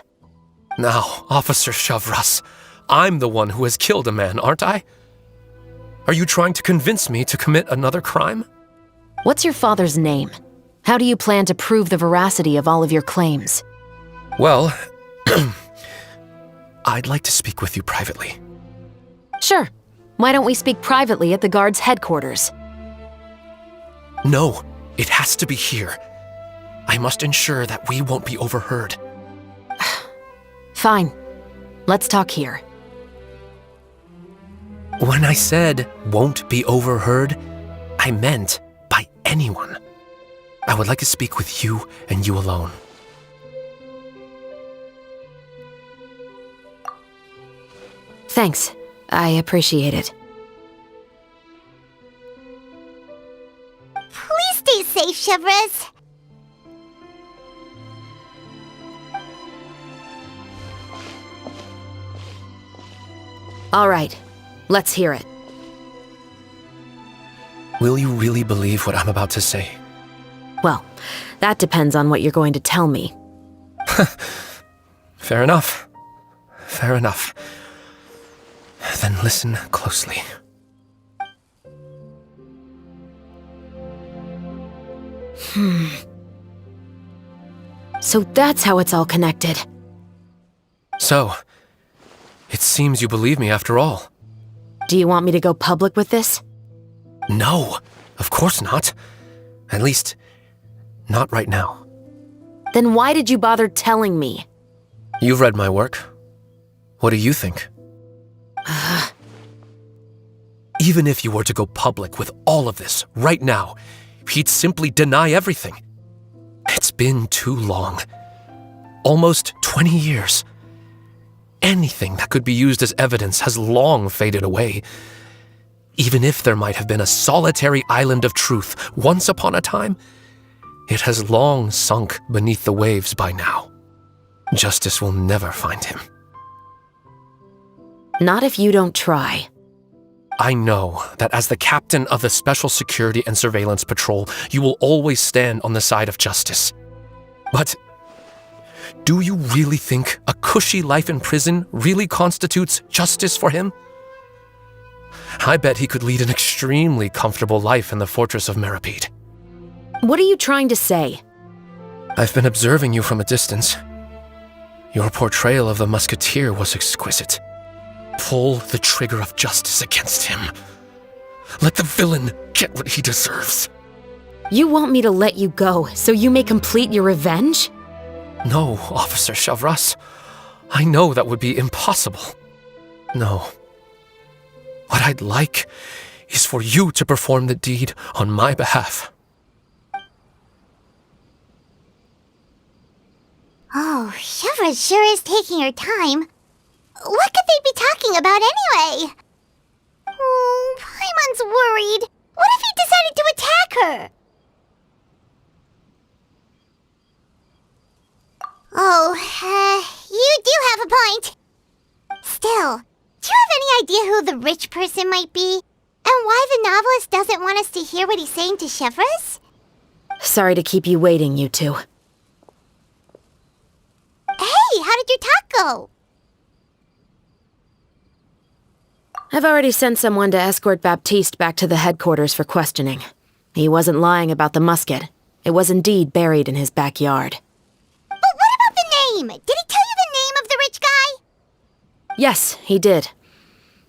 Now, Officer Chevreuse, I'm the one who has killed a man, aren't I? Are you trying to convince me to commit another crime? What's your father's name? How do you plan to prove the veracity of all of your claims? Well, I'd like to speak with you privately. Sure. Why don't we speak privately at the guard's headquarters? No, it has to be here. I must ensure that we won't be overheard. Fine. Let's talk here. When I said won't be overheard, I meant by anyone. I would like to speak with you and you alone. Thanks. I appreciate it. Please stay safe, Chevreuse. All right, let's hear it. Will you really believe what I'm about to say? Well, that depends on what you're going to tell me. Fair enough. Fair enough. Then listen closely. So that's how it's all connected. So, it seems you believe me after all. Do you want me to go public with this? No, of course not. At least, not right now. Then why did you bother telling me? You've read my work. What do you think? Even if you were to go public with all of this right now, he'd simply deny everything. It's been too long. Almost 20 years. Anything that could be used as evidence has long faded away. Even if there might have been a solitary island of truth once upon a time, it has long sunk beneath the waves by now. Justice will never find him. Not if you don't try. I know that as the captain of the Special Security and Surveillance Patrol, you will always stand on the side of justice. But do you really think a cushy life in prison really constitutes justice for him? I bet he could lead an extremely comfortable life in the fortress of Meripede. What are you trying to say? I've been observing you from a distance. Your portrayal of the musketeer was exquisite. Pull the trigger of justice against him. Let the villain get what he deserves. You want me to let you go so you may complete your revenge? No, Officer Chevreuse. I know that would be impossible. No. What I'd like is for you to perform the deed on my behalf. Oh, Chevreuse sure is taking her time. What could they be talking about anyway? Oh, Paimon's worried. What if he decided to attack her? Oh, you do have a point. Still, do you have any idea who the rich person might be? And why the novelist doesn't want us to hear what he's saying to Chevreuse? Sorry to keep you waiting, you two. Hey, how did your talk go? I've already sent someone to escort Baptiste back to the headquarters for questioning. He wasn't lying about the musket. It was indeed buried in his backyard. But what about the name? Did he tell you the name of the rich guy? Yes, he did.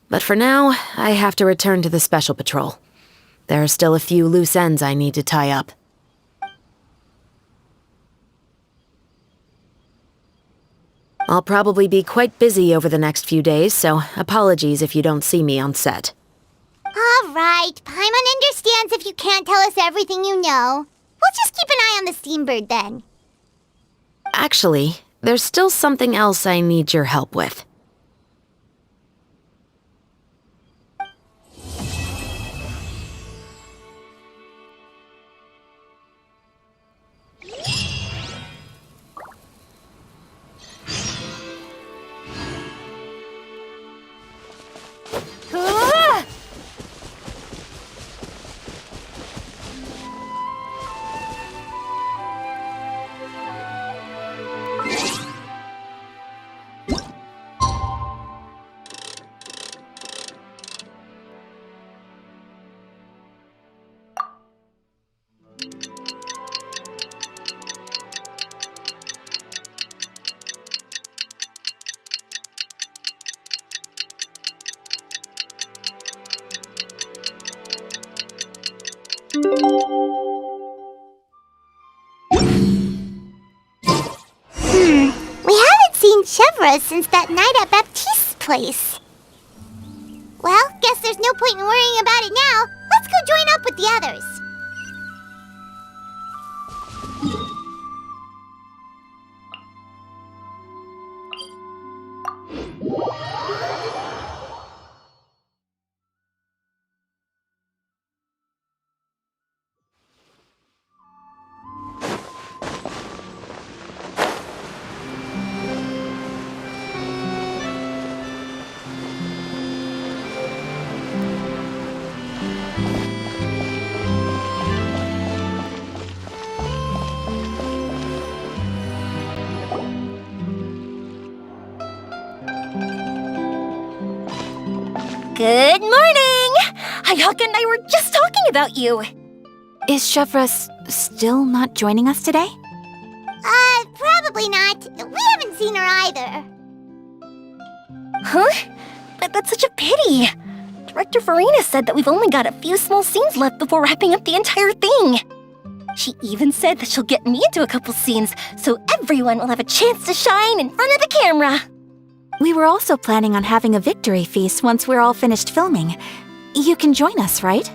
But for now, I have to return to the Special Patrol. There are still a few loose ends I need to tie up. I'll probably be quite busy over the next few days, so apologies if you don't see me on set. All right, Paimon understands if you can't tell us everything you know. We'll just keep an eye on the Steambird then. Actually, there's still something else I need your help with. We haven't seen Chevreuse since that night at Baptiste's place. Well, guess there's no point in worrying about it now. Let's go join up with the others. Good morning! Hayaka and I were just talking about you. Is Chevreuse still not joining us today? Probably not. We haven't seen her either. Huh? That's such a pity. Director Farina said that we've only got a few small scenes left before wrapping up the entire thing. She even said that she'll get me into a couple scenes, so everyone will have a chance to shine in front of the camera. We were also planning on having a victory feast once we're all finished filming. You can join us, right?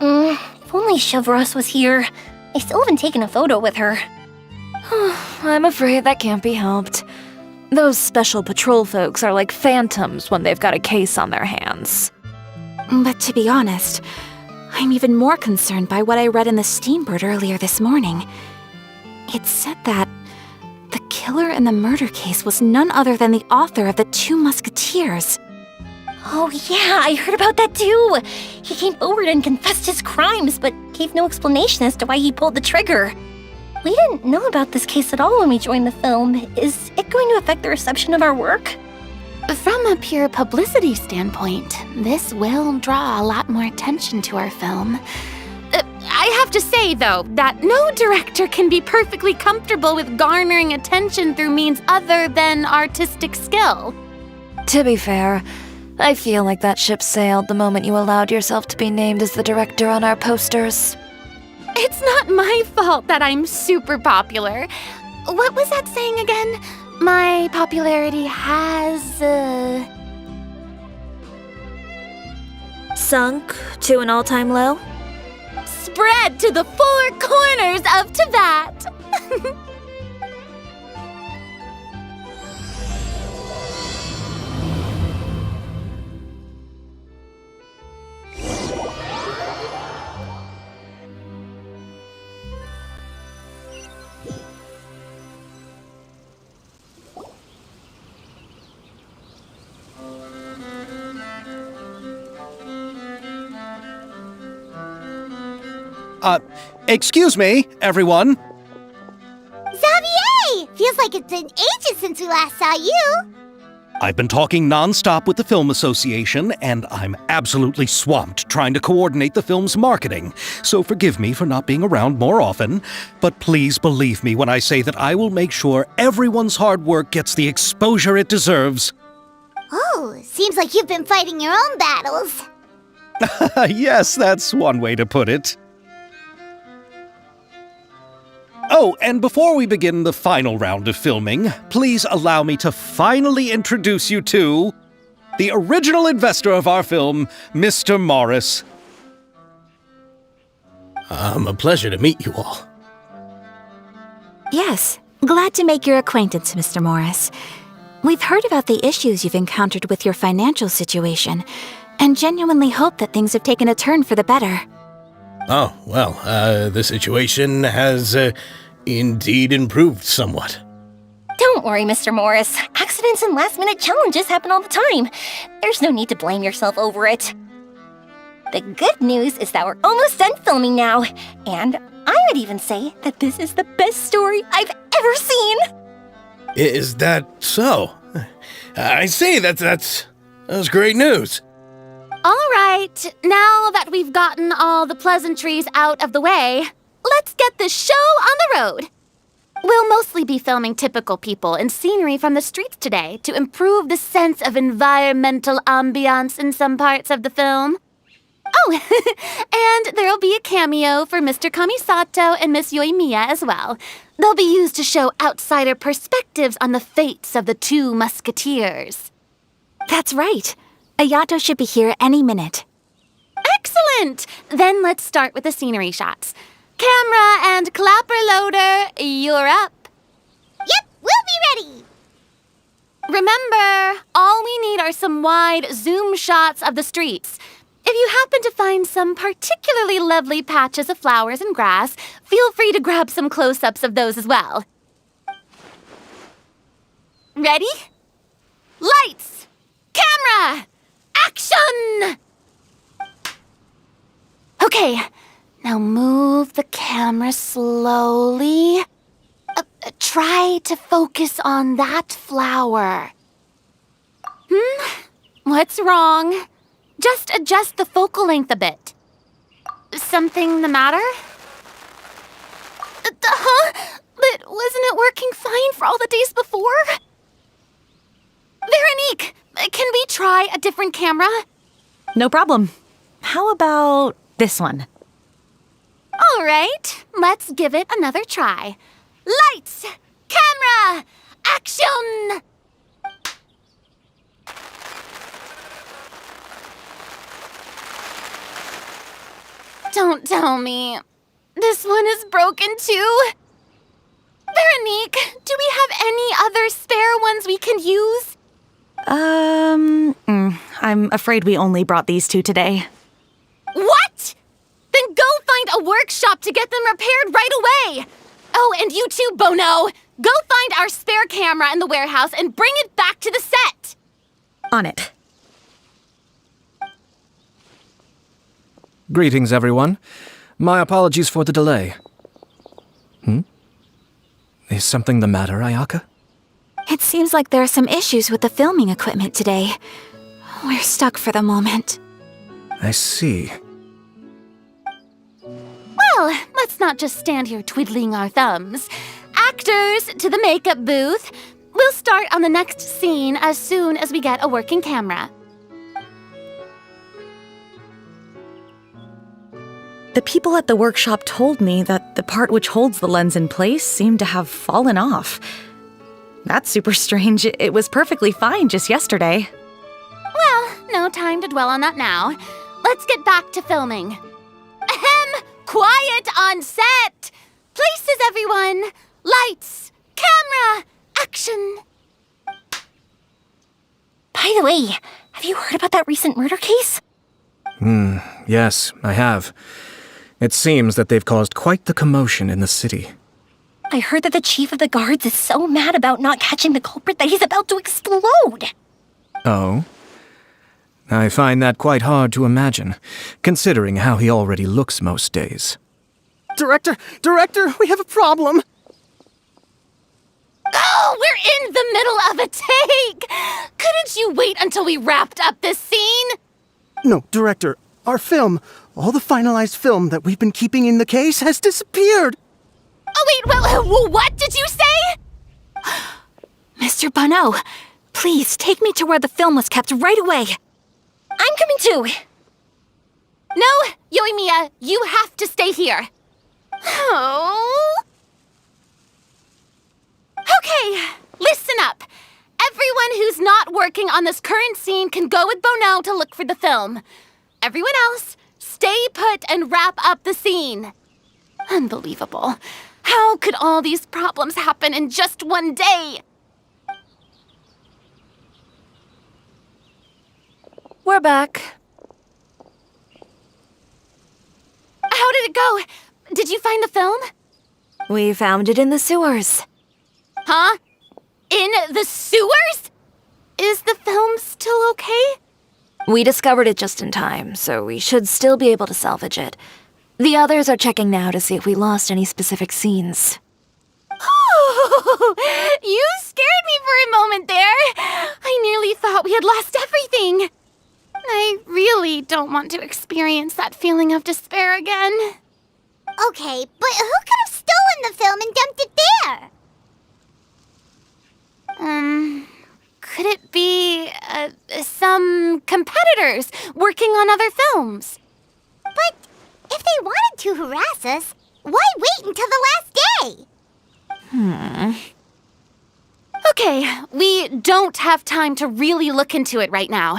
If only Chevreuse was here. I still haven't taken a photo with her. I'm afraid that can't be helped. Those special patrol folks are like phantoms when they've got a case on their hands. But to be honest, I'm even more concerned by what I read in the Steambird earlier this morning. It said that the killer in the murder case was none other than the author of the 2 Musketeers. Oh yeah, I heard about that too. He came forward and confessed his crimes, but gave no explanation as to why he pulled the trigger. We didn't know about this case at all when we joined the film. Is it going to affect the reception of our work? From a pure publicity standpoint, this will draw a lot more attention to our film. I have to say, though, that no director can be perfectly comfortable with garnering attention through means other than artistic skill. To be fair, I feel like that ship sailed the moment you allowed yourself to be named as the director on our posters. It's not my fault that I'm super popular. What was that saying again? My popularity has, Sunk to an all-time low? spread to the 4 corners of Tibet. Excuse me, everyone. Xavier! Feels like it's been ages since we last saw you. I've been talking non-stop with the Film Association, and I'm absolutely swamped trying to coordinate the film's marketing. So forgive me for not being around more often, but please believe me when I say that I will make sure everyone's hard work gets the exposure it deserves. Oh, seems like you've been fighting your own battles. Yes, that's one way to put it. Oh, and before we begin the final round of filming, please allow me to finally introduce you to the original investor of our film, Mr. Morris. A pleasure to meet you all. Yes, glad to make your acquaintance, Mr. Morris. We've heard about the issues you've encountered with your financial situation, and genuinely hope that things have taken a turn for the better. Oh, well, the situation has indeed improved somewhat. Don't worry, Mr. Morris. Accidents and last-minute challenges happen all the time. There's no need to blame yourself over it. The good news is that we're almost done filming now, and I would even say that this is the best story I've ever seen. Is that so? I see, that's great news. All right, now that we've gotten all the pleasantries out of the way, let's get this show on the road. We'll mostly be filming typical people and scenery from the streets today to improve the sense of environmental ambiance in some parts of the film. Oh, and there'll be a cameo for Mr. Kamisato and Miss Yoimiya as well. They'll be used to show outsider perspectives on the fates of the 2 Musketeers. That's right. Ayato should be here any minute. Excellent! Then let's start with the scenery shots. Camera and clapper loader, you're up. Yep, we'll be ready. Remember, all we need are some wide zoom shots of the streets. If you happen to find some particularly lovely patches of flowers and grass, feel free to grab some close-ups of those as well. Ready? Lights! Camera! Action! Okay, now move the camera slowly. Try to focus on that flower. What's wrong? Just adjust the focal length a bit. Something the matter? Huh? But wasn't it working fine for all the days before? Veronique, can we try a different camera? No problem. How about this one? All right, let's give it another try. Lights! Camera! Action! Don't tell me. This one is broken too? Veronique, do we have any other spare ones we can use? I'm afraid we only brought these two today. What? Then go find a workshop to get them repaired right away. Oh, and you too, Bono. Go find our spare camera in the warehouse and bring it back to the set. On it. Greetings, everyone. My apologies for the delay. Is something the matter, Ayaka? It seems like there are some issues with the filming equipment today. We're stuck for the moment. I see. Well, let's not just stand here twiddling our thumbs. Actors, to the makeup booth. We'll start on the next scene as soon as we get a working camera. The people at the workshop told me that the part which holds the lens in place seemed to have fallen off. That's super strange. It was perfectly fine just yesterday. Well, no time to dwell on that now. Let's get back to filming. Ahem! Quiet on set! Places, everyone! Lights! Camera! Action! By the way, have you heard about that recent murder case? Yes, I have. It seems that they've caused quite the commotion in the city. I heard that the chief of the guards is so mad about not catching the culprit that he's about to explode. Oh? I find that quite hard to imagine, considering how he already looks most days. Director, we have a problem. Oh, we're in the middle of a take! Couldn't you wait until we wrapped up this scene? No, Director, our film, all the finalized film that we've been keeping in the case has disappeared. Oh, wait, what did you say? Mr. Bono, please take me to where the film was kept right away. I'm coming too. No, Yoimiya, you have to stay here. Oh. Okay, listen up. Everyone who's not working on this current scene can go with Bono to look for the film. Everyone else, stay put and wrap up the scene. Unbelievable. How could all these problems happen in just one day? We're back. How did it go? Did you find the film? We found it in the sewers. Huh? In the sewers? Is the film still okay? We discovered it just in time, so we should still be able to salvage it. The others are checking now to see if we lost any specific scenes. Oh, you scared me for a moment there. I nearly thought we had lost everything. I really don't want to experience that feeling of despair again. Okay, but who could have stolen the film and dumped it there? Could it be, some competitors working on other films? But if they wanted to harass us, why wait until the last day? Okay, we don't have time to really look into it right now.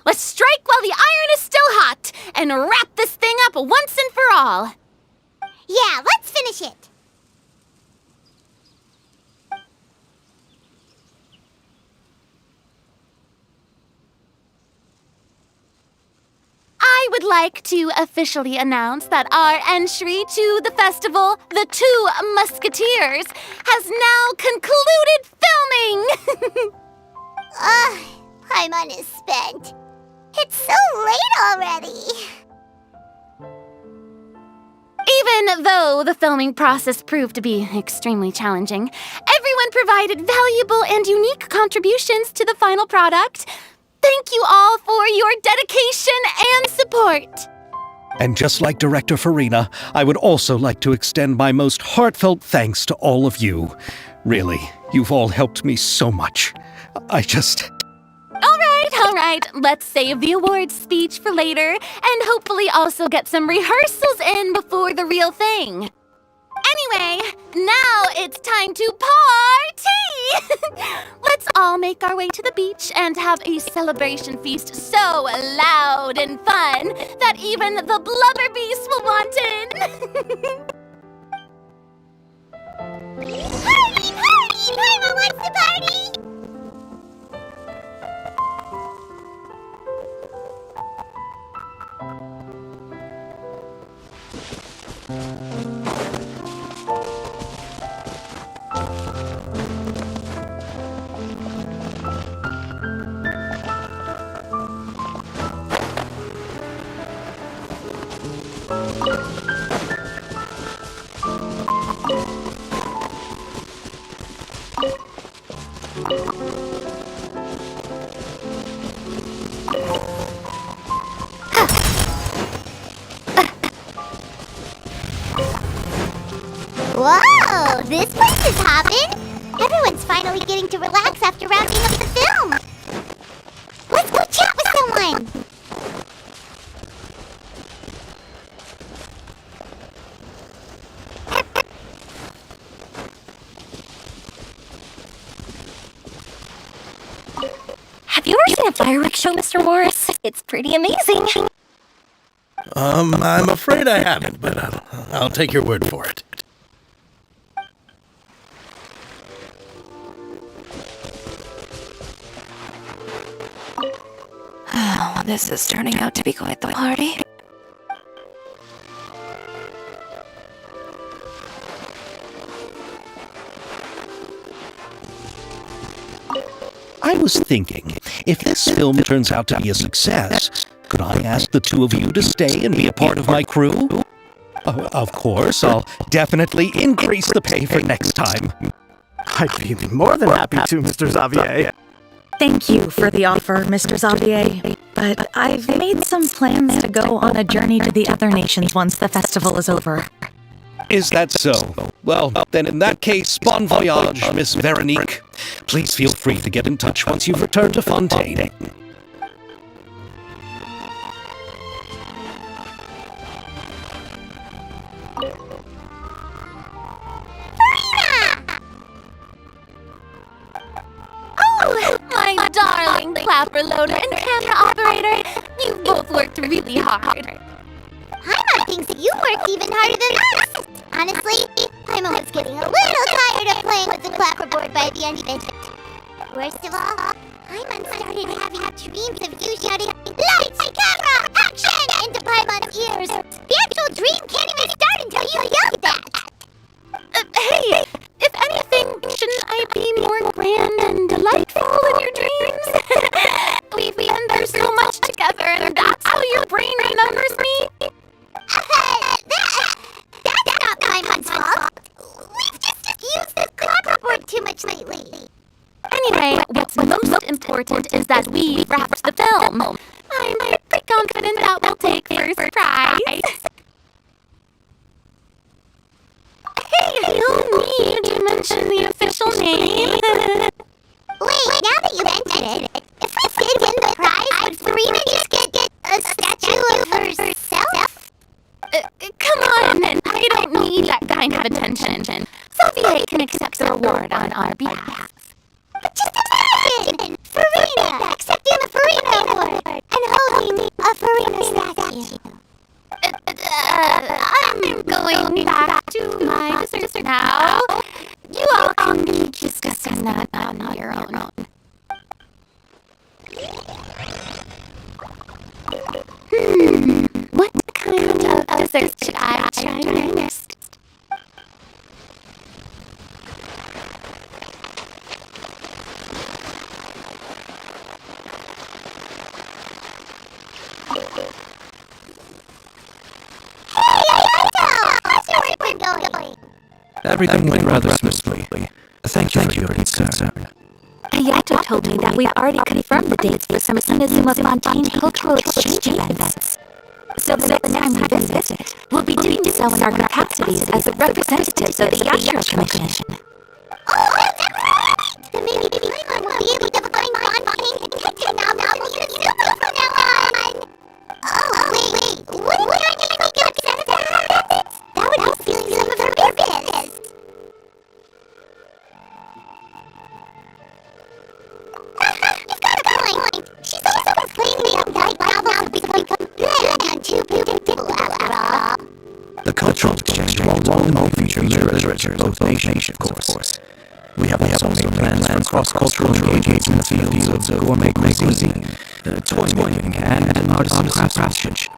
Let's strike while the iron is still hot and wrap this thing up once and for all. Yeah, let's finish it. I would like to officially announce that our entry to the festival, The Two Musketeers, has now concluded filming! Paimon is spent. It's so late already. Even though the filming process proved to be extremely challenging, everyone provided valuable and unique contributions to the final product. Thank you all for your dedication and support. And just like Director Farina, I would also like to extend my most heartfelt thanks to all of you. Really, you've all helped me so much. All right. Let's save the awards speech for later, and hopefully also get some rehearsals in before the real thing. Anyway, now it's time to party! Let's all make our way to the beach and have a celebration feast so loud and fun that even the blubber beast will want in. Party! Paimon wants to party! Whoa, this place is hopping! Everyone's finally getting to relax after rounding up the film! Let's go chat with someone! Have you ever seen a fireworks show, Mr. Morris? It's pretty amazing. I'm afraid I haven't, but I'll take your word for it. Oh, this is turning out to be quite the party. I was thinking, if this film turns out to be a success, could I ask the two of you to stay and be a part of my crew? Of course, I'll definitely increase the pay for next time. I'd be more than happy to, Mr. Xavier. Thank you for the offer, Mr. Xavier, but I've made some plans to go on a journey to the other nations once the festival is over. Is that so? Well, then in that case, bon voyage, Miss Veronique. Please feel free to get in touch once you've returned to Fontaine. Oh, my darling clapper loader and camera operator, you both worked really hard. Paimon thinks that you worked even harder than us! Honestly, Paimon was getting a little tired of playing with the clapperboard by the end of it. Worst of all, Paimon started having dreams of you shouting, "Lights, camera, action!" into Paimon's ears. The actual dream can't even start until you yelled that! Hey, if anything, shouldn't I be more grand and delightful in your dreams? We've been through so much together, and that's how your brain remembers me? That's not Paimon's fault! We've just used the clapperboard too much lately. Anyway, what's most important is that we wrapped the film. I'm pretty confident that we'll take first prize. Hey, no need to mention the official name. Wait, now that you mention it, if we did win the prize, would Farina just get a statue of herself? Come on, I don't need that kind of attention. Sophia can accept the reward on our behalf. But just imagine! Farina accepting the Farina Award and holding a Farina statue. I'm going back to my sister now. You all can be discussing that on your own. What kind of dessert should I try next? Everything went rather smoothly. Thank you for your concern. Hayato told me that we've already confirmed the dates for some Inazuma Fontaine cultural exchange events. So the next time we visit, we'll be doing so in our capacities as the representatives of the Yashiro Commission. Oh, that's right! Then maybe Paimon will be able to find Fontaine and Tekken now in Inazuma from now on! Oh, wait, wouldn't you get upset if that happens? That would be stealing some of her business! You've got a point! She's also claiming that Bravo has become big on two people after all. The cultural exchange won't only feature literature of both nations, of course. We have also made plans for cross-cultural engagements in the fields of gourmet cuisine, toy making, and artisan craftsmanship.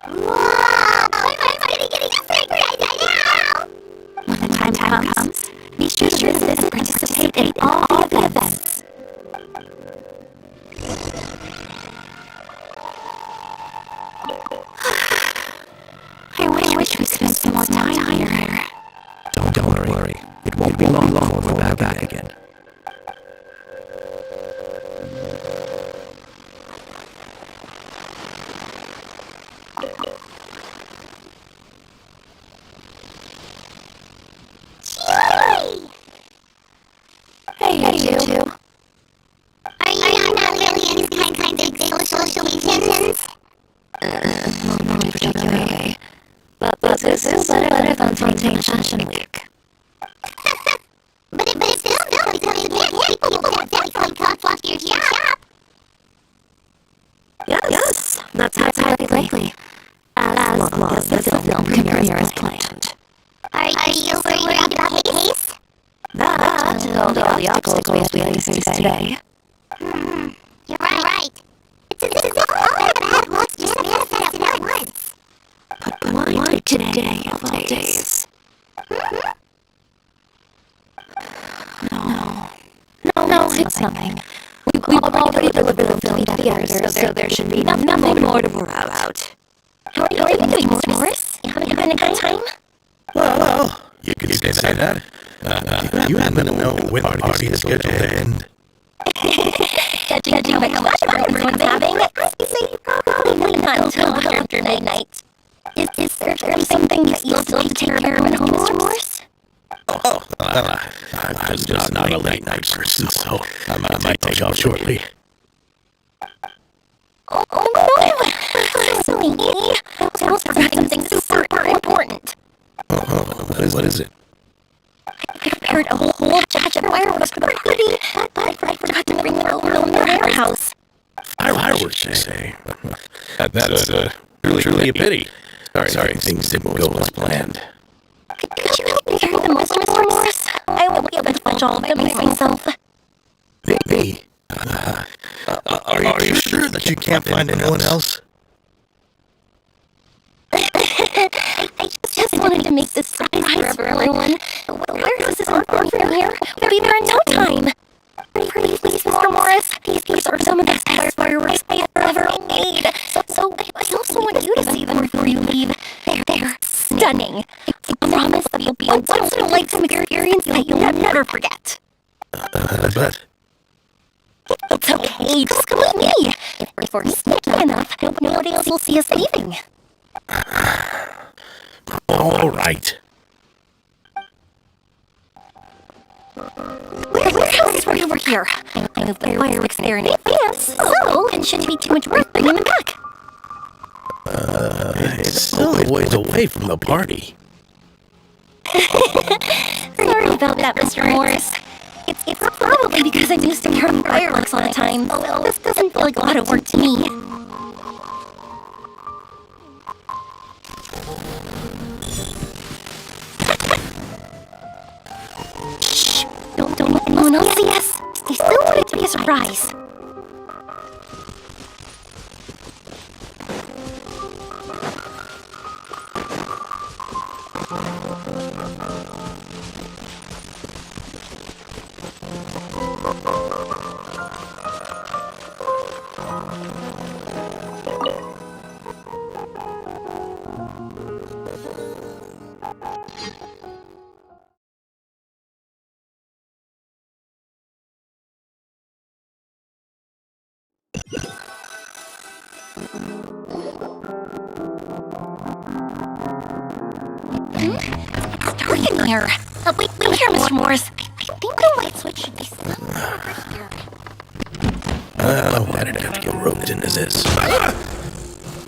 Whoa! I'm getting excited right now! When the time comes, be sure to visit and participate in all the events. I wish we spent some more time here. Don't worry. It won't be long before we're back again. Hey, you two. Are you not really into kind of social weekends? Not particularly. But this is better than Fontaine Fashion Week. But it's still because you can't hit people that definitely can't walk your shop. Yes, that's highly likely. As long as the film premiere is planned. Are you worried about haste? That and all the obstacles we face today. You're right. It's all bad luck just manifested at once. But why today of all days? No, it's nothing. We've already delivered the film to the editor, so there should be nothing more to worry about. How are you doing, Morris? You having a good time? Well, you could say that. You happen to know when the party is scheduled to end? Judging by how much fun everyone's having, I say probably not until after midnight. Is there something you still have to take care of at home, Mr. Morris? I'm just not a late night person, so I might take off shortly. Oh no! Silly me. I was having something super important. What is it? I prepared a whole batch of fireworks for the party, but I forgot to bring them over to their warehouse. Fireworks, you say? That's truly a pity. Sorry, things didn't go as planned. Could you help me carry them most, Mr. Morris? I won't be able to fetch all of them myself. Me? Are you sure that you can't find anyone else? I just wanted to make this surprise for everyone. The warehouse isn't far from here. We'll be there in no time. Please, Mr. Morris, these are some of the best fireworks I have ever made. So I also want you to see them before you leave. They're stunning. I promise that you'll be a once-in-a-lifetime experience that you'll never forget. I bet. It's okay, just come with me. If we're sneaky enough, nobody else will see us leaving. All right. Warehouse is right over here. I moved the fireworks there in advance, so it shouldn't be too much work bringing them back. It's still a ways away from the party. Sorry about that, Mr. Morris. It's probably because I'm used to carrying fireworks all the time. Well, this doesn't feel like a lot of work to me. Shh! Don't let anyone else see us. I still want it to be a surprise. It's dark in here. Wait here, Mr. Morris. I think the light switch should be set over here. Why did I have to get roped into this?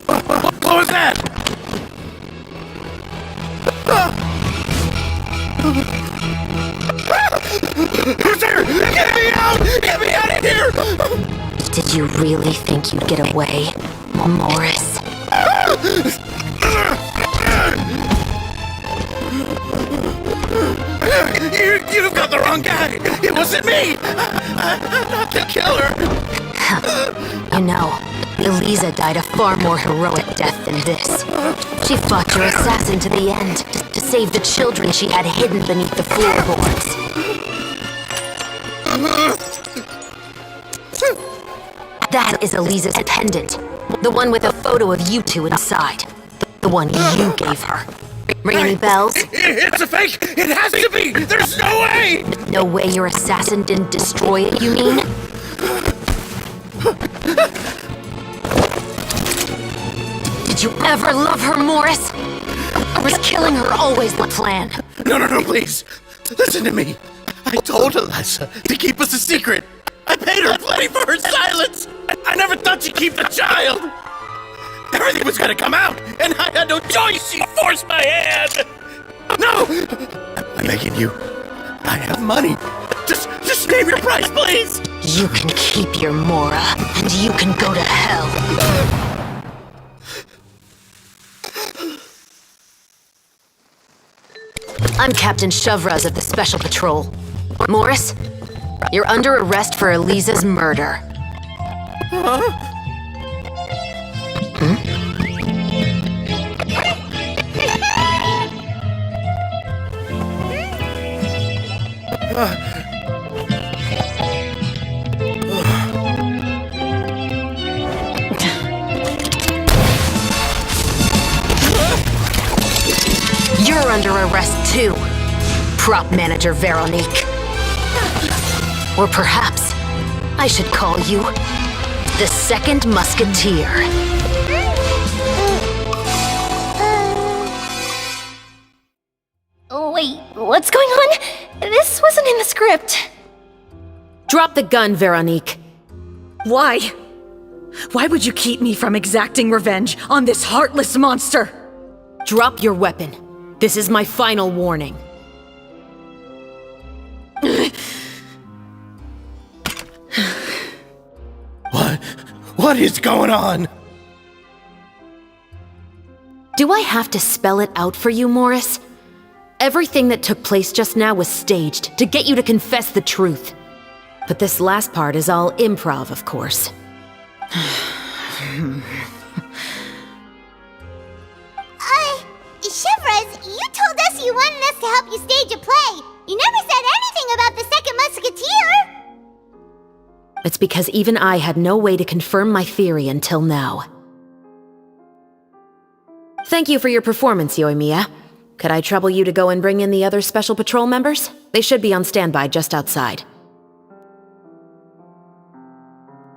What was that? Who's there? Get me out! Get me out of here! Did you really think you'd get away, Morris? You've got the wrong guy! It wasn't me! I'm not the killer! You know, Eliza died a far more heroic death than this. She fought your assassin to the end, to save the children she had hidden beneath the floorboards. That is Eliza's pendant. The one with a photo of you two inside. The one you gave her. Ring any bells? It's a fake! It has to be! There's no way! No way your assassin didn't destroy it, you mean? Did you ever love her, Morris? Or was killing her always the plan? No, please. Listen to me. I told Eliza to keep us a secret. I paid her plenty for her silence. I never thought she'd keep the child. Everything was gonna come out, and I had no choice. She forced my hand. No! I'm begging you. I have money. Just name your price, please. You can keep your Mora, and you can go to hell. I'm Captain Chevreuse of the Special Patrol. Morris, you're under arrest for Eliza's murder. Huh? You're under arrest too, prop manager Veronique. Or perhaps I should call you the Second Musketeer. Wait, what's going on? This wasn't in the script. Drop the gun, Veronique. Why? Why would you keep me from exacting revenge on this heartless monster? Drop your weapon. This is my final warning. What is going on? Do I have to spell it out for you, Morris? Everything that took place just now was staged to get you to confess the truth. But this last part is all improv, of course. Chevreuse, you told us you wanted us to help you stage a play. You never said anything about the Second Musketeer. It's because even I had no way to confirm my theory until now. Thank you for your performance, Yoimiya. Could I trouble you to go and bring in the other Special Patrol members? They should be on standby just outside.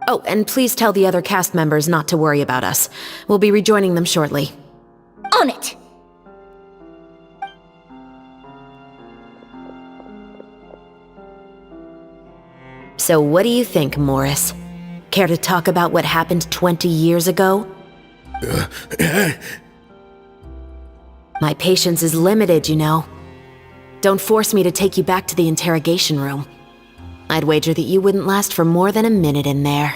Oh, and please tell the other cast members not to worry about us. We'll be rejoining them shortly. On it! So what do you think, Morris? Care to talk about what happened 20 years ago? My patience is limited, you know. Don't force me to take you back to the interrogation room. I'd wager that you wouldn't last for more than a minute in there.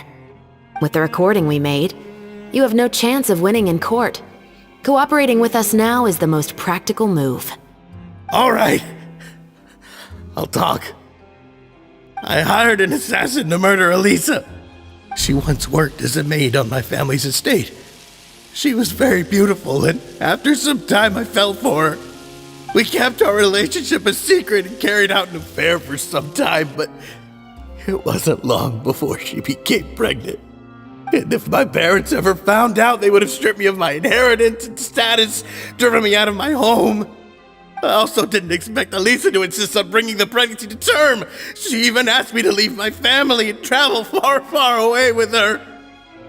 With the recording we made, you have no chance of winning in court. Cooperating with us now is the most practical move. All right. I'll talk. I hired an assassin to murder Eliza. She once worked as a maid on my family's estate. She was very beautiful, and after some time I fell for her. We kept our relationship a secret and carried out an affair for some time, but it wasn't long before she became pregnant. And if my parents ever found out, they would have stripped me of my inheritance and status, driven me out of my home. I also didn't expect Eliza to insist on bringing the pregnancy to term. She even asked me to leave my family and travel far, far away with her.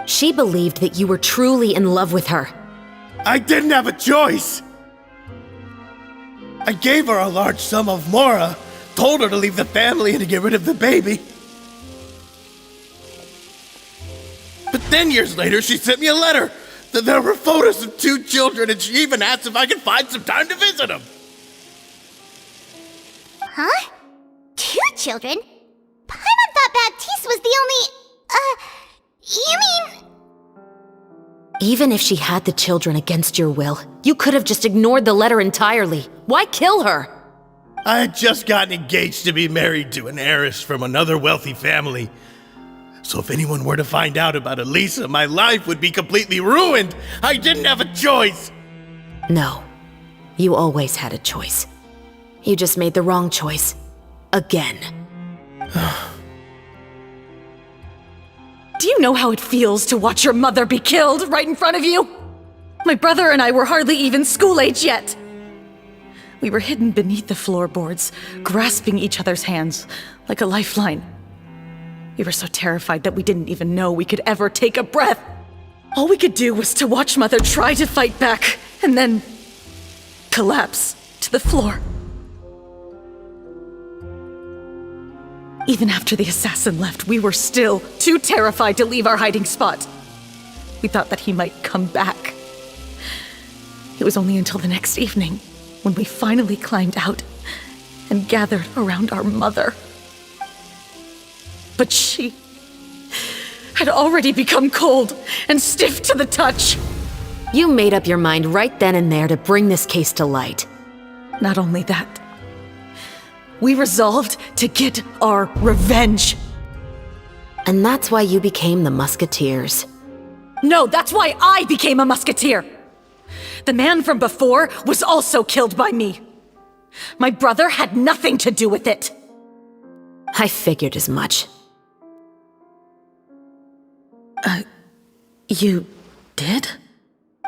She believed that you were truly in love with her. I didn't have a choice. I gave her a large sum of mora, told her to leave the family and to get rid of the baby. But then years later, she sent me a letter. There were photos of 2 children, and she even asked if I could find some time to visit them. Huh? 2 children? Paimon thought Baptiste was the only... you mean... Even if she had the children against your will, you could have just ignored the letter entirely. Why kill her? I had just gotten engaged to be married to an heiress from another wealthy family. So if anyone were to find out about Elisa, my life would be completely ruined. I didn't have a choice. No. You always had a choice. You just made the wrong choice. Again. Do you know how it feels to watch your mother be killed right in front of you? My brother and I were hardly even school age yet. We were hidden beneath the floorboards, grasping each other's hands like a lifeline. We were so terrified that we didn't even know we could ever take a breath. All we could do was to watch Mother try to fight back, and then collapse to the floor. Even after the assassin left, we were still too terrified to leave our hiding spot. We thought that he might come back. It was only until the next evening when we finally climbed out and gathered around our mother. But she had already become cold and stiff to the touch. You made up your mind right then and there to bring this case to light. Not only that, we resolved to get our revenge. And that's why you became the Musketeers. No, that's why I became a Musketeer. The man from before was also killed by me. My brother had nothing to do with it. I figured as much. You did?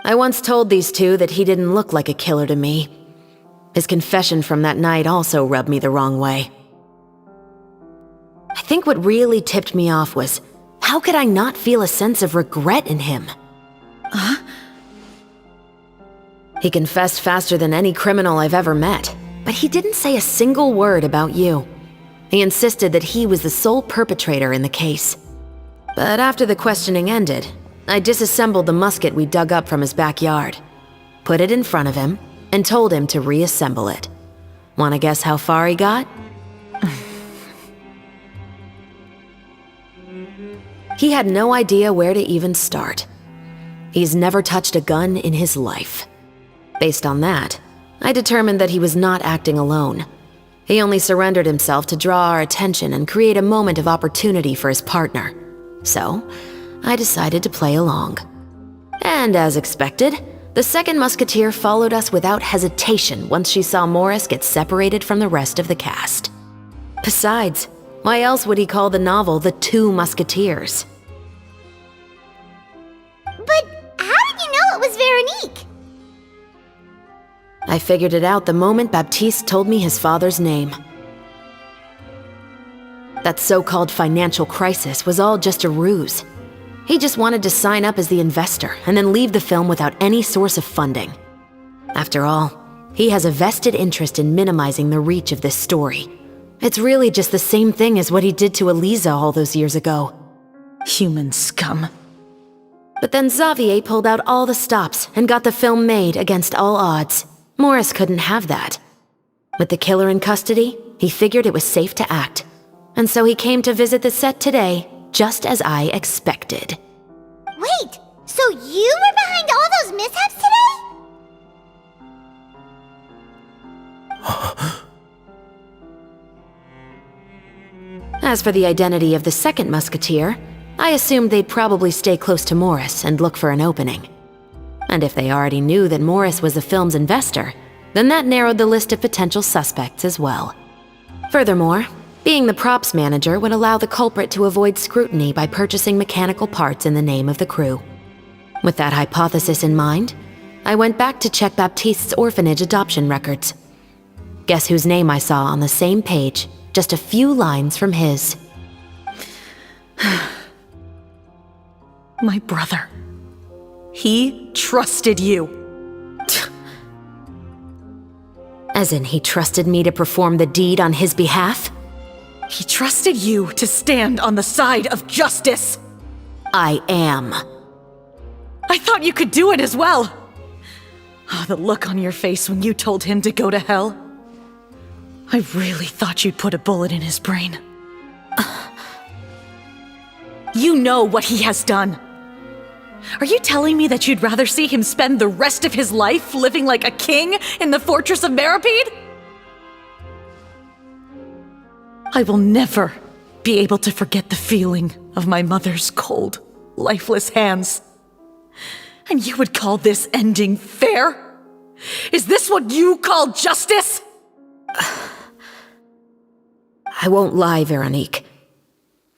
I once told these two that he didn't look like a killer to me. His confession from that night also rubbed me the wrong way. I think what really tipped me off was, how could I not feel a sense of regret in him? Huh? He confessed faster than any criminal I've ever met, but he didn't say a single word about you. He insisted that he was the sole perpetrator in the case. But after the questioning ended, I disassembled the musket we dug up from his backyard, put it in front of him, and told him to reassemble it. Wanna guess how far he got? He had no idea where to even start. He's never touched a gun in his life. Based on that, I determined that he was not acting alone. He only surrendered himself to draw our attention and create a moment of opportunity for his partner. So, I decided to play along. And as expected, the second musketeer followed us without hesitation once she saw Morris get separated from the rest of the cast. Besides, why else would he call the novel The Two Musketeers? But how did you know it was Veronique? I figured it out the moment Baptiste told me his father's name. That so-called financial crisis was all just a ruse. He just wanted to sign up as the investor and then leave the film without any source of funding. After all, he has a vested interest in minimizing the reach of this story. It's really just the same thing as what he did to Elisa all those years ago. Human scum. But then Xavier pulled out all the stops and got the film made against all odds. Morris couldn't have that. With the killer in custody, he figured it was safe to act. And so he came to visit the set today, just as I expected. Wait, so you were behind all those mishaps today? As for the identity of the second musketeer, I assumed they'd probably stay close to Morris and look for an opening. And if they already knew that Morris was the film's investor, then that narrowed the list of potential suspects as well. Furthermore, being the props manager would allow the culprit to avoid scrutiny by purchasing mechanical parts in the name of the crew. With that hypothesis in mind, I went back to check Baptiste's orphanage adoption records. Guess whose name I saw on the same page, just a few lines from his. My brother. He trusted you. As in, he trusted me to perform the deed on his behalf? He trusted you to stand on the side of justice. I am. I thought you could do it as well. Oh, the look on your face when you told him to go to hell. I really thought you'd put a bullet in his brain. You know what he has done. Are you telling me that you'd rather see him spend the rest of his life living like a king in the fortress of Meripede? I will never be able to forget the feeling of my mother's cold, lifeless hands. And you would call this ending fair? Is this what you call justice? I won't lie, Veronique.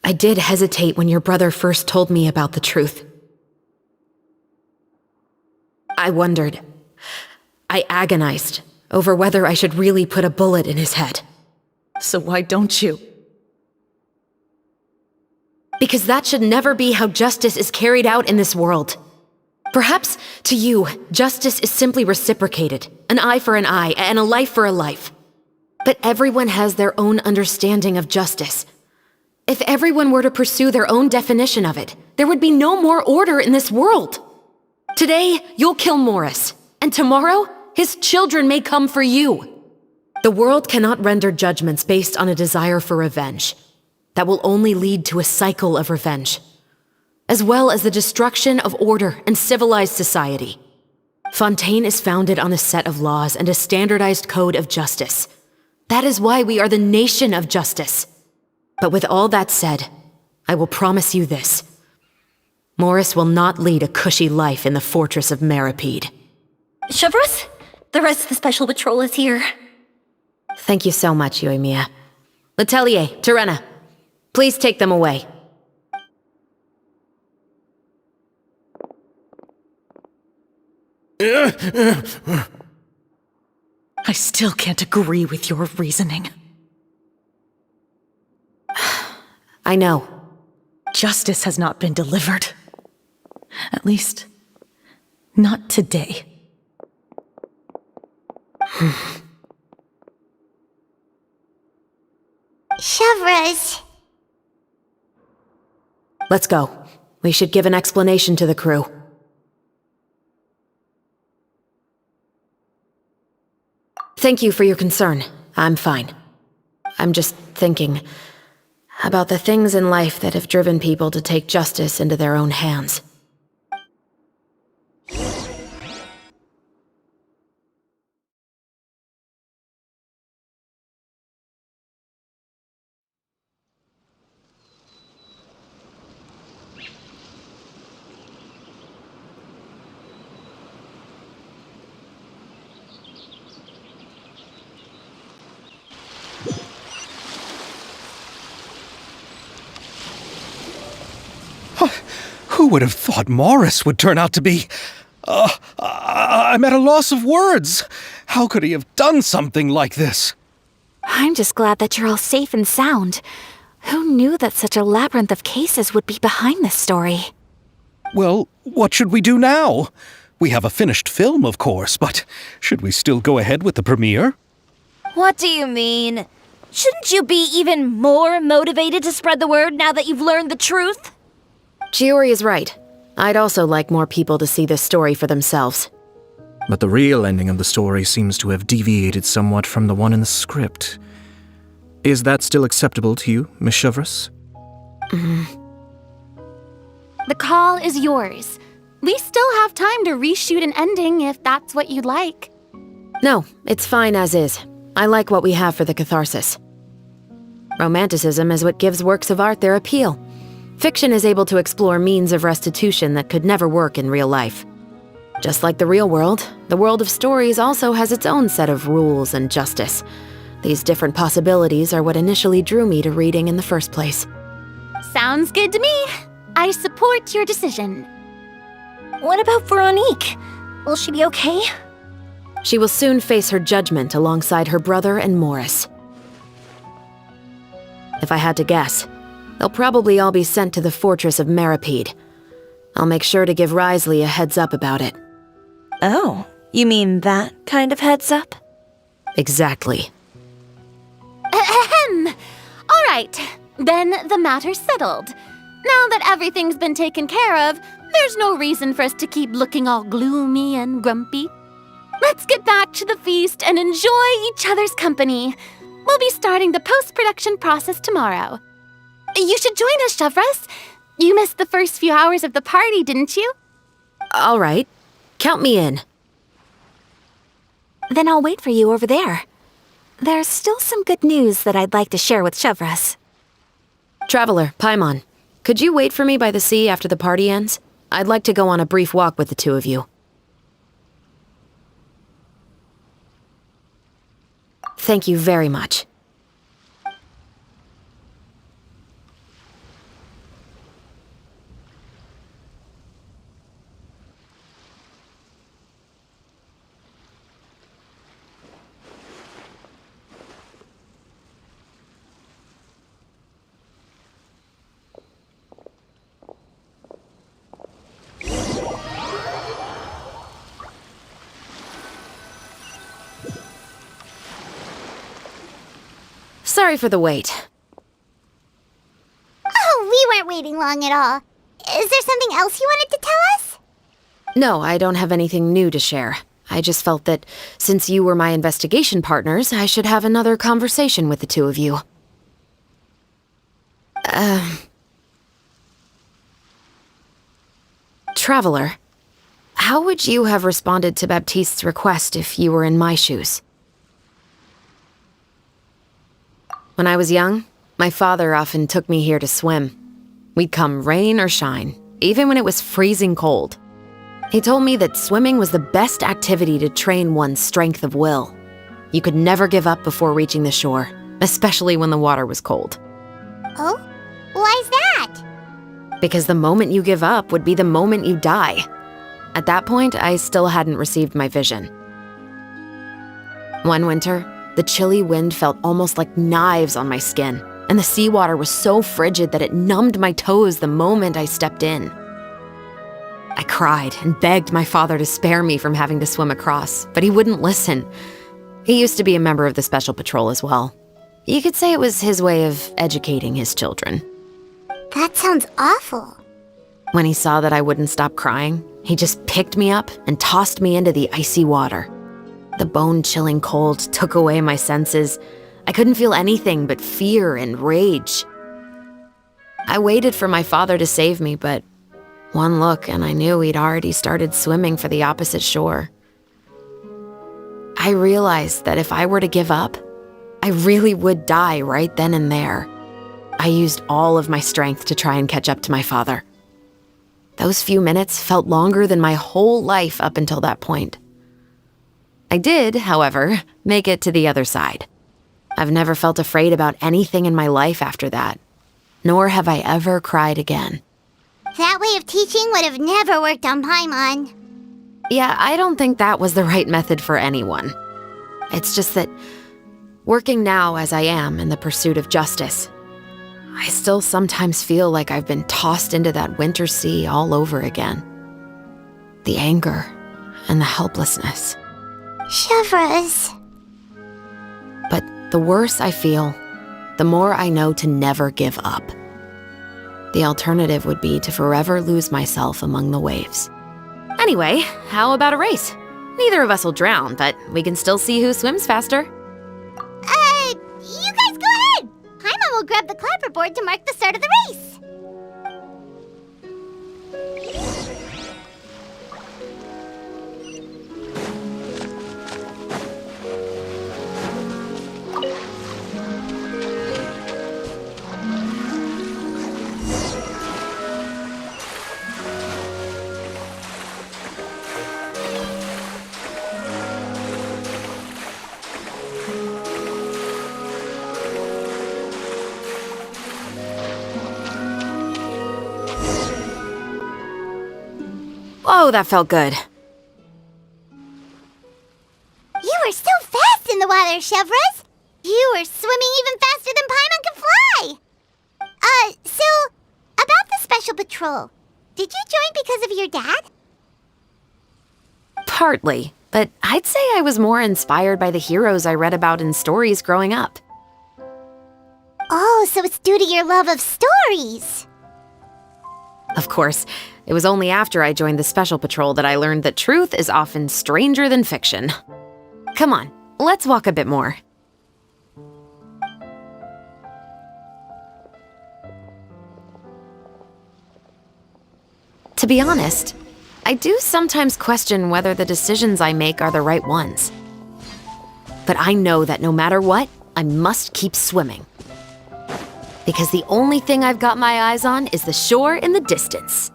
I did hesitate when your brother first told me about the truth. I wondered. I agonized over whether I should really put a bullet in his head. So why don't you? Because that should never be how justice is carried out in this world. Perhaps, to you, justice is simply reciprocated, an eye for an eye and a life for a life. But everyone has their own understanding of justice. If everyone were to pursue their own definition of it, there would be no more order in this world. Today, you'll kill Morris, and tomorrow, his children may come for you. The world cannot render judgments based on a desire for revenge. That will only lead to a cycle of revenge, as well as the destruction of order and civilized society. Fontaine is founded on a set of laws and a standardized code of justice. That is why we are the nation of justice. But with all that said, I will promise you this. Morris will not lead a cushy life in the fortress of Meripede. Chevreuse, the rest of the special patrol is here. Thank you so much, Yoimiya. Letelier, Terena, please take them away. I still can't agree with your reasoning. I know. Justice has not been delivered. At least, not today. Chevreuse. Let's go. We should give an explanation to the crew. Thank you for your concern. I'm fine. I'm just thinking about the things in life that have driven people to take justice into their own hands. Who would have thought Morris would turn out to be... I'm at a loss of words. How could he have done something like this? I'm just glad that you're all safe and sound. Who knew that such a labyrinth of cases would be behind this story? Well, what should we do now? We have a finished film, of course, but should we still go ahead with the premiere? What do you mean? Shouldn't you be even more motivated to spread the word now that you've learned the truth? Chiori is right. I'd also like more people to see this story for themselves. But the real ending of the story seems to have deviated somewhat from the one in the script. Is that still acceptable to you, Miss Chevreuse? The call is yours. We still have time to reshoot an ending if that's what you'd like. No, it's fine as is. I like what we have for the catharsis. Romanticism is what gives works of art their appeal. Fiction is able to explore means of restitution that could never work in real life. Just like the real world, the world of stories also has its own set of rules and justice. These different possibilities are what initially drew me to reading in the first place. Sounds good to me. I support your decision. What about Veronique? Will she be okay? She will soon face her judgment alongside her brother and Morris. If I had to guess, they'll probably all be sent to the fortress of Meripede. I'll make sure to give Risley a heads up about it. Oh, you mean that kind of heads up? Exactly. Ahem. All right, then the matter's settled. Now that everything's been taken care of, there's no reason for us to keep looking all gloomy and grumpy. Let's get back to the feast and enjoy each other's company. We'll be starting the post-production process tomorrow. You should join us, Chevreuse. You missed the first few hours of the party, didn't you? All right. Count me in. Then I'll wait for you over there. There's still some good news that I'd like to share with Chevreuse. Traveler, Paimon, could you wait for me by the sea after the party ends? I'd like to go on a brief walk with the two of you. Thank you very much. Sorry for the wait. Oh, we weren't waiting long at all. Is there something else you wanted to tell us? No, I don't have anything new to share. I just felt that since you were my investigation partners, I should have another conversation with the two of you. Traveler, how would you have responded to Baptiste's request if you were in my shoes? When I was young, my father often took me here to swim. We'd come rain or shine, even when it was freezing cold. He told me that swimming was the best activity to train one's strength of will. You could never give up before reaching the shore, especially when the water was cold. Oh? Why's that? Because the moment you give up would be the moment you die. At that point, I still hadn't received my vision. One winter, the chilly wind felt almost like knives on my skin, and the seawater was so frigid that it numbed my toes the moment I stepped in. I cried and begged my father to spare me from having to swim across, but he wouldn't listen. He used to be a member of the Special Patrol as well. You could say it was his way of educating his children. That sounds awful. When he saw that I wouldn't stop crying, he just picked me up and tossed me into the icy water. The bone-chilling cold took away my senses. I couldn't feel anything but fear and rage. I waited for my father to save me, but one look and I knew he'd already started swimming for the opposite shore. I realized that if I were to give up, I really would die right then and there. I used all of my strength to try and catch up to my father. Those few minutes felt longer than my whole life up until that point. I did, however, make it to the other side. I've never felt afraid about anything in my life after that, nor have I ever cried again. That way of teaching would have never worked on Paimon. Yeah, I don't think that was the right method for anyone. It's just that, working now as I am in the pursuit of justice, I still sometimes feel like I've been tossed into that winter sea all over again. The anger and the helplessness. Chevreuse. But the worse I feel, the more I know to never give up. The alternative would be to forever lose myself among the waves. Anyway, how about a race? Neither of us will drown, but we can still see who swims faster. You guys go ahead! Paimon will grab the clapperboard to mark the start of the race. Oh, that felt good. You were so fast in the water, Chevreuse. You were swimming even faster than Paimon can fly. So, about the Special Patrol, did you join because of your dad? Partly. but I'd say I was more inspired by the heroes I read about in stories growing up. Oh, so it's due to your love of stories. Of course, it was only after I joined the Special Patrol that I learned that truth is often stranger than fiction. Come on, let's walk a bit more. To be honest, I do sometimes question whether the decisions I make are the right ones. But I know that no matter what, I must keep swimming. Because the only thing I've got my eyes on is the shore in the distance.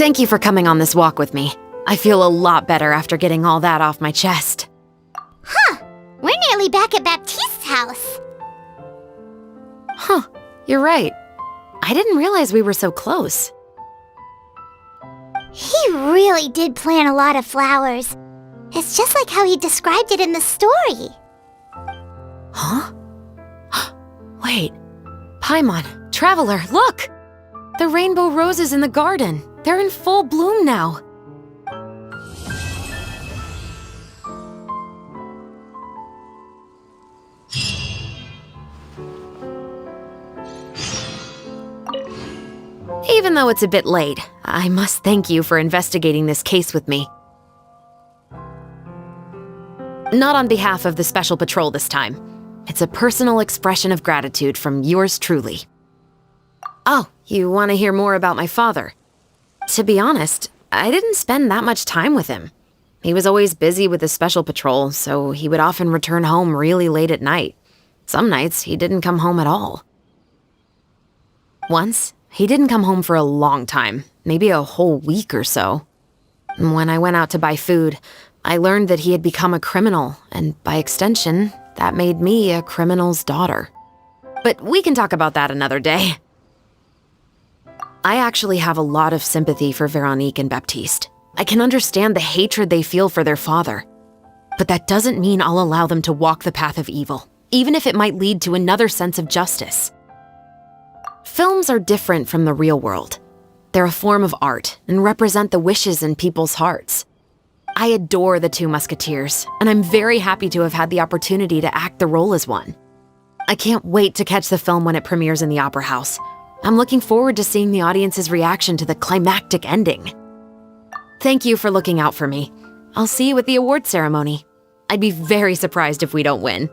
Thank you for coming on this walk with me. I feel a lot better after getting all that off my chest. Huh. We're nearly back at Baptiste's house. Huh. You're right. I didn't realize we were so close. He really did plant a lot of flowers. It's just like how he described it in the story. Huh? Wait. Paimon, Traveler, look! The rainbow roses in the garden. They're in full bloom now. Even though it's a bit late, I must thank you for investigating this case with me. Not on behalf of the Special Patrol this time. It's a personal expression of gratitude from yours truly. Oh, you want to hear more about my father? To be honest, I didn't spend that much time with him. He was always busy with the Special Patrol, so he would often return home really late at night. Some nights, he didn't come home at all. Once, he didn't come home for a long time, maybe a whole week or so. When I went out to buy food, I learned that he had become a criminal, and by extension, that made me a criminal's daughter. But we can talk about that another day. I actually have a lot of sympathy for Veronique and Baptiste. I can understand the hatred they feel for their father. But that doesn't mean I'll allow them to walk the path of evil, even if it might lead to another sense of justice. Films are different from the real world. They're a form of art and represent the wishes in people's hearts. I adore the two Musketeers, and I'm very happy to have had the opportunity to act the role as one. I can't wait to catch the film when it premieres in the Opera House. I'm looking forward to seeing the audience's reaction to the climactic ending. Thank you for looking out for me. I'll see you at the award ceremony. I'd be very surprised if we don't win.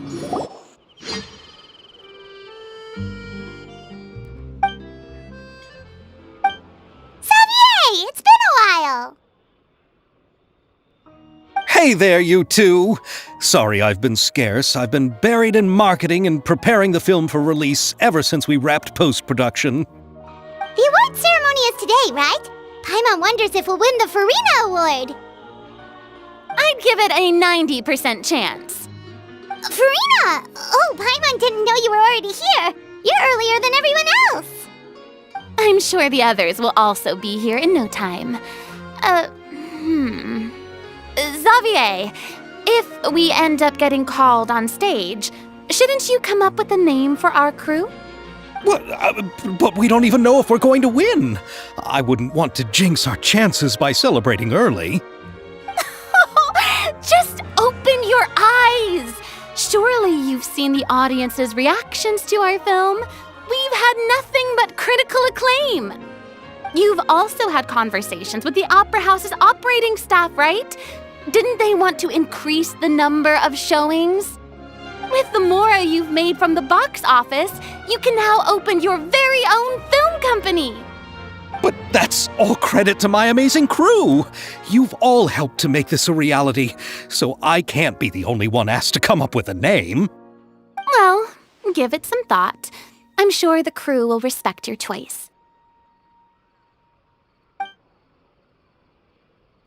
Xavier, it's been a while. Hey there, you two! Sorry I've been scarce. I've been buried in marketing and preparing the film for release ever since we wrapped post-production. The award ceremony is today, right? Paimon wonders if we'll win the Farina Award. I'd give it a 90% chance. Farina! Oh, Paimon didn't know you were already here. You're earlier than everyone else. I'm sure the others will also be here in no time. Xavier, if we end up getting called on stage, shouldn't you come up with a name for our crew? What? But we don't even know if we're going to win. I wouldn't want to jinx our chances by celebrating early. Just open your eyes! Surely you've seen the audience's reactions to our film. We've had nothing but critical acclaim. You've also had conversations with the Opera House's operating staff, right? Didn't they want to increase the number of showings? With the mora you've made from the box office, you can now open your very own film company. But that's all credit to my amazing crew. You've all helped to make this a reality, so I can't be the only one asked to come up with a name. Well, give it some thought. I'm sure the crew will respect your choice.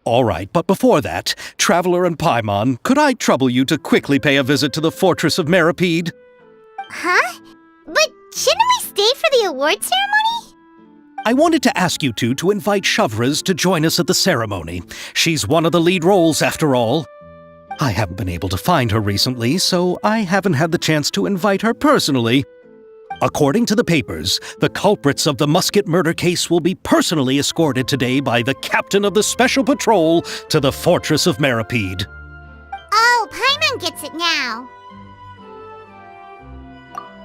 All right, but before that, Traveler and Paimon, could I trouble you to quickly pay a visit to the Fortress of Meripede? Huh? But shouldn't we stay for the award ceremony? I wanted to ask you two to invite Chevreuse to join us at the ceremony. She's one of the lead roles, after all. I haven't been able to find her recently, so I haven't had the chance to invite her personally. According to the papers, the culprits of the Musket murder case will be personally escorted today by the captain of the Special Patrol to the Fortress of Meripede. Oh, Paimon gets it now.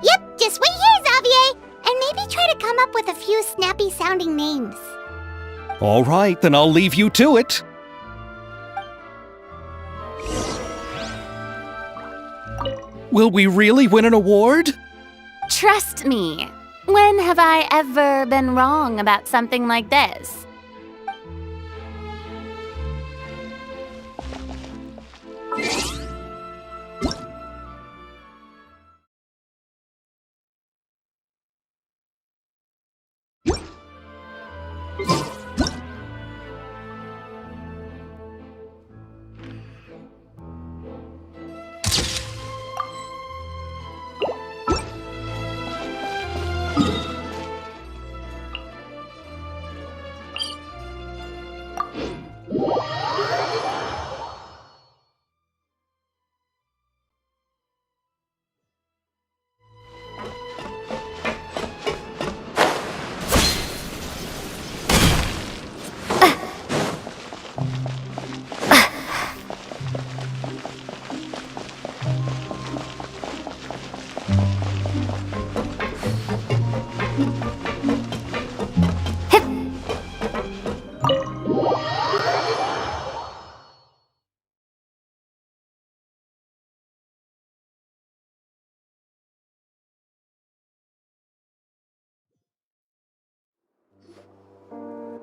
Yep, just wait here, Xavier, and maybe try to come up with a few snappy-sounding names. All right, then I'll leave you to it. Will we really win an award? Trust me. When have I ever been wrong about something like this?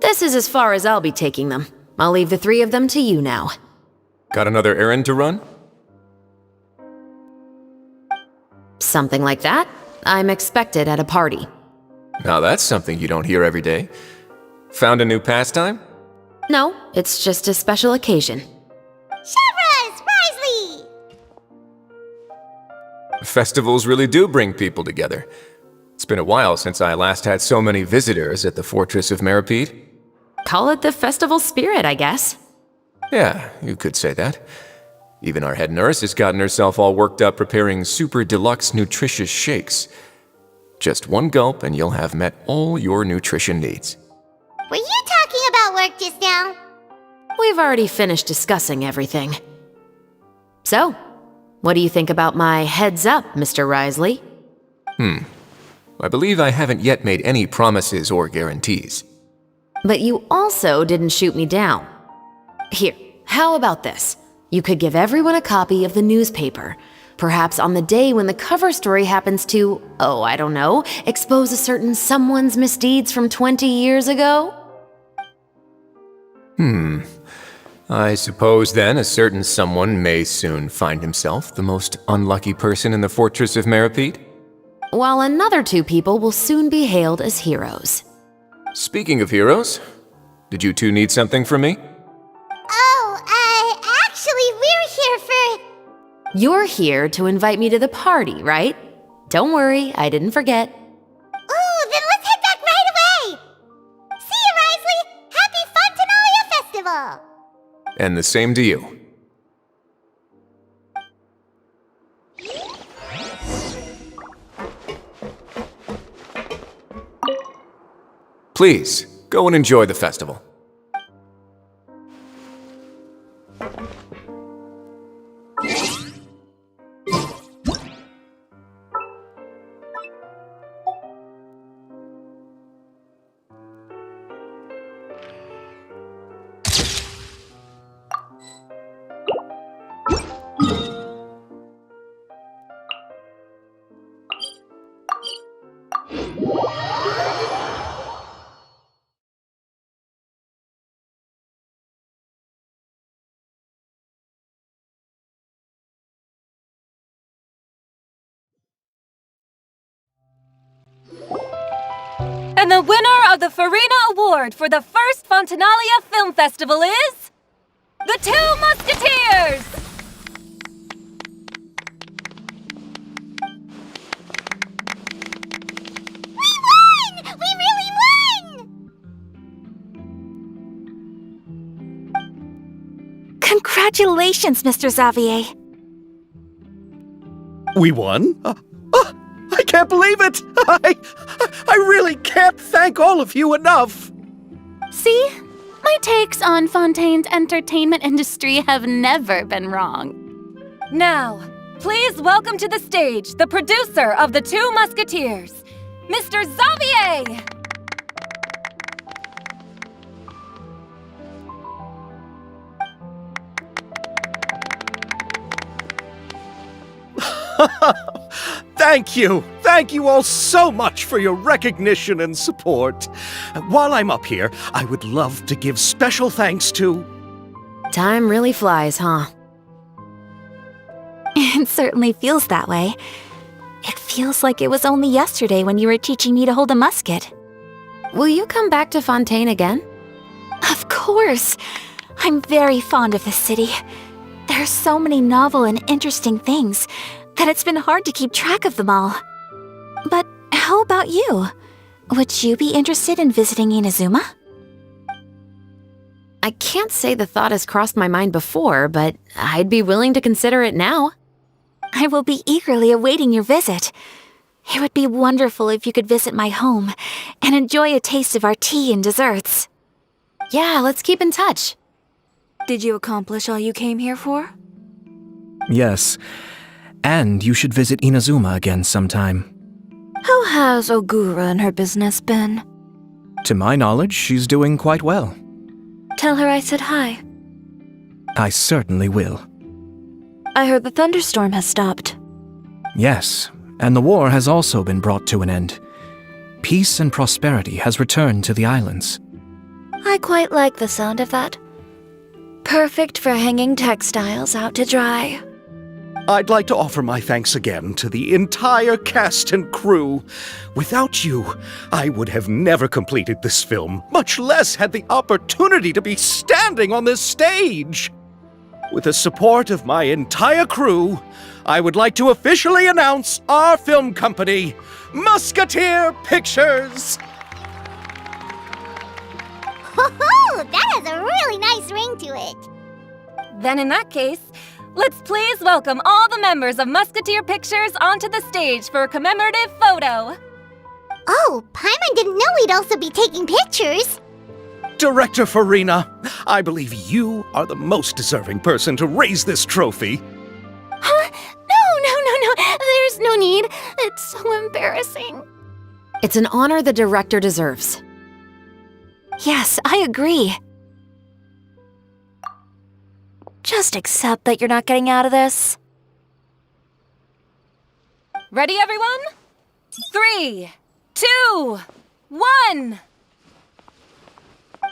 This is as far as I'll be taking them. I'll leave the three of them to you now. Got another errand to run? Something like that. I'm expected at a party. Now that's something you don't hear every day. Found a new pastime? No, it's just a special occasion. Chevreuse! Risley! Festivals really do bring people together. It's been a while since I last had so many visitors at the Fortress of Meripede. Call it the festival spirit, I guess. Yeah, you could say that. Even our head nurse has gotten herself all worked up preparing super deluxe nutritious shakes. Just one gulp and you'll have met all your nutrition needs. Were you talking about work just now? We've already finished discussing everything. So, what do you think about my heads up, Mr. Risley? I believe I haven't yet made any promises or guarantees. But you also didn't shoot me down. Here, how about this? You could give everyone a copy of the newspaper. Perhaps on the day when the cover story happens to, oh, I don't know, expose a certain someone's misdeeds from 20 years ago? I suppose then a certain someone may soon find himself the most unlucky person in the Fortress of Meripede? While another 2 people will soon be hailed as heroes. Speaking of heroes, did you two need something from me? Actually, we're here for... You're here to invite me to the party, right? Don't worry, I didn't forget. Ooh, then let's head back right away! See you, Risley! Happy Fontanalia Festival! And the same to you. Please, go and enjoy the festival. And the winner of the Farina Award for the first Fontanalia Film Festival is... The Two Musketeers! We won! We really won! Congratulations, Mr. Xavier. We won? I can't believe it! I really can't thank all of you enough! See? My takes on Fontaine's entertainment industry have never been wrong. Now, please welcome to the stage the producer of The Two Musketeers, Mr. Xavier! Thank you! Thank you all so much for your recognition and support. While I'm up here, I would love to give special thanks to... Time really flies, huh? It certainly feels that way. It feels like it was only yesterday when you were teaching me to hold a musket. Will you come back to Fontaine again? Of course! I'm very fond of this city. There are so many novel and interesting things that it's been hard to keep track of them all. But how about you? Would you be interested in visiting Inazuma? I can't say the thought has crossed my mind before, but I'd be willing to consider it now. I will be eagerly awaiting your visit. It would be wonderful if you could visit my home and enjoy a taste of our tea and desserts. Yeah, let's keep in touch. Did you accomplish all you came here for? Yes. And you should visit Inazuma again sometime. How has Ogura and her business been? To my knowledge, she's doing quite well. Tell her I said hi. I certainly will. I heard the thunderstorm has stopped. Yes, and the war has also been brought to an end. Peace and prosperity has returned to the islands. I quite like the sound of that. Perfect for hanging textiles out to dry. I'd like to offer my thanks again to the entire cast and crew. Without you, I would have never completed this film, much less had the opportunity to be standing on this stage. With the support of my entire crew, I would like to officially announce our film company, Musketeer Pictures. Ho-ho! That has a really nice ring to it. Then in that case, let's please welcome all the members of Musketeer Pictures onto the stage for a commemorative photo. Oh, Paimon didn't know we'd also be taking pictures. Director Farina, I believe you are the most deserving person to raise this trophy. Huh? No. There's no need. It's so embarrassing. It's an honor the director deserves. Yes, I agree. Just accept that you're not getting out of this. Ready, everyone? 3, 2, 1!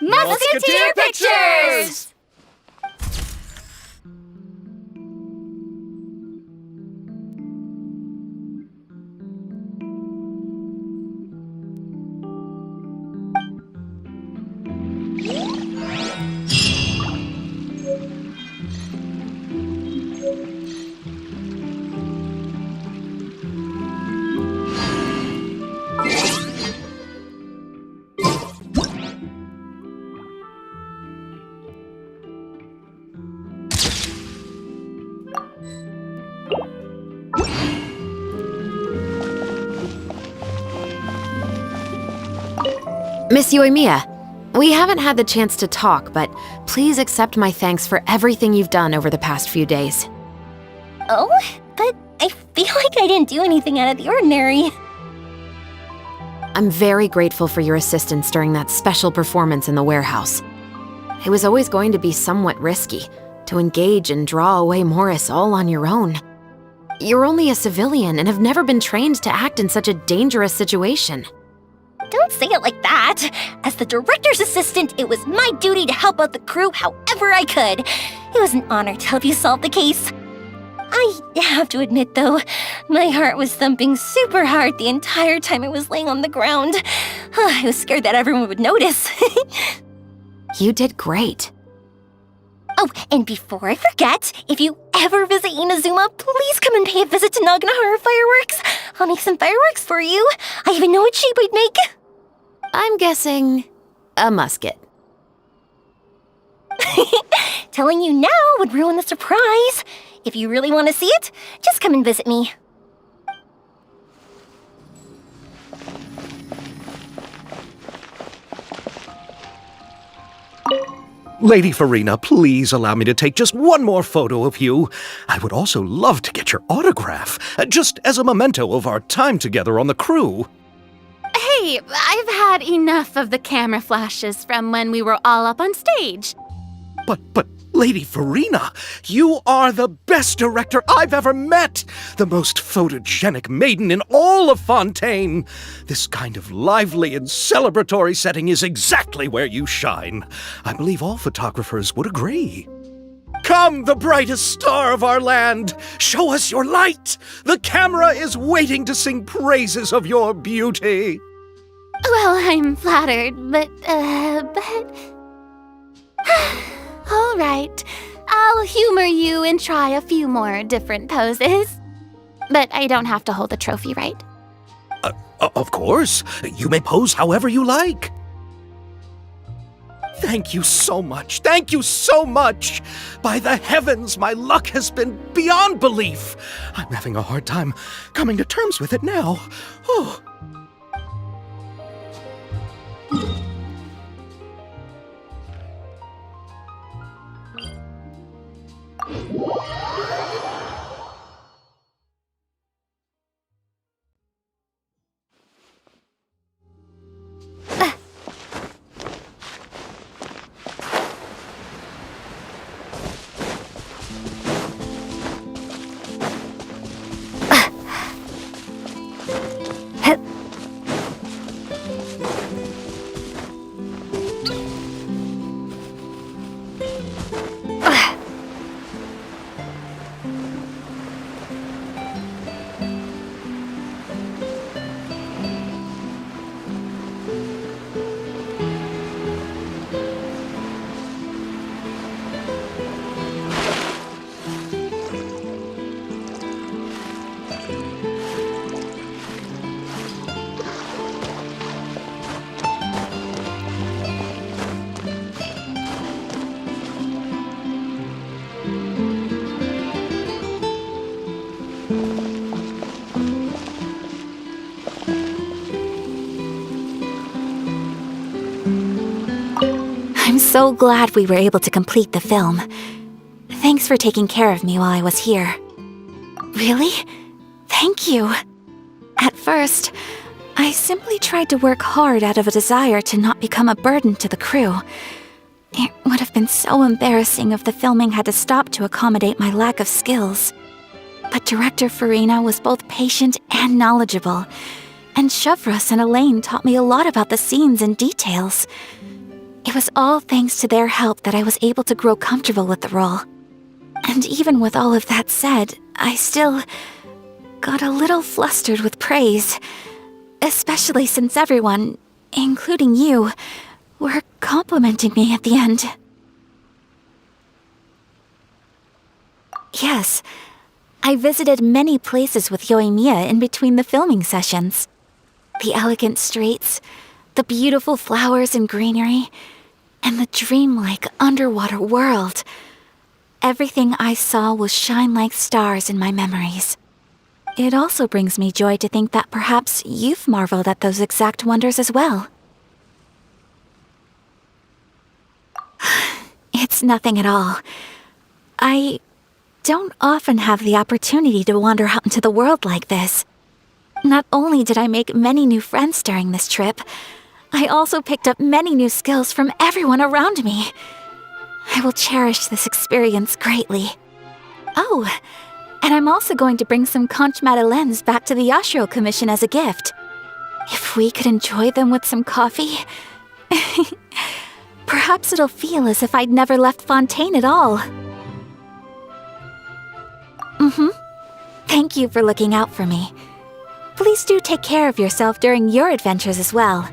Musketeer Pictures! Miss Yoimiya, we haven't had the chance to talk, but please accept my thanks for everything you've done over the past few days. Oh, but I feel like I didn't do anything out of the ordinary. I'm very grateful for your assistance during that special performance in the warehouse. It was always going to be somewhat risky to engage and draw away Morris all on your own. You're only a civilian and have never been trained to act in such a dangerous situation. Don't say it like that. As the director's assistant, it was my duty to help out the crew however I could. It was an honor to help you solve the case. I have to admit, though, my heart was thumping super hard the entire time I was laying on the ground. I was scared that everyone would notice. You did great. Oh, and before I forget, if you ever visit Inazuma, please come and pay a visit to Naganohara Fireworks. I'll make some fireworks for you. I even know what shape I'd make. I'm guessing a musket. Telling you now would ruin the surprise. If you really want to see it, just come and visit me. Lady Farina, please allow me to take just one more photo of you. I would also love to get your autograph, just as a memento of our time together on the crew. Hey, I've had enough of the camera flashes from when we were all up on stage. But, Lady Farina, you are the best director I've ever met! The most photogenic maiden in all of Fontaine! This kind of lively and celebratory setting is exactly where you shine. I believe all photographers would agree. Come, the brightest star of our land! Show us your light! The camera is waiting to sing praises of your beauty! Well, I'm flattered, but... All right, I'll humor you and try a few more different poses. But I don't have to hold the trophy, right? Of course. You may pose however you like. Thank you so much. Thank you so much. By the heavens, my luck has been beyond belief. I'm having a hard time coming to terms with it now. Oh. I'm so glad we were able to complete the film. Thanks for taking care of me while I was here. Really? Thank you. At first, I simply tried to work hard out of a desire to not become a burden to the crew. It would have been so embarrassing if the filming had to stop to accommodate my lack of skills. But Director Farina was both patient and knowledgeable, and Chevreuse and Elaine taught me a lot about the scenes and details. It was all thanks to their help that I was able to grow comfortable with the role. And even with all of that said, I still got a little flustered with praise, especially since everyone, including you, were complimenting me at the end. Yes, I visited many places with Yoimiya in between the filming sessions. The elegant streets, the beautiful flowers and greenery, and the dreamlike underwater world. Everything I saw will shine like stars in my memories. It also brings me joy to think that perhaps you've marveled at those exact wonders as well. It's nothing at all. I don't often have the opportunity to wander out into the world like this. Not only did I make many new friends during this trip, I also picked up many new skills from everyone around me. I will cherish this experience greatly. Oh, and I'm also going to bring some conch madeleines back to the Yashiro Commission as a gift. If we could enjoy them with some coffee, perhaps it'll feel as if I'd never left Fontaine at all. Thank you for looking out for me. Please do take care of yourself during your adventures as well.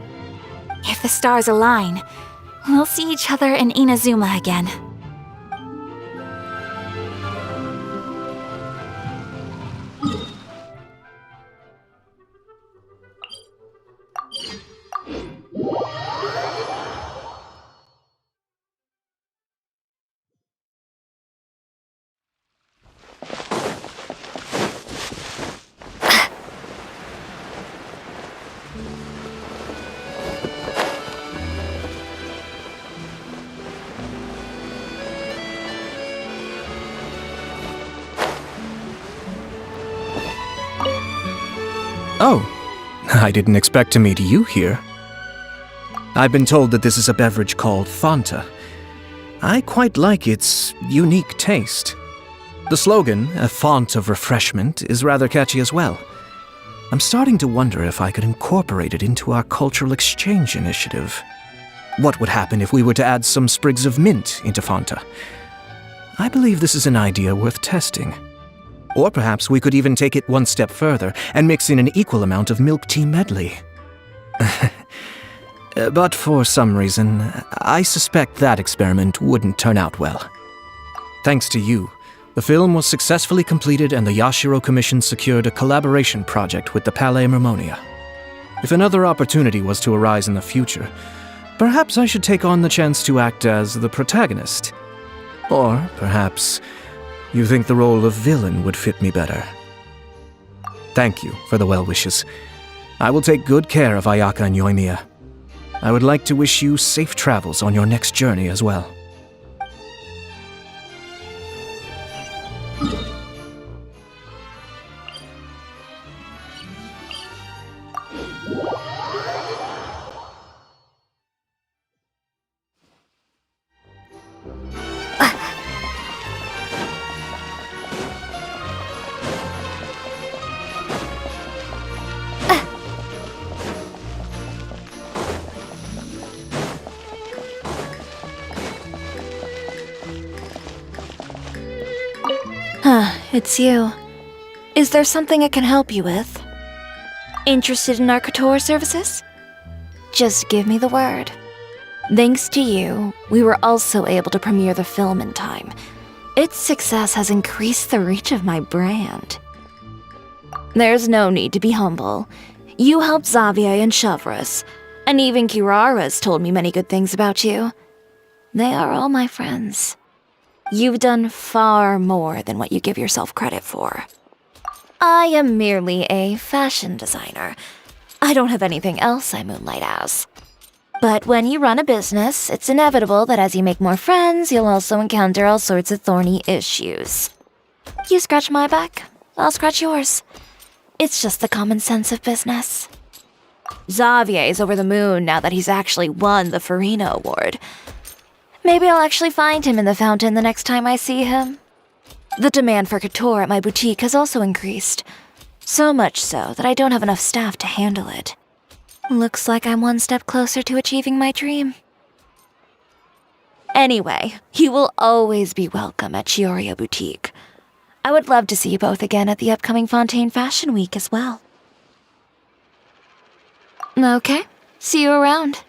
If the stars align, we'll see each other in Inazuma again. Oh, I didn't expect to meet you here. I've been told that this is a beverage called Fanta. I quite like its unique taste. The slogan, a font of refreshment, is rather catchy as well. I'm starting to wonder if I could incorporate it into our cultural exchange initiative. What would happen if we were to add some sprigs of mint into Fanta? I believe this is an idea worth testing. Or perhaps we could even take it one step further and mix in an equal amount of milk tea medley. But for some reason, I suspect that experiment wouldn't turn out well. Thanks to you, the film was successfully completed and the Yashiro Commission secured a collaboration project with the Palais Mermonia. If another opportunity was to arise in the future, perhaps I should take on the chance to act as the protagonist. Or perhaps you think the role of villain would fit me better. Thank you for the well wishes. I will take good care of Ayaka and Yoimiya. I would like to wish you safe travels on your next journey as well. It's you. Is there something I can help you with? Interested in our couture services? Just give me the word. Thanks to you, we were also able to premiere the film in time. Its success has increased the reach of my brand. There's no need to be humble. You helped Xavier and Chevreuse, and even Kirara's told me many good things about you. They are all my friends. You've done far more than what you give yourself credit for. I am merely a fashion designer. I don't have anything else I moonlight as. But when you run a business, it's inevitable that as you make more friends, you'll also encounter all sorts of thorny issues. You scratch my back, I'll scratch yours. It's just the common sense of business. Xavier's over the moon now that he's actually won the Farina Award. Maybe I'll actually find him in the fountain the next time I see him. The demand for couture at my boutique has also increased. So much so that I don't have enough staff to handle it. Looks like I'm one step closer to achieving my dream. Anyway, you will always be welcome at Chioria Boutique. I would love to see you both again at the upcoming Fontaine Fashion Week as well. Okay, see you around.